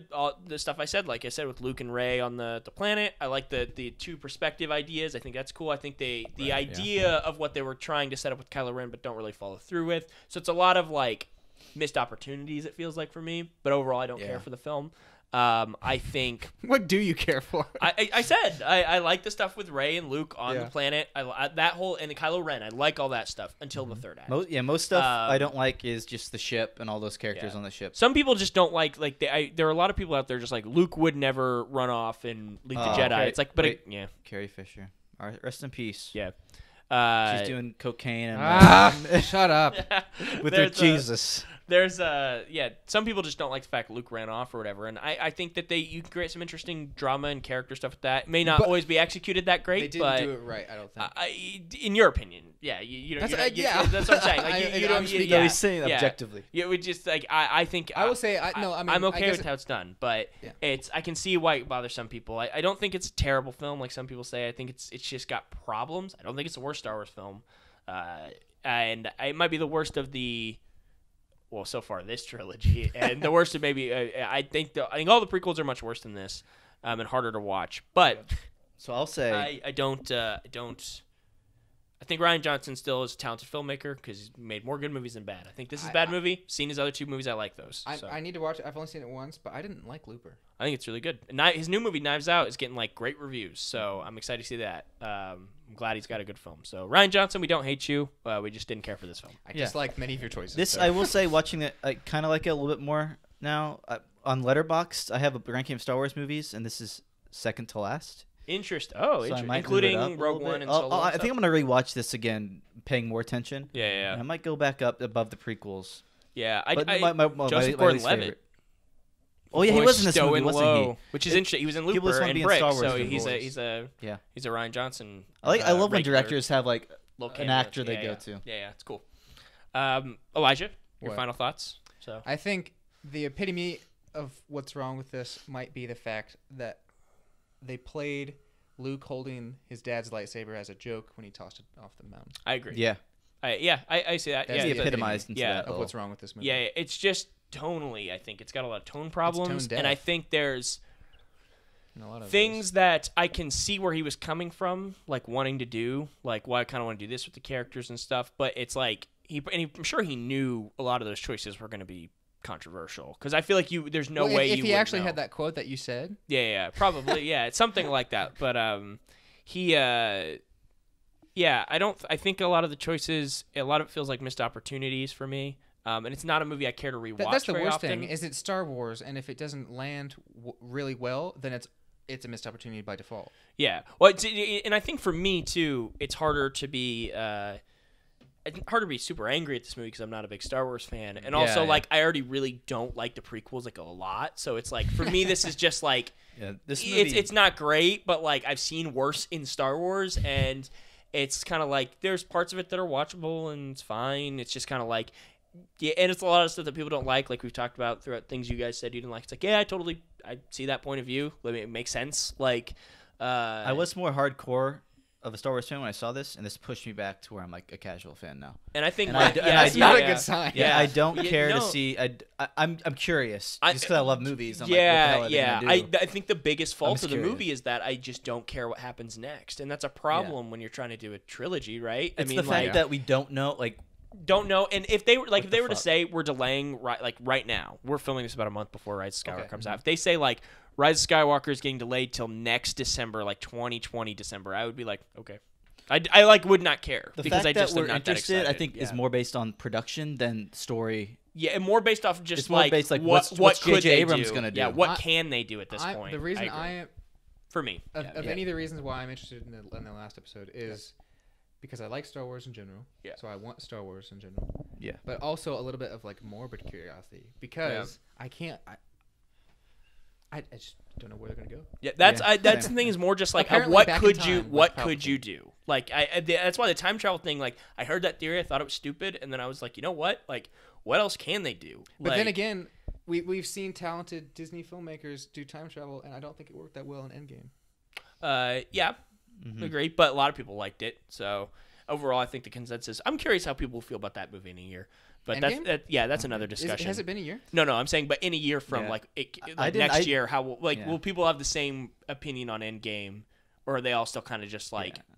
stuff I said. Like I said, with Luke and Rey on the planet. I like the two perspective ideas. I think that's cool. I think the idea of what they were trying to set up with Kylo Ren, but don't really follow through with. So it's a lot of like missed opportunities. It feels like for me. But overall, I don't care for the film. I think. What do you care for? I said I like the stuff with Rey and Luke on the planet. That whole and Kylo Ren. I like all that stuff until the third act. Most stuff I don't like is just the ship and all those characters on the ship. Some people just don't like there are a lot of people out there just like Luke would never run off and lead the Jedi. Okay. It's like, but Carrie Fisher. All right, rest in peace. Yeah. She's doing cocaine and shut up with her Jesus. There's some people just don't like the fact Luke ran off or whatever, and I think that you can create some interesting drama and character stuff with that. It may not always be executed that great, they didn't do it right. I don't think. In your opinion, you don't. That's what I'm saying. Like you don't. He's saying objectively. Yeah, we just like I think. I will say I'm okay with how it's done, but I can see why it bothers some people. I don't think it's a terrible film like some people say. I think it's just got problems. I don't think it's the worst Star Wars film, and it might be the worst of the. Well, so far this trilogy, and the worst of maybe I think all the prequels are much worse than this, and harder to watch. But so I'll say I don't. I think Rian Johnson still is a talented filmmaker because he's made more good movies than bad. I think this is a bad movie. Seen his other two movies, I like those. I need to watch it. I've only seen it once, but I didn't like Looper. I think it's really good. And his new movie, Knives Out, is getting like great reviews, so I'm excited to see that. I'm glad he's got a good film. So Rian Johnson, we don't hate you. We just didn't care for this film. I just like many of your choices. This I will say, watching it, I kind of like it a little bit more now. On Letterboxd, I have a ranking of Star Wars movies, and this is second to last. Interesting. Oh, interesting. Including Rogue One and Solo. I think I'm gonna rewatch this again, paying more attention. Yeah. And I might go back up above the prequels. Yeah, Joseph Gordon-Levitt. Oh yeah, he was in this movie, wasn't he? Which is interesting. He was in Looper and Brick, so he's a Rian Johnson. I love when directors have like an actor they go to. Yeah, it's cool. Elijah, your final thoughts? So I think the epitome of what's wrong with this might be the fact that they played Luke holding his dad's lightsaber as a joke when he tossed it off the mountain. I agree. Yeah. I see that. That's the epitomized into that of what's wrong with this movie. Yeah, it's just tonally, I think it's got a lot of tone problems, and I think there's things that I can see where he was coming from, like wanting to do, like why I kind of want to do this with the characters and stuff. But it's like I'm sure he knew a lot of those choices were going to be controversial because I feel like there's no way if you he actually know. Had that quote that you said. Yeah, probably. Yeah, it's something like that. But I think a lot of the choices, a lot of it feels like missed opportunities for me. And it's not a movie I care to rewatch. That's the very worst often. thing. Is it's Star Wars, and if it doesn't land really well, then it's a missed opportunity by default. Yeah. Well, and I think for me too, it's harder to be super angry at this movie because I'm not a big Star Wars fan, and also like I already really don't like the prequels like a lot. So it's like for me, this is just like this movie... it's not great, but like I've seen worse in Star Wars, and it's kind of like there's parts of it that are watchable and it's fine. It's just kind of like. Yeah, and it's a lot of stuff that people don't like we've talked about throughout things you guys said you didn't like. It's like, yeah, I see that point of view. It makes sense. Like, I was more hardcore of a Star Wars fan when I saw this, and this pushed me back to where I'm like a casual fan now. And I think that's not a good sign. Yeah, I don't care to see. I'm curious just because I love movies. I'm like, what the hell are they gonna do? I think the biggest fault of the movie is that I just don't care what happens next, and that's a problem when you're trying to do a trilogy, right? It's the fact that we don't know, don't know, and if they were to say we're delaying right now, we're filming this about a month before Rise of Skywalker comes out. If they say like Rise of Skywalker is getting delayed till next December, like 2020 December, I would be like, okay. I would not care because I just am not that excited. I think is more based on production than story. Yeah, and more based off of just what could J.J. Abrams going to do? Yeah, what can they do at this point? The reason for me of any of the reasons why I'm interested in the last episode is. Because I like Star Wars in general, so I want Star Wars in general. Yeah, but also a little bit of like morbid curiosity because I can't. I just don't know where they're gonna go. Yeah, that's the thing is more just like what could you do? Like that's why the time travel thing. Like I heard that theory, I thought it was stupid, and then I was like, you know what? Like what else can they do? But then again, we've seen talented Disney filmmakers do time travel, and I don't think it worked that well in Endgame. Yeah. Mm-hmm. Agree, but a lot of people liked it. So overall, I think the consensus. I'm curious how people feel about that movie in a year. But that's another discussion. Has it been a year? No, I'm saying, but in a year from next year, how will people have the same opinion on Endgame, or are they all still kind of just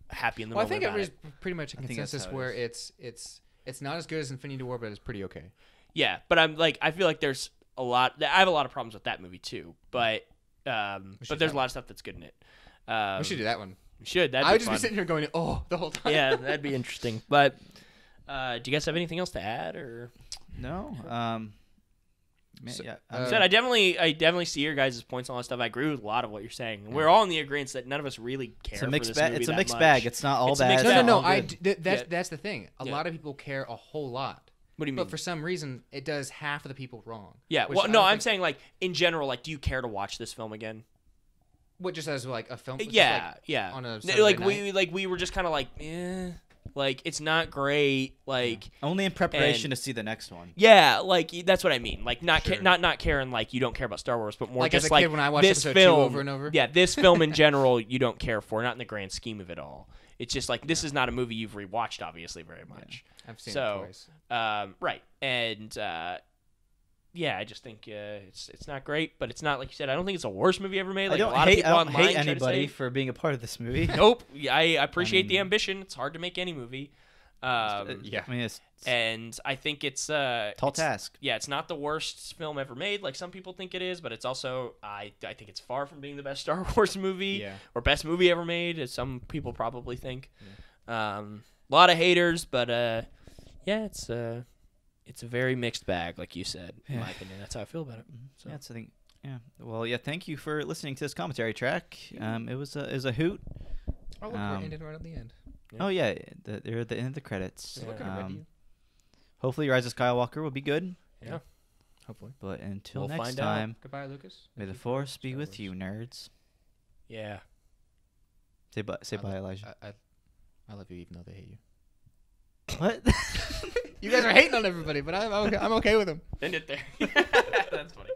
happy in the moment? I think everybody's pretty much a consensus where it's not as good as Infinity War, but it's pretty okay. Yeah, but I feel like there's I have a lot of problems with that movie too, but there's a lot of stuff that's good in it. We should do that one. We should. I would just be sitting here going, oh, the whole time. Yeah, that'd be interesting. But do you guys have anything else to add or? No. I definitely see your guys' points on all that stuff. I agree with a lot of what you're saying. We're all in the agreement that none of us really care. It's a mixed bag. It's a mixed bag. It's not all bad. No. That's the thing. A lot of people care a whole lot. What do you mean? But for some reason, it does half of the people wrong. Yeah. Well, no, I'm saying like in general, like, do you care to watch this film again? What, just as like a film? Yeah. On a we were just kind of like, like it's not great. Like only in preparation to see the next one. Yeah, like that's what I mean. Like not caring, like you don't care about Star Wars, but more like just as a like kid when I watched this episode film 2 over and over. Yeah, this film in general you don't care for, not in the grand scheme of it all. It's just like this is not a movie you've rewatched obviously very much. Yeah. I've seen it twice. Right, and I just think it's not great, but it's not, like you said, I don't think it's the worst movie ever made. Like I don't hate anybody for being a part of this movie. Nope. I appreciate the ambition. It's hard to make any movie. And I think it's tall task. Yeah, it's not the worst film ever made, like some people think it is, but it's also I think it's far from being the best Star Wars movie or best movie ever made, as some people probably think. A lot of haters, but it's a very mixed bag, like you said. In my opinion, that's how I feel about it. So. Yeah, I think. Yeah. Well, thank you for listening to this commentary track. It was a hoot. Oh, look, we're ending right at the end. Yeah. Oh yeah, they're at the end of the credits. Hopefully, Rise of Skywalker will be good. Yeah, hopefully. But until next time, goodbye, Lucas. May the Force be with you, nerds. Yeah. Say bye, Elijah. I love you, even though they hate you. What? You guys are hating on everybody, but I'm okay with them. End it there. That's funny.